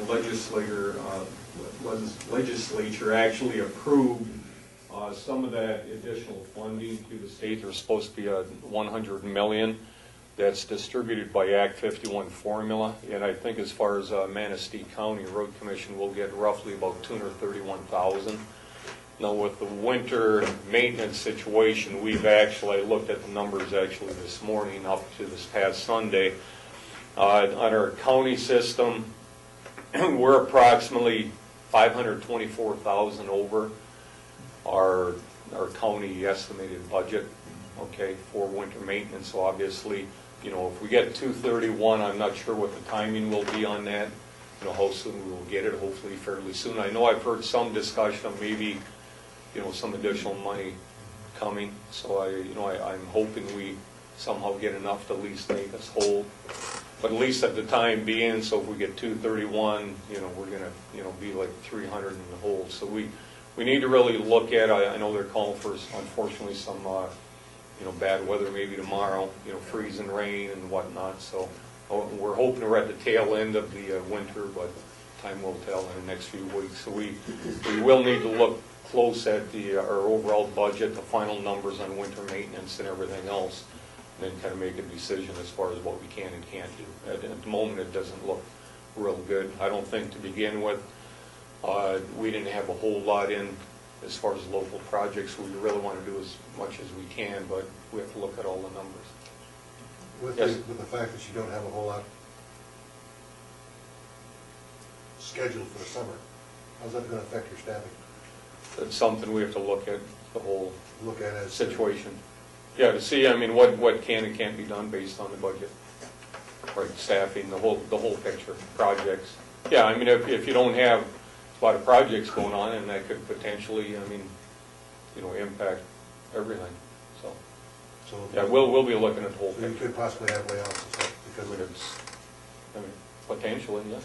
legislature actually approved some of that additional funding to the state. There's supposed to be a $100 million that's distributed by Act 51 formula, and I think as far as Manistee County Road Commission, we'll get roughly about $231,000. Now with the winter maintenance situation, we've actually, I looked at the numbers actually this morning up to this past Sunday. On our county system, we're approximately $524,000 over our county estimated budget, okay, for winter maintenance. So obviously, you know, if we get 231, I'm not sure what the timing will be on that, you know, how soon we will get it, hopefully fairly soon. I know I've heard some discussion of maybe, you know, some additional money coming, so I'm hoping we somehow get enough to at least make us whole. But at least at the time being, so if we get 231, you know, we're gonna, you know, be like 300 in the hole. So we need to really look at, I know they're calling for, unfortunately, some, you know, bad weather maybe tomorrow, you know, freezing rain and whatnot. So we're hoping we're at the tail end of the winter, but time will tell in the next few weeks. So we will need to look close at our overall budget, the final numbers on winter maintenance and everything else, and then kind of make a decision as far as what we can and can't do. At the moment, it doesn't look real good. I don't think to begin with, we didn't have a whole lot in as far as local projects. We really want to do as much as we can, but we have to look at all the numbers. With Yes. the fact that you don't have a whole lot scheduled for the summer, how's that going to affect your staffing? It's something we have to look at, the whole as situation. Yeah, to see, I mean, what can and can't be done based on the budget. Right, staffing, the whole picture, projects. Yeah, I mean, if you don't have a lot of projects going on, and that could potentially, I mean, you know, impact everything, so. Yeah, we'll be looking at the whole picture. You could possibly have layoffs and stuff because of it's, I mean, potentially, yes.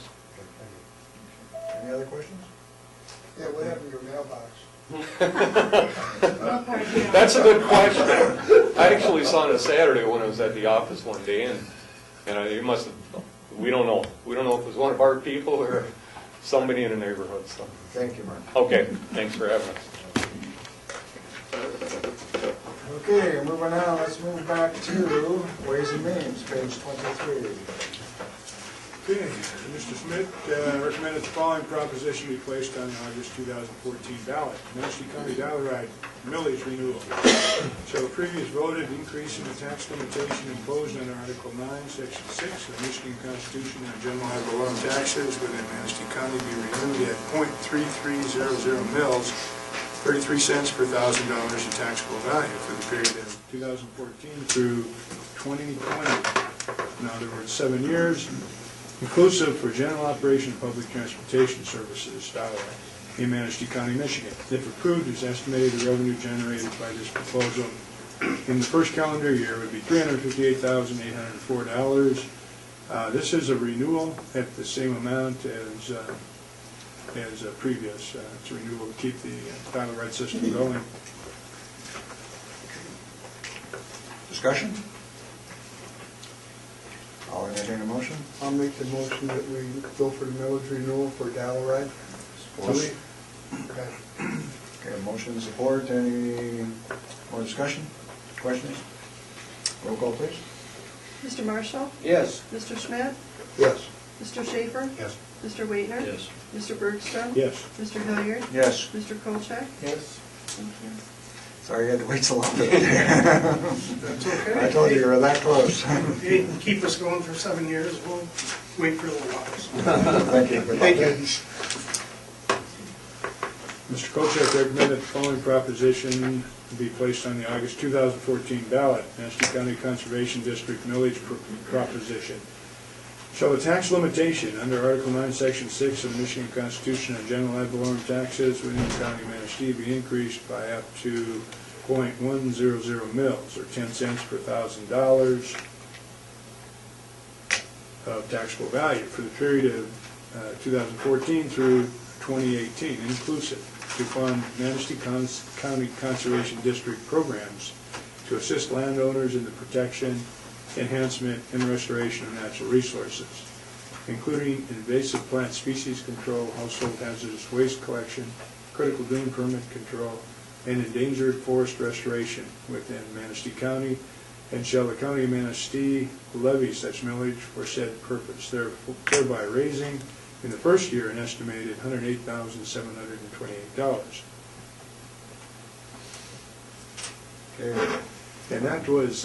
Any other questions? Yeah, what happened to your mailbox? That's a good question. I actually saw it on Saturday when I was at the office one day, and it must have, we don't know. We don't know if it was one of our people or somebody in the neighborhood, so. Thank you, Mark. Okay, thanks for having us. Okay, moving on, let's move back to Ways and Means, page 23. Okay, Mr. Smith recommended the following proposition be placed on the August 2014 ballot. Manistee County Dial-A-Ride millage renewal. So the previous voted increase in the tax limitation imposed under Article 9, Section 6 of the Michigan Constitution on general ad valorem taxes within Manistee County be renewed at .3300 mils, 33 cents per $1,000 in taxable value for the period of 2014 through 2020. In other words, 7 years. Inclusive for general operation of public transportation services in Manistee County, Michigan. If approved, it's estimated the revenue generated by this proposal in the first calendar year would be $358,804. This is a renewal at the same amount as previous. It's a renewal to keep the dial ride system going. Discussion? I'll entertain a motion. I'll make the motion that we go for the millage renewal for Dial-A-Ride. Support. Okay, motion and support. Any more discussion? Questions? Roll call, please. Mr. Marshall? Yes. Mr. Schmidt? Yes. Mr. Schaefer? Yes. Mr. Waitner? Yes. Mr. Bergstrom? Yes. Mr. Hilliard? Yes. Mr. Kolchak? Yes. Thank you. Sorry you had to wait so long. That's okay. I told you you were that close. If you can keep us going for 7 years, we'll wait for a little while. Thank you. Thank you. Mr. Kolchak recommended the following proposition be placed on the August 2014 ballot. Manistee County Conservation District millage proposition. Shall the tax limitation under Article 9, Section 6 of the Michigan Constitution on general ad valorem taxes within the County of Manistee be increased by up to .100 mils, or 10 cents per $1,000 of taxable value for the period of 2014 through 2018, inclusive, to fund Manistee County Conservation District programs to assist landowners in the protection, enhancement, and restoration of natural resources, including invasive plant species control, household hazardous waste collection, critical dune permit control, and endangered forest restoration within Manistee County, and shall the County of Manistee levy such millage for said purpose, thereby raising in the first year an estimated $108,728. Okay. And that was,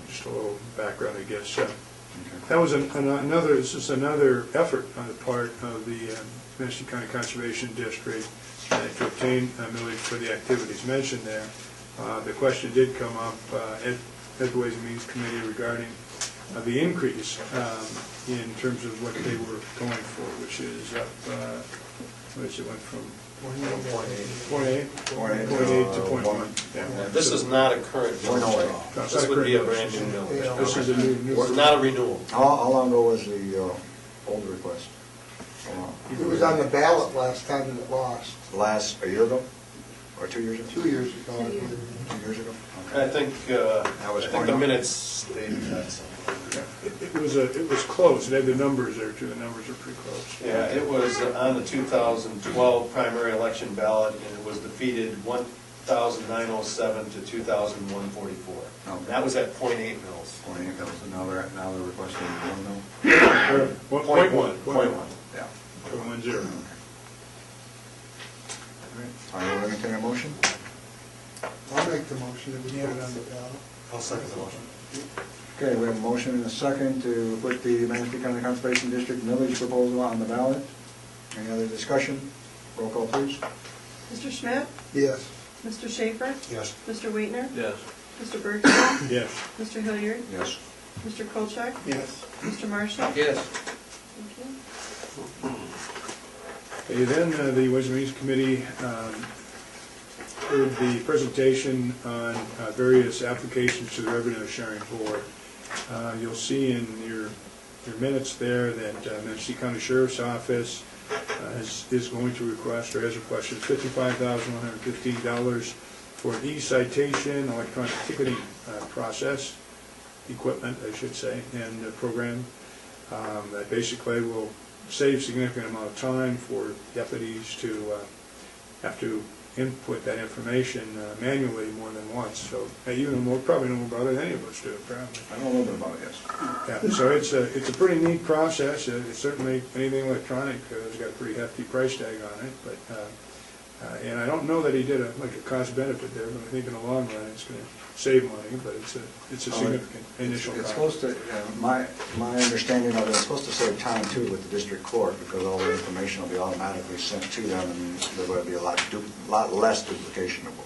just a little background, I guess. That was another, this is another effort on the part of the Manistee County Conservation District to obtain millage for the activities mentioned there. The question did come up at the Ways and Means Committee regarding the increase in terms of what they were going for, which is up, which it went from 0.8 to 0.1. Yeah. This is not a current millage. This would be a brand new millage. This is a new. It's not a renewal. How long ago was the old request? It was on the ballot last time and it lost. Last, a year ago? Or 2 years ago? 2 years ago, I believe. 2 years ago? I think the minutes stated that. So. It was close. It had the numbers there too. The numbers are pretty close. Yeah, it was on the 2012 primary election ballot, and it was defeated 1,907 to 2,144. Okay. That was at 0.8 mils. 0.8 mils, and now they're requesting 1 mil? 0.1. 0.1. Yeah. 0.10. I will entertain a motion. I'll make the motion that we put it on the ballot. I'll second the motion. Okay, we have a motion and a second to put the Manistee County Conservation District millage proposal on the ballot. Any other discussion? Roll call, please. Mr. Schmidt? Yes. Mr. Schaefer? Yes. Mr. Waitner? Yes. Mr. Bergstrom? Yes. Mr. Hilliard? Yes. Mr. Kolchak? Yes. Mr. Marshall? Yes. Thank you. Okay, then the Ways and Means Committee heard the presentation on various applications to the Revenue Sharing Board. You'll see in your minutes there that Manistee County Sheriff's Office is going to request, or has requested, $55,115 for an e-citation electronic ticketing process, equipment, I should say, and program that basically will save significant amount of time for deputies to have to input that information manually more than once. So you probably know more about it than any of us do, probably. I know a little bit about it, yes. Yeah, so it's a pretty neat process. It's certainly anything electronic has got a pretty hefty price tag on it, but and I don't know that he did a cost benefit there, but I think in the long run it's going to save money. But it's a significant initial It's cost. supposed to, my understanding of it, it's supposed to save time too with the district court, because all the information will be automatically sent to them, and there will be a lot less duplication of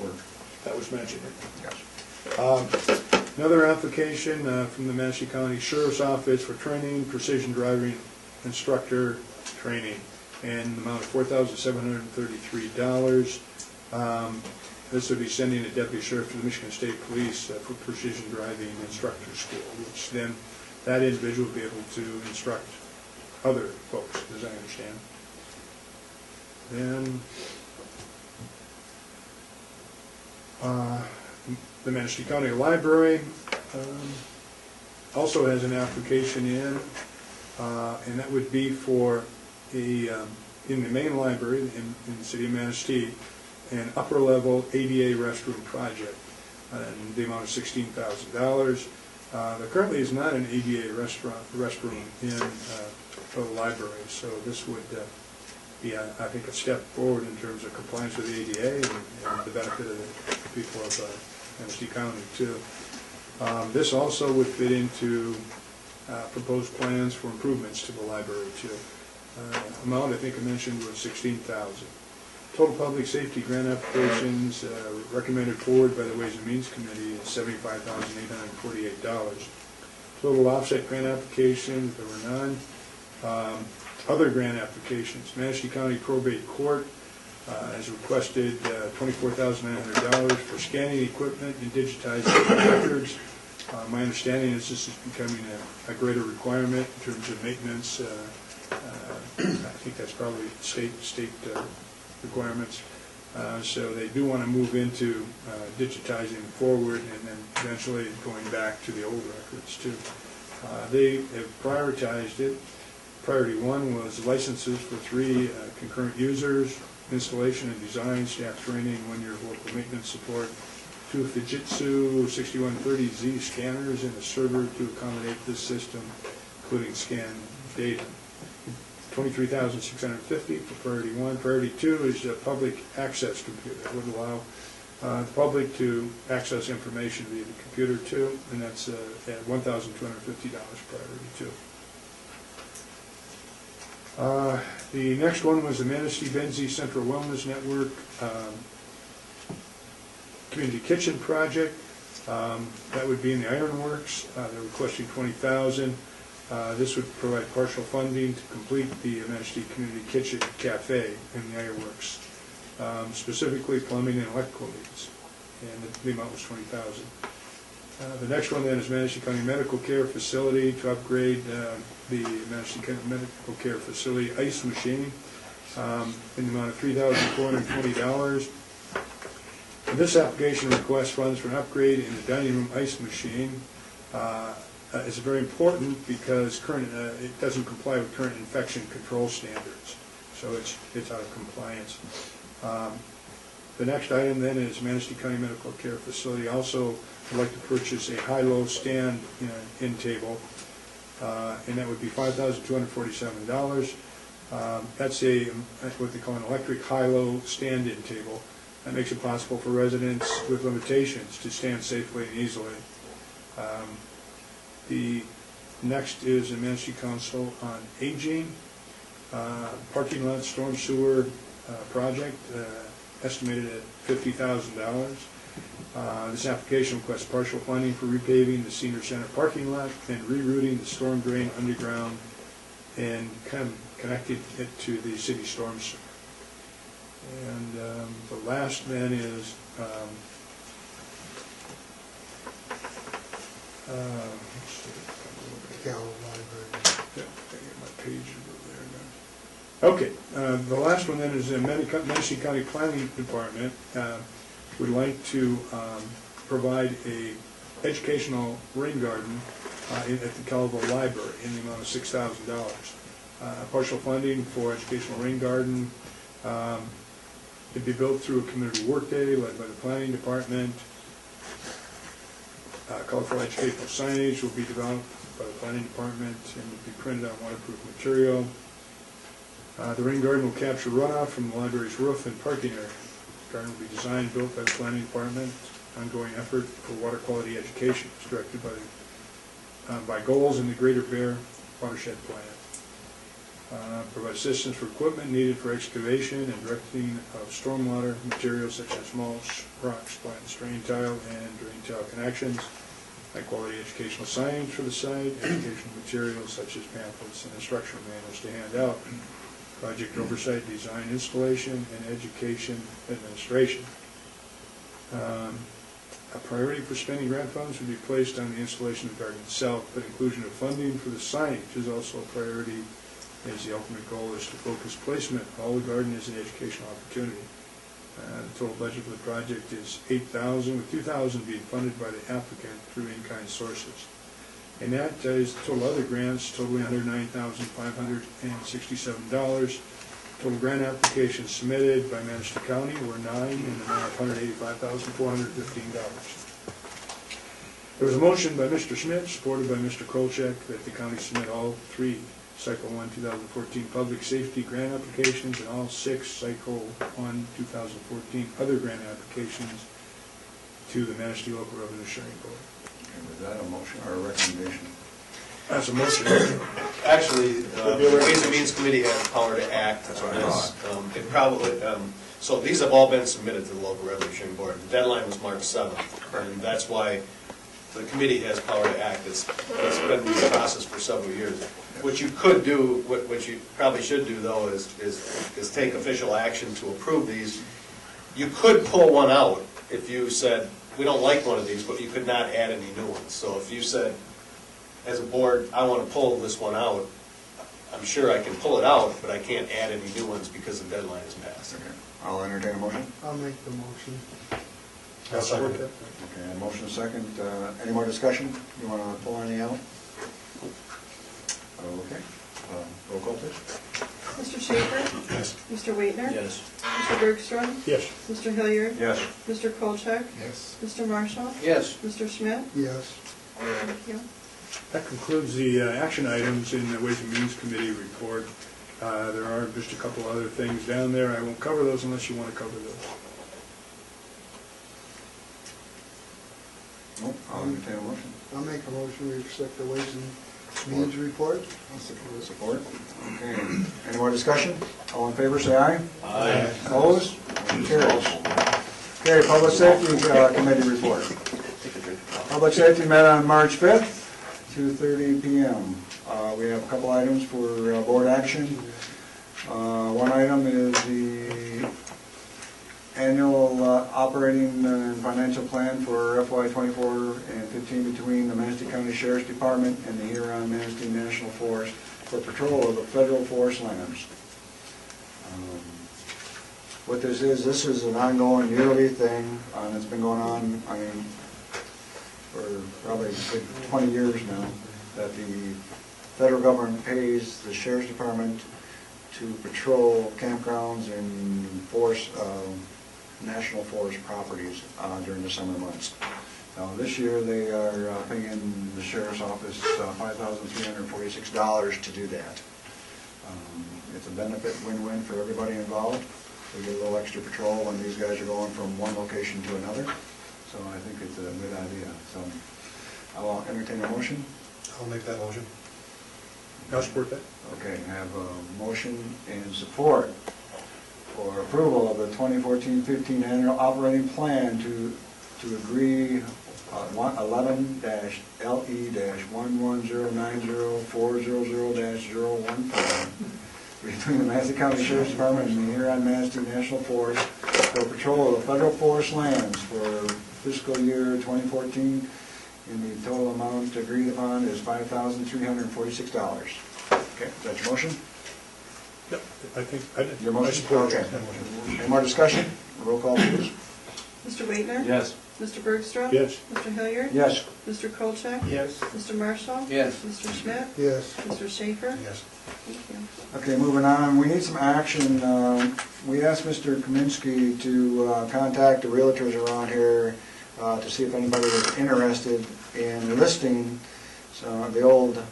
work. That was mentioned. Yes. Another application from the Manistee County Sheriff's Office for training, precision driving instructor training, and the amount of $4,733. This would be sending a deputy sheriff to the Michigan State Police for precision driving instructor school, which then that individual will be able to instruct other folks, as I understand. Then, the Manistee County Library also has an application in, and that would be for in the main library in the city of Manistee, an upper-level ADA restroom project in the amount of $16,000. There currently is not an ADA restroom in the library, so this would be, I think, a step forward in terms of compliance with the ADA and the benefit of the people of Manistee County, too. This also would fit into proposed plans for improvements to the library, too. Amount, I think I mentioned, was $16,000. Total public safety grant applications recommended forward by the Ways and Means Committee is $75,848. Total offset grant applications, there were none. Other grant applications, Manistee County Probate Court has requested $24,900 for scanning equipment and digitizing records. My understanding is this is becoming a greater requirement in terms of maintenance. I think that's probably state requirements. So they do want to move into digitizing forward and then eventually going back to the old records too. They have prioritized it. Priority 1 was licenses for 3 concurrent users, installation and design, staff training, 1 year of local maintenance support, 2 Fujitsu 6130Z scanners and a server to accommodate this system, including scan data. $23,650 for priority 1. Priority 2 is a public access computer. It would allow the public to access information via the computer too, and that's at $1,250 priority 2. The next one was the Manistee Benzie Central Wellness Network Community Kitchen Project. That would be in the Ironworks. They're requesting $20,000. This would provide partial funding to complete the Manistee Community Kitchen Cafe in the Ironworks, specifically plumbing and electrical needs, and the amount was $20,000. The next one then is Manistee County Medical Care Facility to upgrade the Manistee County Medical Care Facility ice machine in the amount of $3,420. This application requests funds for an upgrade in the dining room ice machine. It's very important because it doesn't comply with current infection control standards, so it's out of compliance. The next item then is Manistee County Medical Care Facility also would like to purchase a high-low stand end table, and that would be $5,247. That's what they call an electric high-low stand-in table. That makes it possible for residents with limitations to stand safely and easily. The next is the Manistee Council on Aging parking lot storm sewer project, estimated at $50,000. This application requests partial funding for repaving the senior center parking lot and rerouting the storm drain underground and connecting it to the city storm sewer. And the last then is let's see. Yeah, I get my page over there now. Okay, the last one then is the Manistee County Planning Department would like to provide a educational rain garden at the Calvo Library in the amount of $6,000. Partial funding for educational rain garden. It'd be built through a community workday led by the planning department. Colorful educational signage will be developed by the planning department and will be printed on waterproof material. The rain garden will capture runoff from the library's roof and parking area. The garden will be designed and built by the planning department. Ongoing effort for water quality education is directed by goals in the Greater Bear Watershed Plan. Provide assistance for equipment needed for excavation and directing of stormwater materials such as mulch, rocks, plants, drain tile, and drain tile connections. High-quality educational signage for the site, educational materials such as pamphlets and instructional manuals to hand out. Project oversight, design, installation, and education administration. A priority for spending grant funds would be placed on the installation of the garden itself, but inclusion of funding for the signage is also a priority, as the ultimate goal is to focus placement of all the garden as an educational opportunity. The total budget for the project is $8,000, with $2,000 being funded by the applicant through in-kind sources. And that is the total other grants totaling $109,567. Total grant applications submitted by Manistee County were 9 in the amount of $185,415. There was a motion by Mr. Schmidt, supported by Mr. Kolchak, that the county submit all 3 Cycle 1 2014 public safety grant applications and all 6 Cycle 1 2014 other grant applications to the Manistee Local Revenue Sharing Board. And was that a motion or a recommendation? That's a motion. Actually, the Ways and Means Committee has power to act on this. It probably, so these have all been submitted to the Local Revenue Sharing Board. The deadline was March 7th, and that's why the committee has power to act. It's been in the process for several years. What you could do, what you probably should do, though, is take official action to approve these. You could pull one out if you said, we don't like one of these, but you could not add any new ones. So if you said, as a board, I want to pull this one out, I'm sure I can pull it out, but I can't add any new ones because the deadline is passed. Okay. I'll entertain a motion. I'll make the motion. I'll support that. Okay, a motion second. Any more discussion? You want to pull any out? Okay. Roll call, please. Mr. Schaefer? Yes. Mr. Waitner? Yes. Mr. Bergstrom? Yes. Mr. Hilliard? Yes. Mr. Kolchak? Yes. Mr. Marshall? Yes. Mr. Schmidt? Yes. Thank you. That concludes the action items in the Ways and Means Committee report. There are just a couple other things down there. I won't cover those unless you want to cover those. Nope. I'll entertain a motion. I'll make a motion, we accept the Ways and Means report. Support. Okay. Any more discussion? All in favor, say aye. Aye. Opposed? Motion carries. Okay, Public Safety Committee report. Public Safety met on March 5th, 2:30 p.m. We have a couple items for board action. One item is the annual operating and financial plan for FY24 and 15 between the Manistee County Sheriff's Department and the Huron-Manistee National Forest for patrol of the federal forest lands. What this is an ongoing yearly thing, and it's been going on, I mean, for probably 20 years now, that the federal government pays the Sheriff's Department to patrol campgrounds and forest, national forest properties during the summer months. Now, this year, they are paying the Sheriff's Office $5,346 to do that. It's a benefit win-win for everybody involved. We get a little extra patrol when these guys are going from one location to another. So I think it's a good idea. So I'll entertain a motion. I'll make that motion. I'll support that. Okay, I have a motion and support for approval of the 2014-15 annual operating plan to agree 11-LE-110904000-014 between the Manistee County Sheriff's Department and the Huron-Manistee National Forest for patrol of the federal forest lands for fiscal year 2014, and the total amount agreed upon is $5,346. Okay, is that your motion? Yep, I think I did. Your motion? I support Okay. that motion. Any more discussion? Roll call, please. Mr. Waitner? Yes. Mr. Bergstrom? Yes. Mr. Hilliard? Yes. Mr. Kolchak? Yes. Mr. Marshall? Yes. Mr. Schmidt? Yes. Mr. Schaefer? Yes. Thank you. Okay, moving on, we need some action. We asked Mr. Kaminsky to contact the realtors around here to see if anybody was interested in listing the old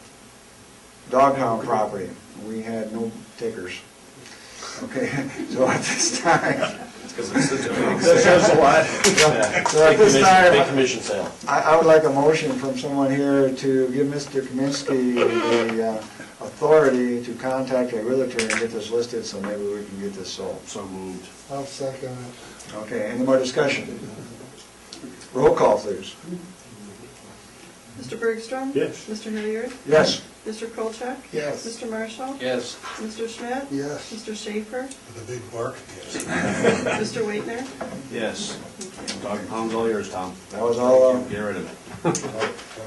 dog pound property. We had no takers. Okay, so at this time... Because it's such a big That says a lot. So at this time, Big commission sale. I would like a motion from someone here to give Mr. Kaminsky the authority to contact a realtor and get this listed, so maybe we can get this sold. So moved. I'll second it. Okay, any more discussion? Roll call, please. Mr. Bergstrom? Yes. Mr. Hilliard? Yes. Mr. Kolchak? Yes. Mr. Marshall? Yes. Mr. Schmidt? Yes. Mr. Schaefer? With a big bark? Yes. Mr. Waitner? Yes. Thank you. Dog pound's all yours, Tom. That was all, Get rid of it.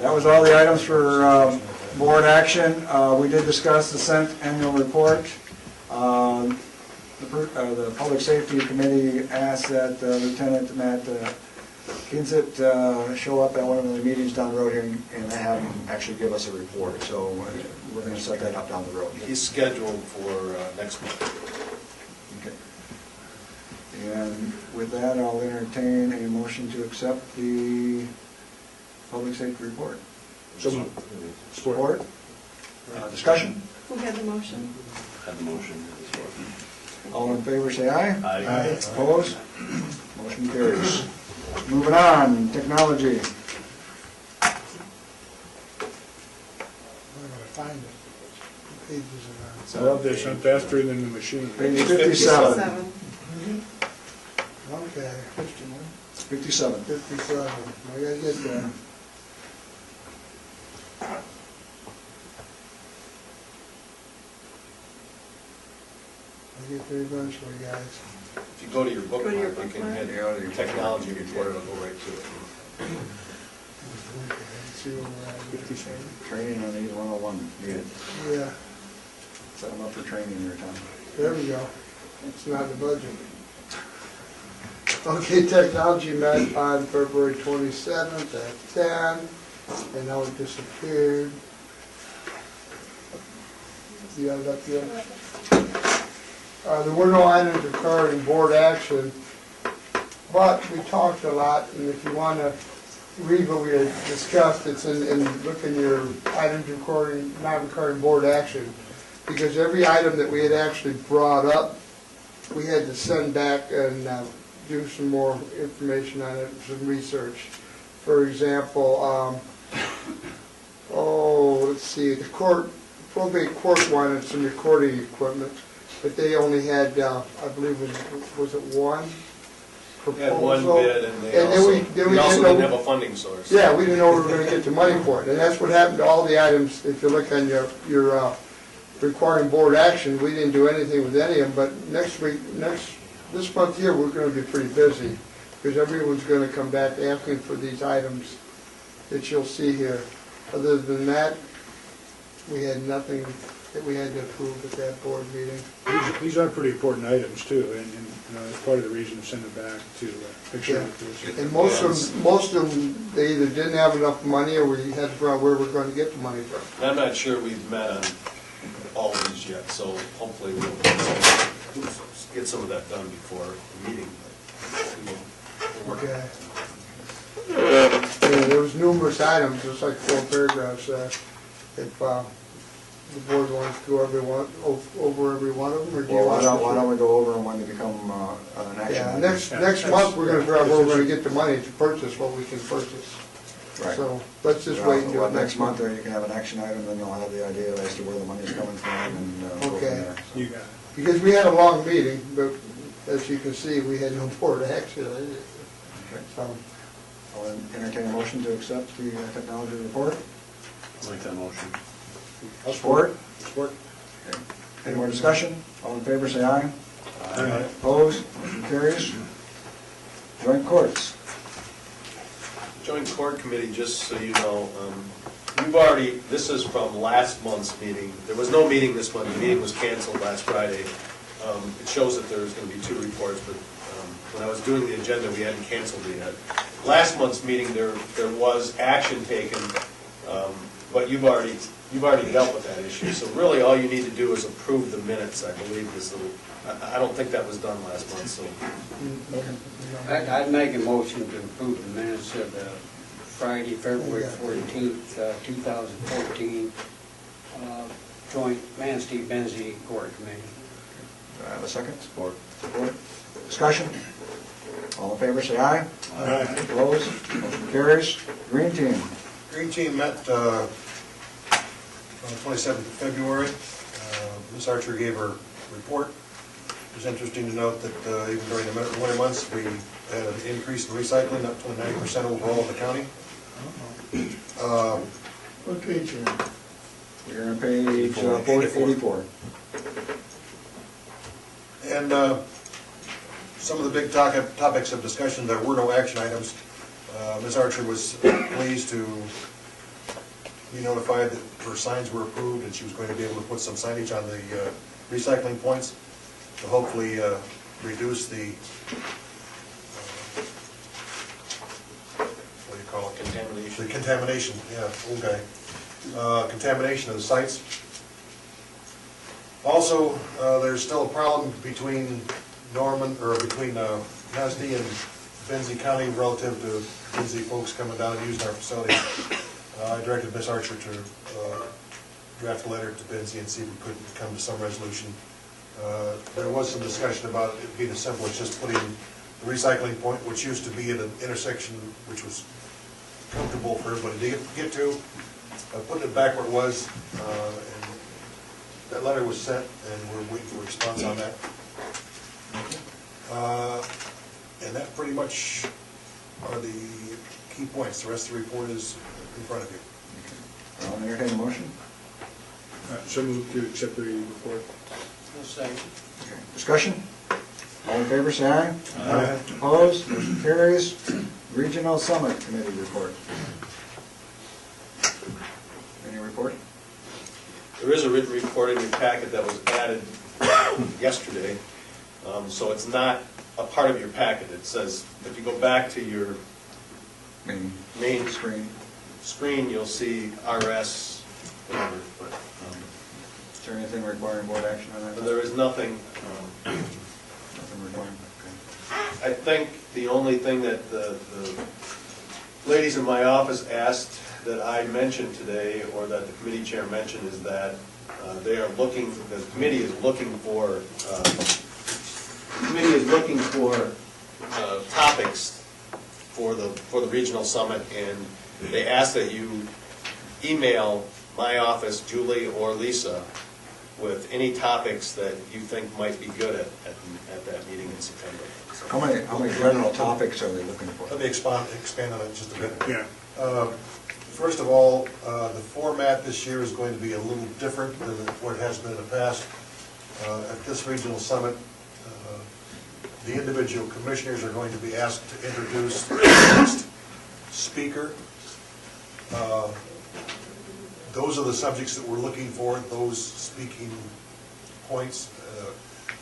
that was all the items for board action. We did discuss the Senate annual report. The Public Safety Committee asked that Lieutenant Matt Kinzit show up at one of the meetings down the road here and have him actually give us a report. So we're going to set that up down the road. He's scheduled for next month. Okay. And with that, I'll entertain a motion to accept the public safety report. Support? Discussion? Who had the motion? Have the motion. All in favor, say aye. Aye. Opposed? Motion carries. Moving on, technology. I gotta find it. What page is it I love this, I'm faster than the machine. Page 57. on? Okay, 57. 57. I gotta get there. I'll get there eventually, guys. If you go to your Go to your bookmark, you can bookmark. hit your technology report, it'll go right to it. Okay, let's see where we're at. 57. Training on 8101. Needed. Yeah, Set them up for training here, Tom. there we go. It's not the budget. Okay, technology met on February 27th at 10, and now it disappeared. You got it up here? There were no items occurring board action, but we talked a lot, and if you want to read what we had discussed, it's look in your items recording, not recording board action, because every item that we had actually brought up, we had to send back and do some more information on it, some research. For example, let's see, the probate court wanted some recording equipment, but they only had, I believe, was it one proposal? We had one bid, and they And then we also didn't didn't know- have a funding source. Yeah, we didn't know we were gonna get the money for it, and that's what happened to all the items, if you look on your requiring board action, we didn't do anything with any of them, but this month here, we're gonna be pretty busy, because everyone's gonna come back asking for these items that you'll see here. Other than that, we had nothing that we had to approve at that board meeting. These are pretty important items too, and you know, that's part of the reason to send it back to make sure that there's. And most of them, they either didn't have enough money, or we had to figure out where we're gonna get the money from. And I'm not sure we've met on all of these yet, so hopefully we'll get some of that done before the meeting. Okay. Yeah, there was numerous items, just like 4 paragraphs, if the board wants to go over every one of them, or do you Well, want? why don't we go over them when they become an action Yeah, item? next month, we're gonna figure out where we're gonna get the money to purchase what we can purchase. Right. So, let's just wait and do Well, it next month, or you can have an action item, then you'll have the idea as to where the money's coming from, and go from Okay. there. You got it. Because we had a long meeting, but as you can see, we had no board action. So, I'll entertain a motion to accept the technology report. I'll make that motion. Support? Support. Okay. Any more discussion? All in favor, say aye. Aye. Opposed? Motion carries. Joint courts. Joint Court Committee, just so you know, you've already, this is from last month's meeting. There was no meeting this month, the meeting was canceled last Friday. It shows that there's going to be 2 reports, but when I was doing the agenda, we hadn't canceled it yet. Last month's meeting, there was action taken, but you've already dealt with that issue. So really, all you need to do is approve the minutes, I believe, I don't think that was done last month, so. I'd make a motion to approve the minutes of the Friday, February 14th, 2014, joint Manistee Benzie Court Committee. Do I have a second? Support. Support. Discussion? All in favor, say aye. Aye. Opposed? Motion carries. Green team. Green Team met on the 27th of February. Ms. Archer gave her report. It was interesting to note that even during the winter months, we had an increase in recycling up to 90% overall in the county. what page are you on? We're on page 84. And some of the big topics of discussion, there were no action items. Ms. Archer was pleased to be notified that her signs were approved and she was going to be able to put some signage on the recycling points to hopefully reduce the, what do you call it? Contamination. The contamination, yeah, okay. Contamination of the sites. Also, there's still a problem between Manistee and Benzie County relative to Benzie folks coming down and using our facilities. I directed Ms. Archer to draft a letter to Benzie and see if we couldn't come to some resolution. There was some discussion about it being as simple as just putting the recycling point, which used to be at an intersection which was comfortable for everybody to get to, putting it back where it was, and that letter was sent, and we're waiting for a response on that. And that pretty much are the key points. The rest of the report is in front of you. I'll entertain a motion. So moved to accept the report. Discussion? All in favor, say aye. Aye. Opposed? Motion carries. Regional Summit Committee report. Any report? There is a written report in your packet that was added yesterday, so it's not a part of your packet. It says, if you go back to your main screen, you'll see RS, whatever. Is there anything requiring board action on that? But there is nothing. Nothing requiring, okay. I think the only thing that the ladies in my office asked that I mentioned today, or that the committee chair mentioned, is that the committee is looking for topics for the regional summit, and they asked that you email my office, Julie or Lisa, with any topics that you think might be good at that meeting in September. How many general topics are they looking for? Let me expand on it just a bit. Yeah. First of all, the format this year is going to be a little different than what it has been in the past. At this regional summit, the individual commissioners are going to be asked to introduce the next speaker. Those are the subjects that we're looking for, those speaking points.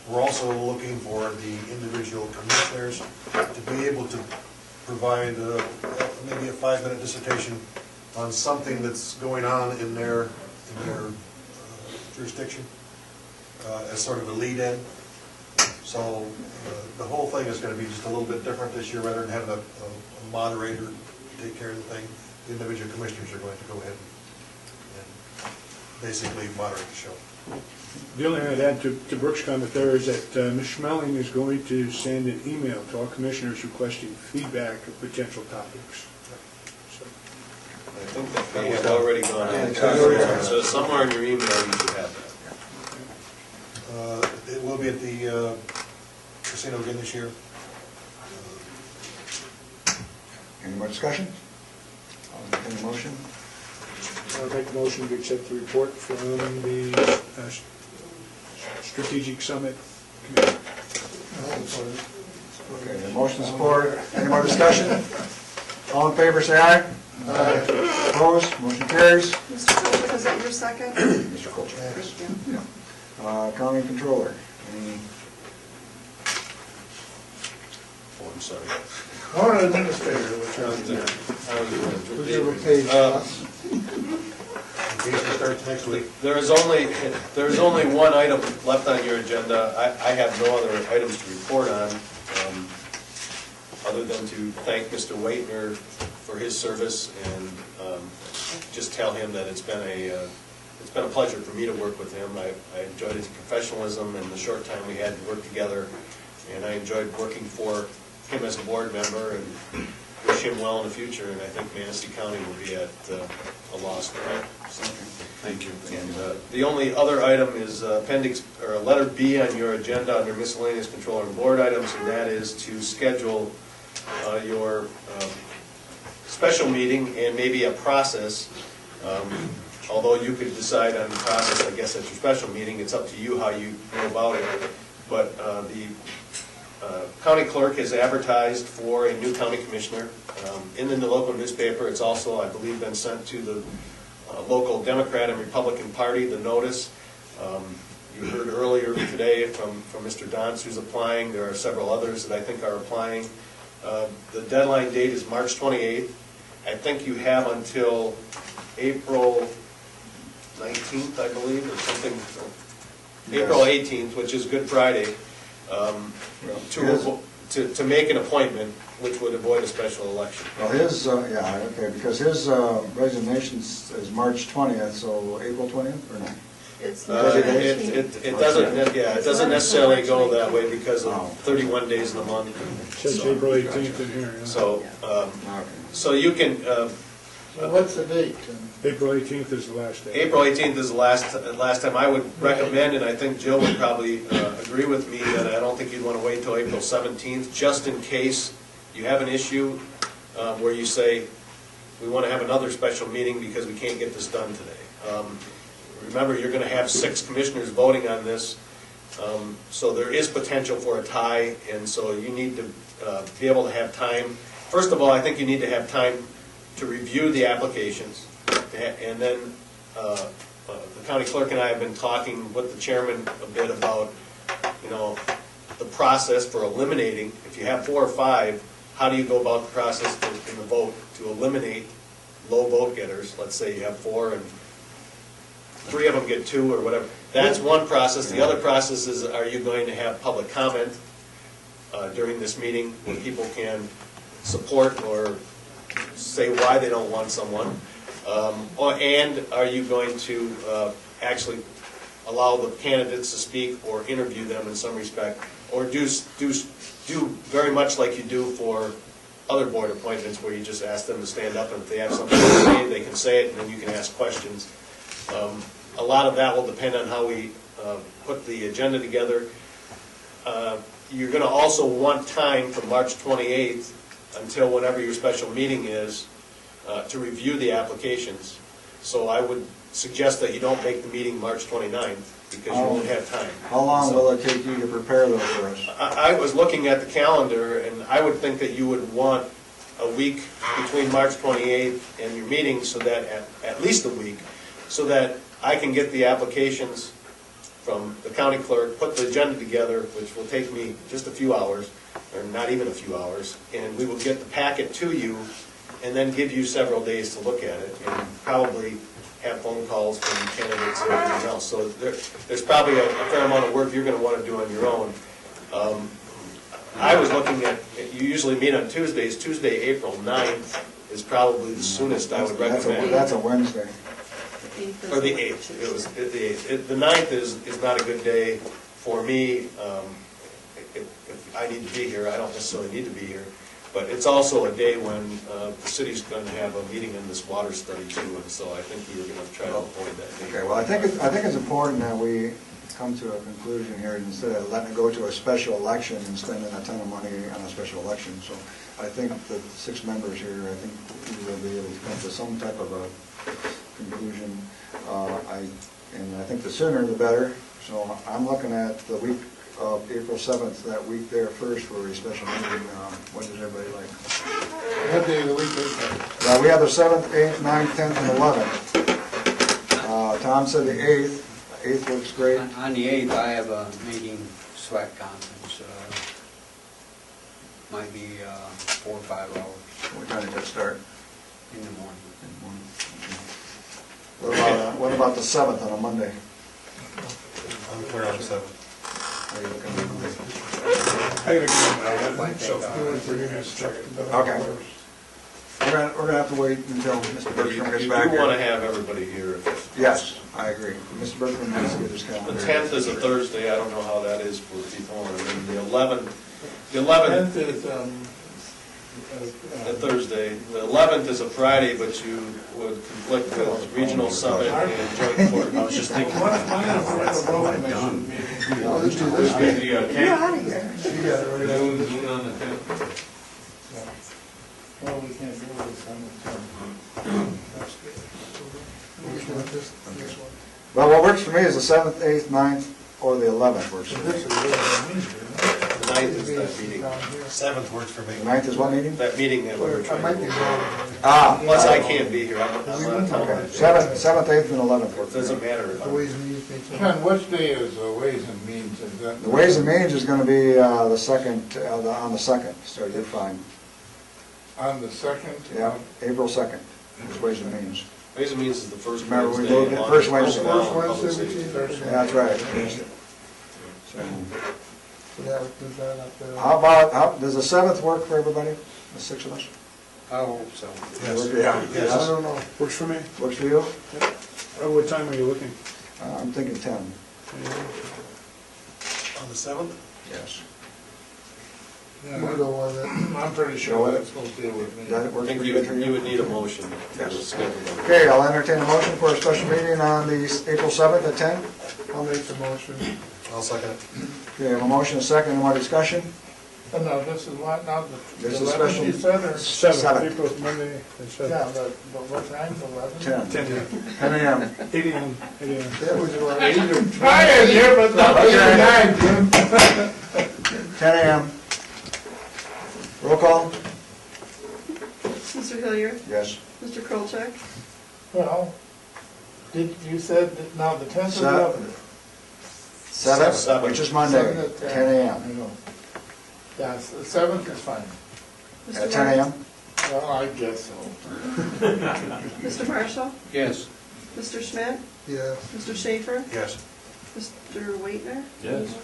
We're also looking for the individual commissioners to be able to provide maybe a 5-minute dissertation on something that's going on in their jurisdiction as sort of a lead-in. So the whole thing is going to be just a little bit different this year. Rather than having a moderator take care of the thing, the individual commissioners are going to go ahead and basically moderate the show. The only thing I'd add to Brooks' comment there is that Ms. Schmeling is going to send an email to all commissioners requesting feedback of potential topics. So, I think that may have already gone out. So somewhere in your email you should have that. It will be at the casino again this year. Any more discussion? Any motion? I'll make a motion to accept the report from the Strategic Summit Committee. Okay, the motion support. Any more discussion? All in favor, say aye. Aye. Opposed? Motion carries. Mr. Colchak, is that your second? Mr. Colchak. Thank you. Yeah. County Controller. Any? Oh, I'm sorry. Or administrator, whichever. Whichever page. Starts next week. There is only one item left on your agenda. I have no other items to report on, other than to thank Mr. Waitner for his service and just tell him that it's been a pleasure for me to work with him. I enjoyed his professionalism and the short time we had to work together, and I enjoyed working for him as a board member, and wish him well in the future, and I think Manistee County will be at a loss for him. So, thank you. And the only other item is appendix, or letter B on your agenda under miscellaneous controller and board items, and that is to schedule your special meeting and maybe a process. Although you could decide on the process, I guess, at your special meeting, it's up to you how you go about it. But the County clerk has advertised for a new county commissioner in the local newspaper. It's also, I believe, been sent to the local Democrat and Republican Party, the notice. You heard earlier today from Mr. Dons who's applying. There are several others that I think are applying. The deadline date is March 28th. I think you have until April 19th, I believe, or something, Yes. April 18th, which is Good Friday, to make an appointment, which would avoid a special election. Well, his, yeah, okay, because his resignation is March 20th, so April 20th, or no? It's It doesn't, yeah, it doesn't necessarily go that way because of 31 days in a month. Says April 18th in here, yeah. So you can, So what's the date? April 18th is the last day. April 18th is the last time. I would recommend, and I think Jill would probably agree with me, that I don't think you'd want to wait until April 17th, just in case you have an issue where you say, we want to have another special meeting because we can't get this done today. Remember, you're going to have 6 commissioners voting on this, so there is potential for a tie, and so you need to be able to have time. First of all, I think you need to have time to review the applications, and then the county clerk and I have been talking with the chairman a bit about, the process for eliminating, if you have 4 or 5, how do you go about the process in the vote to eliminate low vote getters? Let's say you have 4 and 3 of them get 2 or whatever. That's one process. The other process is, are you going to have public comment during this meeting where people can support or say why they don't want someone? And are you going to actually allow the candidates to speak or interview them in some respect? Or do very much like you do for other board appointments where you just ask them to stand up, and if they have something to say, they can say it, and then you can ask questions. A lot of that will depend on how we put the agenda together. You're going to also want time from March 28th until whenever your special meeting is to review the applications. So I would suggest that you don't make the meeting March 29th because you won't have time. How long will it take you to prepare those for us? I was looking at the calendar, and I would think that you would want a week between March 28th and your meeting, so that at least a week, so that I can get the applications from the county clerk, put the agenda together, which will take me just a few hours, or not even a few hours, and we will get the packet to you, and then give you several days to look at it, and probably have phone calls from candidates and everything else. So there's probably a fair amount of work you're going to want to do on your own. I was looking at, you usually meet on Tuesdays. Tuesday, April 9th is probably the soonest I would recommend. That's a Wednesday. Or the 8th. It was the 8th. The 9th is not a good day for me. If I need to be here, I don't necessarily need to be here. But it's also a day when the city's going to have a meeting in this water study too, and so I think we were going to try to avoid that day. Okay, well, I think it's important that we come to a conclusion here instead of letting it go to a special election and spending a ton of money on a special election. So I think the 6 members here, I think we will be able to come to some type of a conclusion. And I think the sooner the better. So I'm looking at the week of April 7th, that week there first for a special meeting. What does everybody like? What day of the week is that? We have the 7th, 8th, 9th, 10th, and 11th. Tom said the 8th. 8th looks great. On the 8th, I have a meeting, SWAC conference. Might be 4 or 5 hours. What time did that start? In the morning. What about the 7th on a Monday? I'm clear on the 7th. Are you looking at Monday? Okay. We're gonna have to wait until Mr. Bertram gets back You do here. want to have everybody here. Yes, I agree. Mr. Bertram needs to get his calendar. The 10th is a Thursday. I don't know how that is for people. And then the 11th is a Thursday. The 11th is a Friday, but you would conflict with regional summit and joint court. I was just thinking. You're out of here. Well, we can't do this on the 10th. Well, what works for me is the 7th, 8th, 9th, or the 11th works for me. Ninth is that meeting. Down here. 7th works for me. The 9th is what meeting? That meeting that we were I trying might to be move. wrong. Plus, I can't be here. I'm out of Okay, town. 7th, 8th, and 11th. It doesn't matter if The I'm... Ways and Means meeting. Ken, which day is Ways and Means? Is that? The Ways and Means is gonna be the second, on the 2nd, so you're fine. On the 2nd? Yeah, April 2nd, is Ways and Means. Ways and Means is the first Remember, we Wednesday. moved it first Wednesday. First Wednesday, we see First Yeah, that's right. So, So that would do that up there. how about, does the 7th work for everybody, the 6 of us? I hope so. Yeah. I don't know. Works for me. Works for you? What time are you looking? I'm thinking 10, On the 7th? yes. We'll go on that. I'm pretty sure that's okay with me. Does that I work think for you you? would need a motion to Yes. schedule that. Okay, I'll entertain a motion for a special meeting on the April 7th at 10. I'll make the motion. I'll second it. Okay, I have a motion, a second, any more discussion? And now, this is what, now, This is special. you said, or? Seventh. April, Monday, Yeah, but what time, 11? 10. 10 a.m. 8 a.m. 8 a.m. That was around 8 or 9. Tired here, but not Okay. 8 or 9, Jim. 10 a.m. Roll call? Mr. Hilliard? Yes. Mr. Krolchak? Well, you said that now the 10th or Seven. 11th? 7th, which is Monday, 7 at 10 a.m. I know. Yeah, the 7th is fine. At 10 a.m.? Well, I guess so. Mr. Marshall? Yes. Mr. Schmidt? Yes. Mr. Schaefer? Yes. Mr. Waitner? Yes.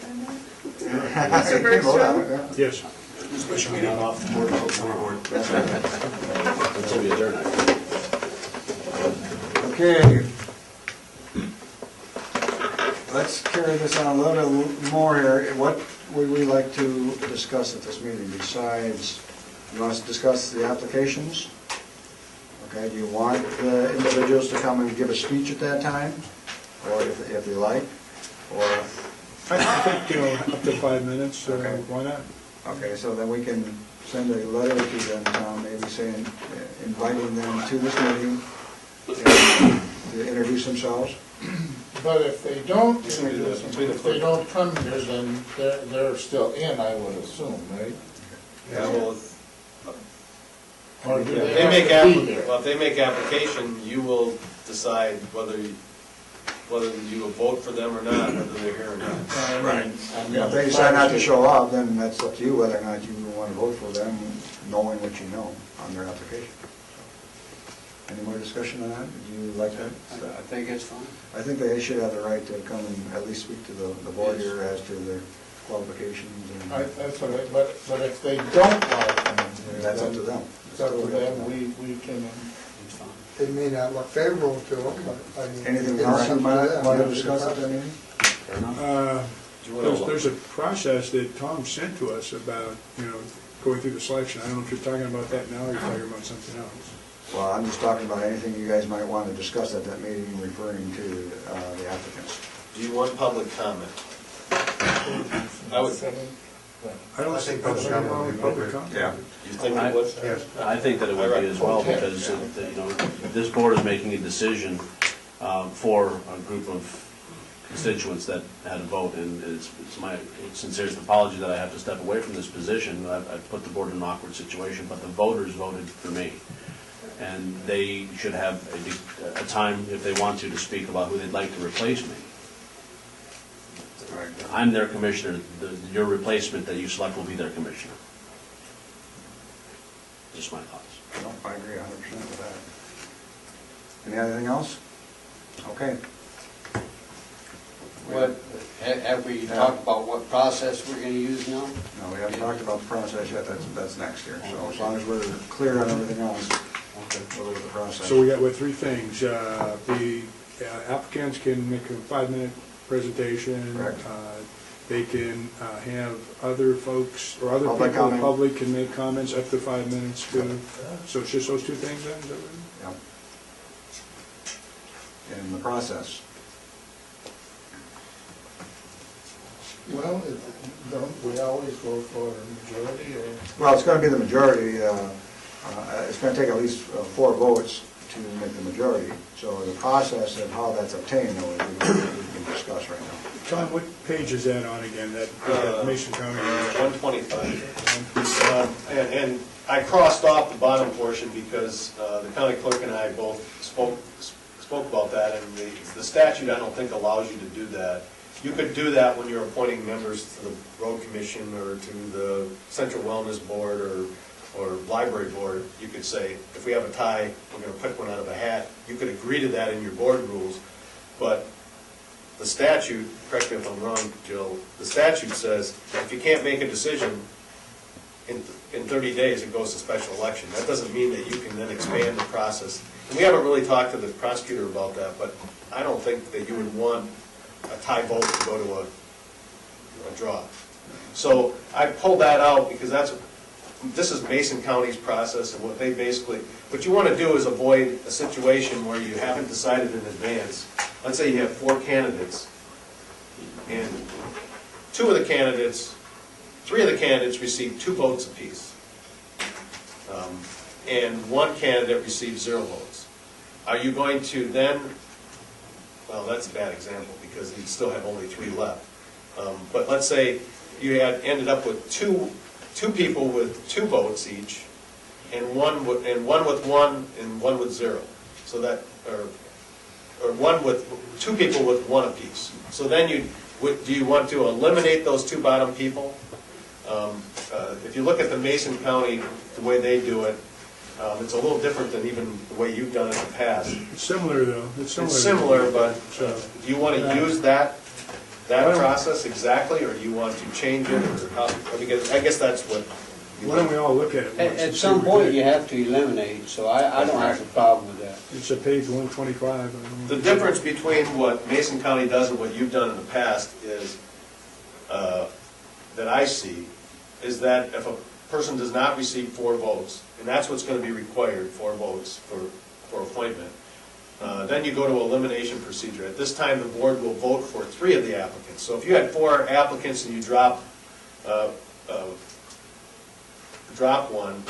Mr. Bergstrom? Yes. Special meeting off the board, board. Until we adjourn. Okay. Let's carry this on a little more here. What would we like to discuss at this meeting besides, you want us to discuss the applications? Okay, do you want the individuals to come and give a speech at that time? Or if they like? Or, I think, up to 5 minutes, Okay. why not? okay, so then we can send a letter to them, maybe saying, inviting them to this meeting and to introduce themselves. But if they don't, if they don't come here, then they're still in, I would assume, right? Yeah, well, Or do if they they have make to be here? well, if they make application, you will decide whether you will vote for them or not, whether they're here or not. Right. If they decide not to show up, then that's up to you whether or not you want to vote for them, knowing what you know on their application. Any more discussion on that? Would you like that? I think it's fine. I think they should have the right to come and at least speak to the board here as to their qualifications and That's all right, but if they don't want to come in here, that's up then to them. it's up to them, we can, It's fine. It may not look favorable to them, but I mean. Anything it's else you up to might them. want to discuss at that meeting? Fair enough. there's a process that Tom sent to us about, going through the selection. I don't know if you're talking about that now or you're talking about something else. Well, I'm just talking about anything you guys might want to discuss at that meeting referring to the applicants. Do you want public comment? I would, I don't think that's wrong with public comment. Yeah. you think it would? I think that it would be as well, because, this board is making a decision for a group of constituents that had a vote, and it's my sincerest apology that I have to step away from this position. I've put the board in an awkward situation, but the voters voted for me. And they should have a time, if they want to speak about who they'd like to replace me. I'm their commissioner. Your replacement that you select will be their commissioner. Just my thoughts. No, I agree 100% with that. Anything else? Okay. Have we talked about what process we're gonna use now? No, we haven't talked about the process yet, that's next year. So as long as we're clear on everything else, we'll look at the process. So we got, 3 things. The applicants can make a 5-minute presentation. Correct. They can have other folks, or other Public people in the comment. public can make comments up to 5 minutes too. So it's just those 2 things then? Is that right? Yeah. In the process. Well, don't we always go for a majority or? Well, it's going to be the majority. It's going to take at least 4 votes to make the majority. So the process of how that's obtained, though, we can discuss right now. Tom, what page is that on again, that Mason County? 125. And I crossed off the bottom portion because the county clerk and I both spoke about that, and the statute, I don't think, allows you to do that. You could do that when you're appointing members to the road commission or to the central wellness board or library board. You could say, if we have a tie, we're going to pick one out of a hat. You could agree to that in your board rules, but the statute, correct me if I'm wrong, Jill, the statute says that if you can't make a decision in 30 days, it goes to special election. That doesn't mean that you can then expand the process. And we haven't really talked to the prosecutor about that, but I don't think that you would want a tie vote to go to a draw. So I pulled that out because this is Mason County's process, and what you want to do is avoid a situation where you haven't decided in advance. Let's say you have 4 candidates, and 3 of the candidates receive 2 votes apiece, and 1 candidate receives 0 votes. Are you going to then, well, that's a bad example because you still have only 3 left, but let's say you had ended up with two people with 2 votes each, and one with 1 and 1 with 0. So that, or 2 people with 1 apiece. So then do you want to eliminate those 2 bottom people? If you look at the Mason County, the way they do it, it's a little different than even the way you've done it in the past. It's similar, though. It's similar, but do you want to use that process exactly, or do you want to change it, or how? Because I guess that's what. Why don't we all look at it once? At some point, you have to eliminate, so I don't have a problem with that. It's a page 125. The difference between what Mason County does and what you've done in the past is, that I see, is that if a person does not receive 4 votes, and that's what's going to be required, 4 votes for appointment, then you go to elimination procedure. At this time, the board will vote for 3 of the applicants. So if you had 4 applicants and you drop one,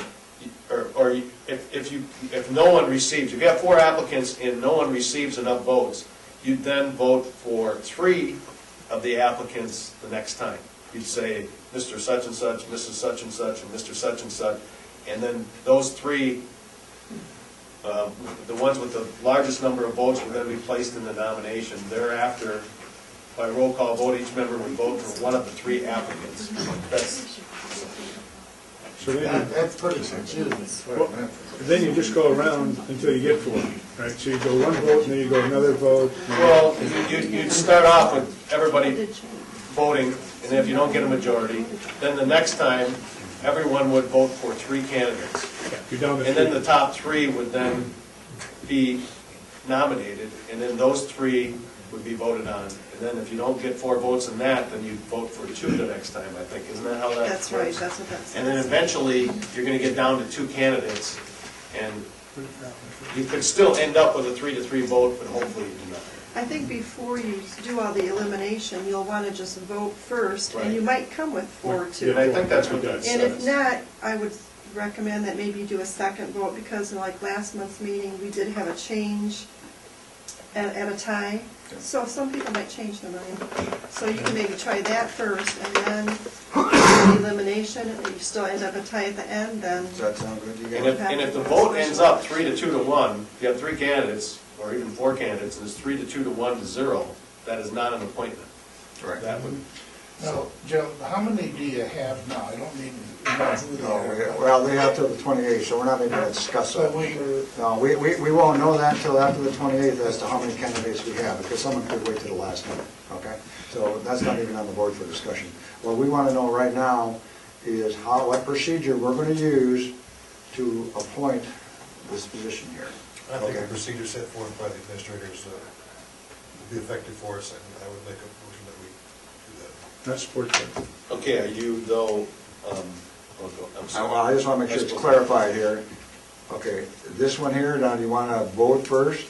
or if no one receives, if you have 4 applicants and no one receives enough votes, you'd then vote for 3 of the applicants the next time. You'd say Mr. Such and Such, Mrs. Such and Such, and Mr. Such and Such, and then those 3, the ones with the largest number of votes will then be placed in the nomination. Thereafter, by roll call vote, each member would vote for 1 of the 3 applicants. That's pretty simple. Then you just go around until you get 4, right? So you go 1 vote, and then you go another vote. Well, you'd start off with everybody voting, and if you don't get a majority, then the next time, everyone would vote for 3 candidates. And then the top 3 would then be nominated, and then those 3 would be voted on. And then if you don't get 4 votes in that, then you vote for 2 the next time, I think. Isn't that how that works? That's right, that's what that says. And then eventually, you're going to get down to 2 candidates, and you could still end up with a 3-3 vote, but hopefully you do not. I think before you do all the elimination, you'll want to just vote first, Right. and you might come with 4 too. And I think that's what that And if says. not, I would recommend that maybe you do a second vote, because like last month's meeting, we did have a change at a tie. So some people might change their mind. So you can maybe try that first, and then the elimination, and you still end up a tie at the end, then. Does that sound good to you And guys? if the vote ends up 3 to 2 to 1, if you have 3 candidates, or even 4 candidates, and it's 3 to 2 to 1 to 0, that is not an appointment. Correct. That would. Now, Joe, how many do you have now? I don't need to know who they are. Well, they have till the 28th, so we're not even going to discuss So that. No, we won't know that until after the 28th as to how many candidates we have, because someone could wait till the last minute, okay? So that's not even on the board for discussion. What we want to know right now is what procedure we're going to use to appoint this position here. I think the procedure set forth by the administrators will be effective for us, and I would make a motion that we do that. That's support that. Okay, are you though, I'm sorry. Well, I just want to make sure it's clarified here. Okay, this one here, now do you want to vote first?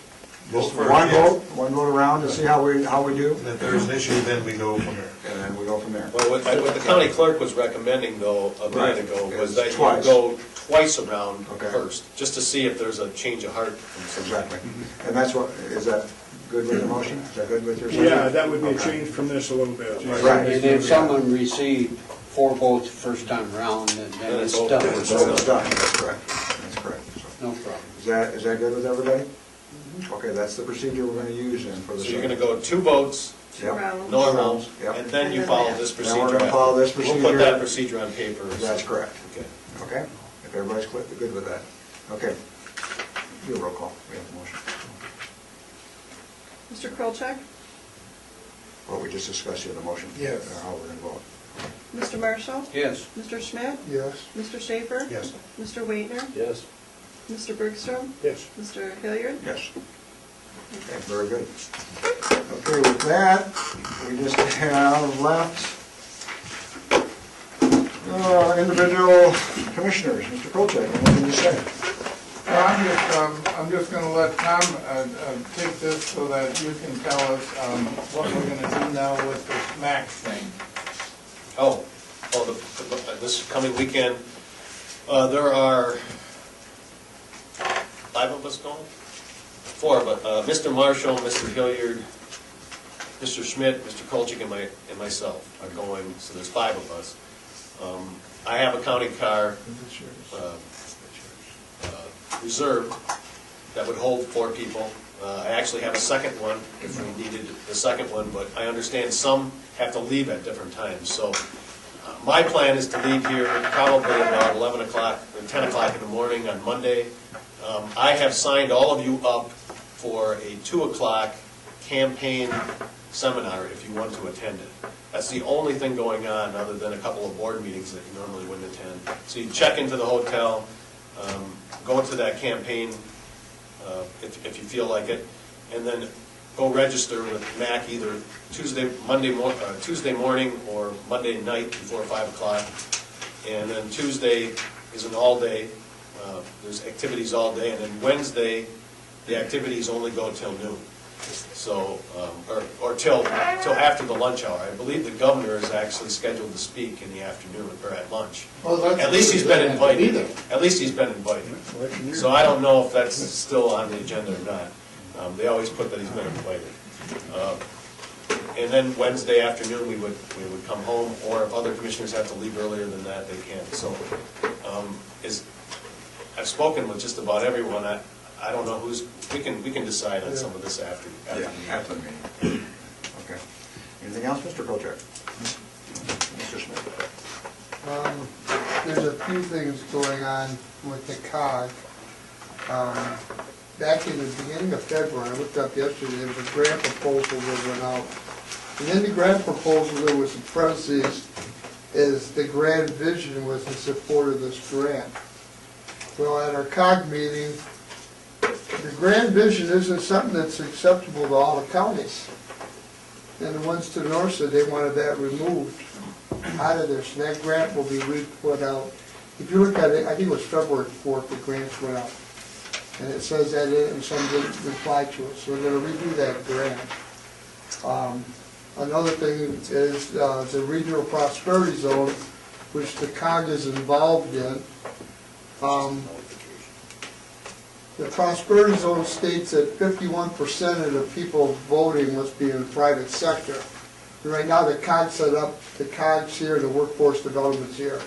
Just Vote first, one yes. vote, one vote around to see how we do? And if there's an issue, then we go from there. And then we go from there. Well, what the county clerk was recommending though, a minute ago, was that you go twice around first, just to see if there's a change of heart from somebody. Exactly. And that's what, is that good with the motion? Is that good with your? Yeah, that would be a change from this a little bit. Right. And if someone received 4 votes first time around, then it's done. It's done, that's correct. That's correct. So, No problem. is that good with everybody? Okay, that's the procedure we're gonna use then for the. So you're gonna go 2 votes, Yep. no rounds, Yep. and then you follow this procedure. Then we're gonna follow this We'll put procedure. that procedure on paper. That's correct. Okay. Okay, if everybody's good with that. Okay. Do a roll call. We have the motion. Mr. Krolchak? Well, we just discussed here the motion. Yes. How we're gonna vote. Mr. Marshall? Yes. Mr. Schmidt? Yes. Mr. Schaefer? Yes. Mr. Waitner? Yes. Mr. Bergstrom? Yes. Mr. Hilliard? Yes. Okay, very good. Okay, with that, we just have left individual commissioners. Mr. Kolchak, anything to say? I'm just gonna let Tom take this so that you can tell us what we're gonna do now with this max thing. This coming weekend, there are 5 of us going? 4, but Mr. Marshall, Mr. Hilliard, Mr. Schmidt, Mr. Kolchak, and myself are going, so there's 5 of us. I have a county car reserved that would hold 4 people. I actually have a second one if we needed the second one, but I understand some have to leave at different times. So my plan is to leave here probably about 11 o'clock or 10 o'clock in the morning on Monday. I have signed all of you up for a 2 o'clock campaign seminar if you want to attend it. That's the only thing going on other than a couple of board meetings that you normally wouldn't attend. So you check into the hotel, go to that campaign if you feel like it, and then go register with MAC either Tuesday morning or Monday night before 5 o'clock. And then Tuesday is an all-day. There's activities all day, and then Wednesday the activities only go till noon. So, or till after the lunch hour. I believe the governor is actually scheduled to speak in the afternoon or at lunch. At least he's been invited. At least he's been invited. So I don't know if that's still on the agenda or not. They always put that he's been invited. And then Wednesday afternoon we would come home, or if other commissioners have to leave earlier than that, they can. So, I've spoken with just about everyone. I don't know we can decide on some of this after After the meeting. Okay. Anything else, Mr. Kolchak? Mr. Smith? There's a few things going on with the COG. Back in the beginning of February, I looked up yesterday, there was a grant proposal that went out. And in the grant proposal, there was a parentheses, is the grand vision was in support of this grant. Well, at our COG meeting, the grand vision isn't something that's acceptable to all the counties. And the ones to the north said they wanted that removed out of this. And that grant will be put out. If you look at it, I think it was February 4th, the grants went out. And it says that in it, and some didn't reply to it. So we're going to redo that grant. Another thing is the regional prosperity zone, which the COG is involved in. The prosperity zone states that 51% of the people voting must be in the private sector. And right now, the COG set up, the COG's here, the workforce development's here.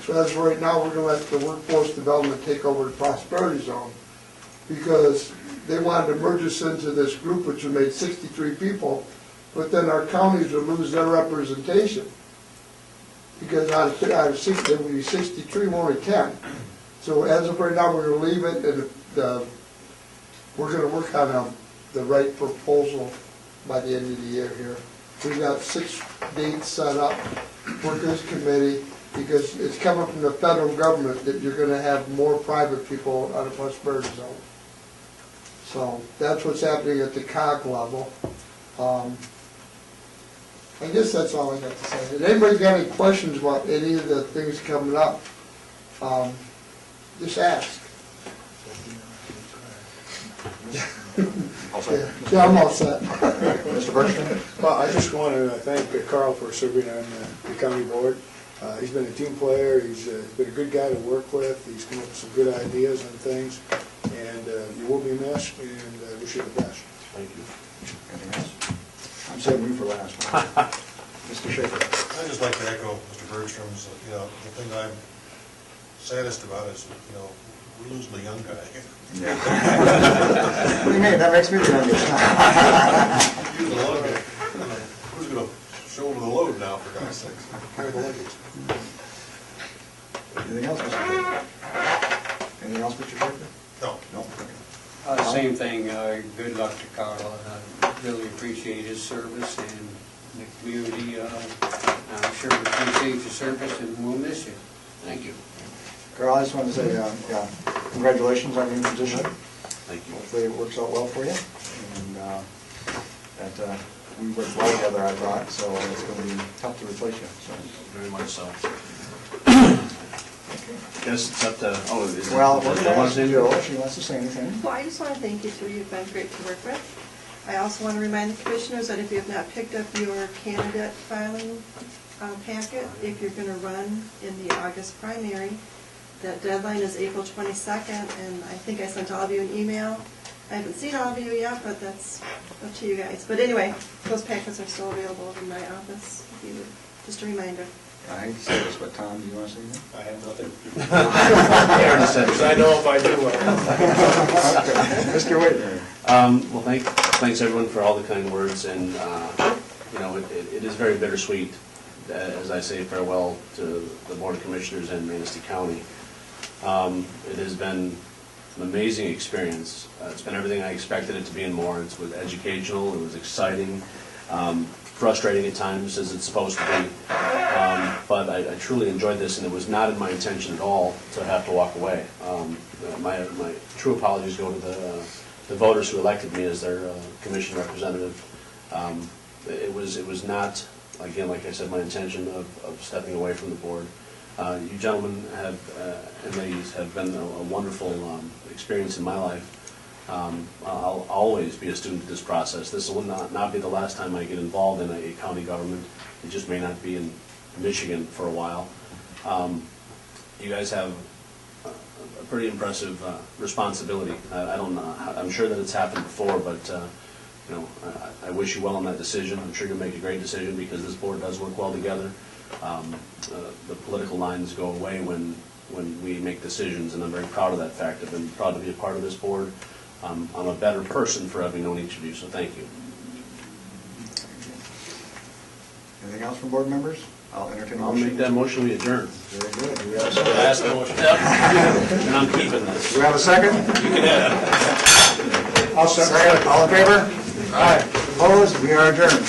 So as of right now, we're going to let the workforce development take over the prosperity zone, because they wanted to merge us into this group, which would make 63 people, but then our counties would lose their representation. Because out of 60, there would be 63, only 10. So as of right now, we're going to leave it, and we're going to work on the right proposal by the end of the year here. We've got 6 dates set up for this committee, because it's coming from the federal government that you're going to have more private people on the prosperity zone. So that's what's happening at the COG level. I guess that's all I got to say. If anybody got any questions about any of the things coming up, just ask. Yeah, I'm all set. Mr. Bergstrom? Well, I just want to thank Carl for serving on the county board. He's been a team player. He's been a good guy to work with. He's come up with some good ideas on things. And you will be missed, and wish you the best. Thank you. Anything else? I'm saving you for last. Mr. Schaefer. I'd just like to echo Mr. Bergstrom's, the thing I'm saddest about is, we're losing a young guy. Yeah. What do you mean? That makes me the youngest. He's the load guy. Who's going to shoulder the load now, for God's sakes? Carry the luggage. Anything else, Mr. Schaefer? Anything else, Mr. Schaefer? No. No? Same thing, good luck to Carl. I really appreciate his service and the community. I'm sure we appreciate your service and we'll miss you. Thank you. Carl, I just want to say, congratulations on your new position. Thank you. Hopefully it works out well for you. And that we worked well together, I thought, so it's going to be tough to replace you. So. Very much so. Guess it's up to, is it? Well, we're going to ask Jill. Jill if she wants to say anything. Well, I just want to thank you too. You've been great to work with. I also want to remind the commissioners that if you have not picked up your candidate filing packet, if you're going to run in the August primary, that deadline is April 22nd, and I think I sent all of you an email. I haven't seen all of you yet, but that's up to you guys. But anyway, those packets are still available in my office. If you would, just a reminder. I hate to say this, but Tom, do you want to say anything? I have nothing. Because I know if I do. Okay. Mr. Whitner. Well, thanks everyone for all the kind words, and it is very bittersweet as I say farewell to the Board of Commissioners and Manistee County. It has been an amazing experience. It's been everything I expected it to be and more. It was educational, it was exciting, frustrating at times as it's supposed to be, but I truly enjoyed this, and it was not in my intention at all to have to walk away. My true apologies go to the voters who elected me as their commission representative. It was not, again, like I said, my intention of stepping away from the board. You gentlemen and ladies have been a wonderful experience in my life. I'll always be a student of this process. This will not be the last time I get involved in a county government. It just may not be in Michigan for a while. You guys have a pretty impressive responsibility. I don't know. I'm sure that it's happened before, but I wish you well on that decision. I'm sure you'll make a great decision because this board does work well together. The political lines go away when we make decisions, and I'm very proud of that fact. I've been proud to be a part of this board. I'm a better person for having known each of you, so thank you. Anything else from board members? I'll entertain a I'll motion. make that motion, we adjourn. Very good. Do we have a second? Last motion. And I'm keeping this. Do we have a second? You can have it. I'll second. All in favor? Aye. Opposed? We are adjourned.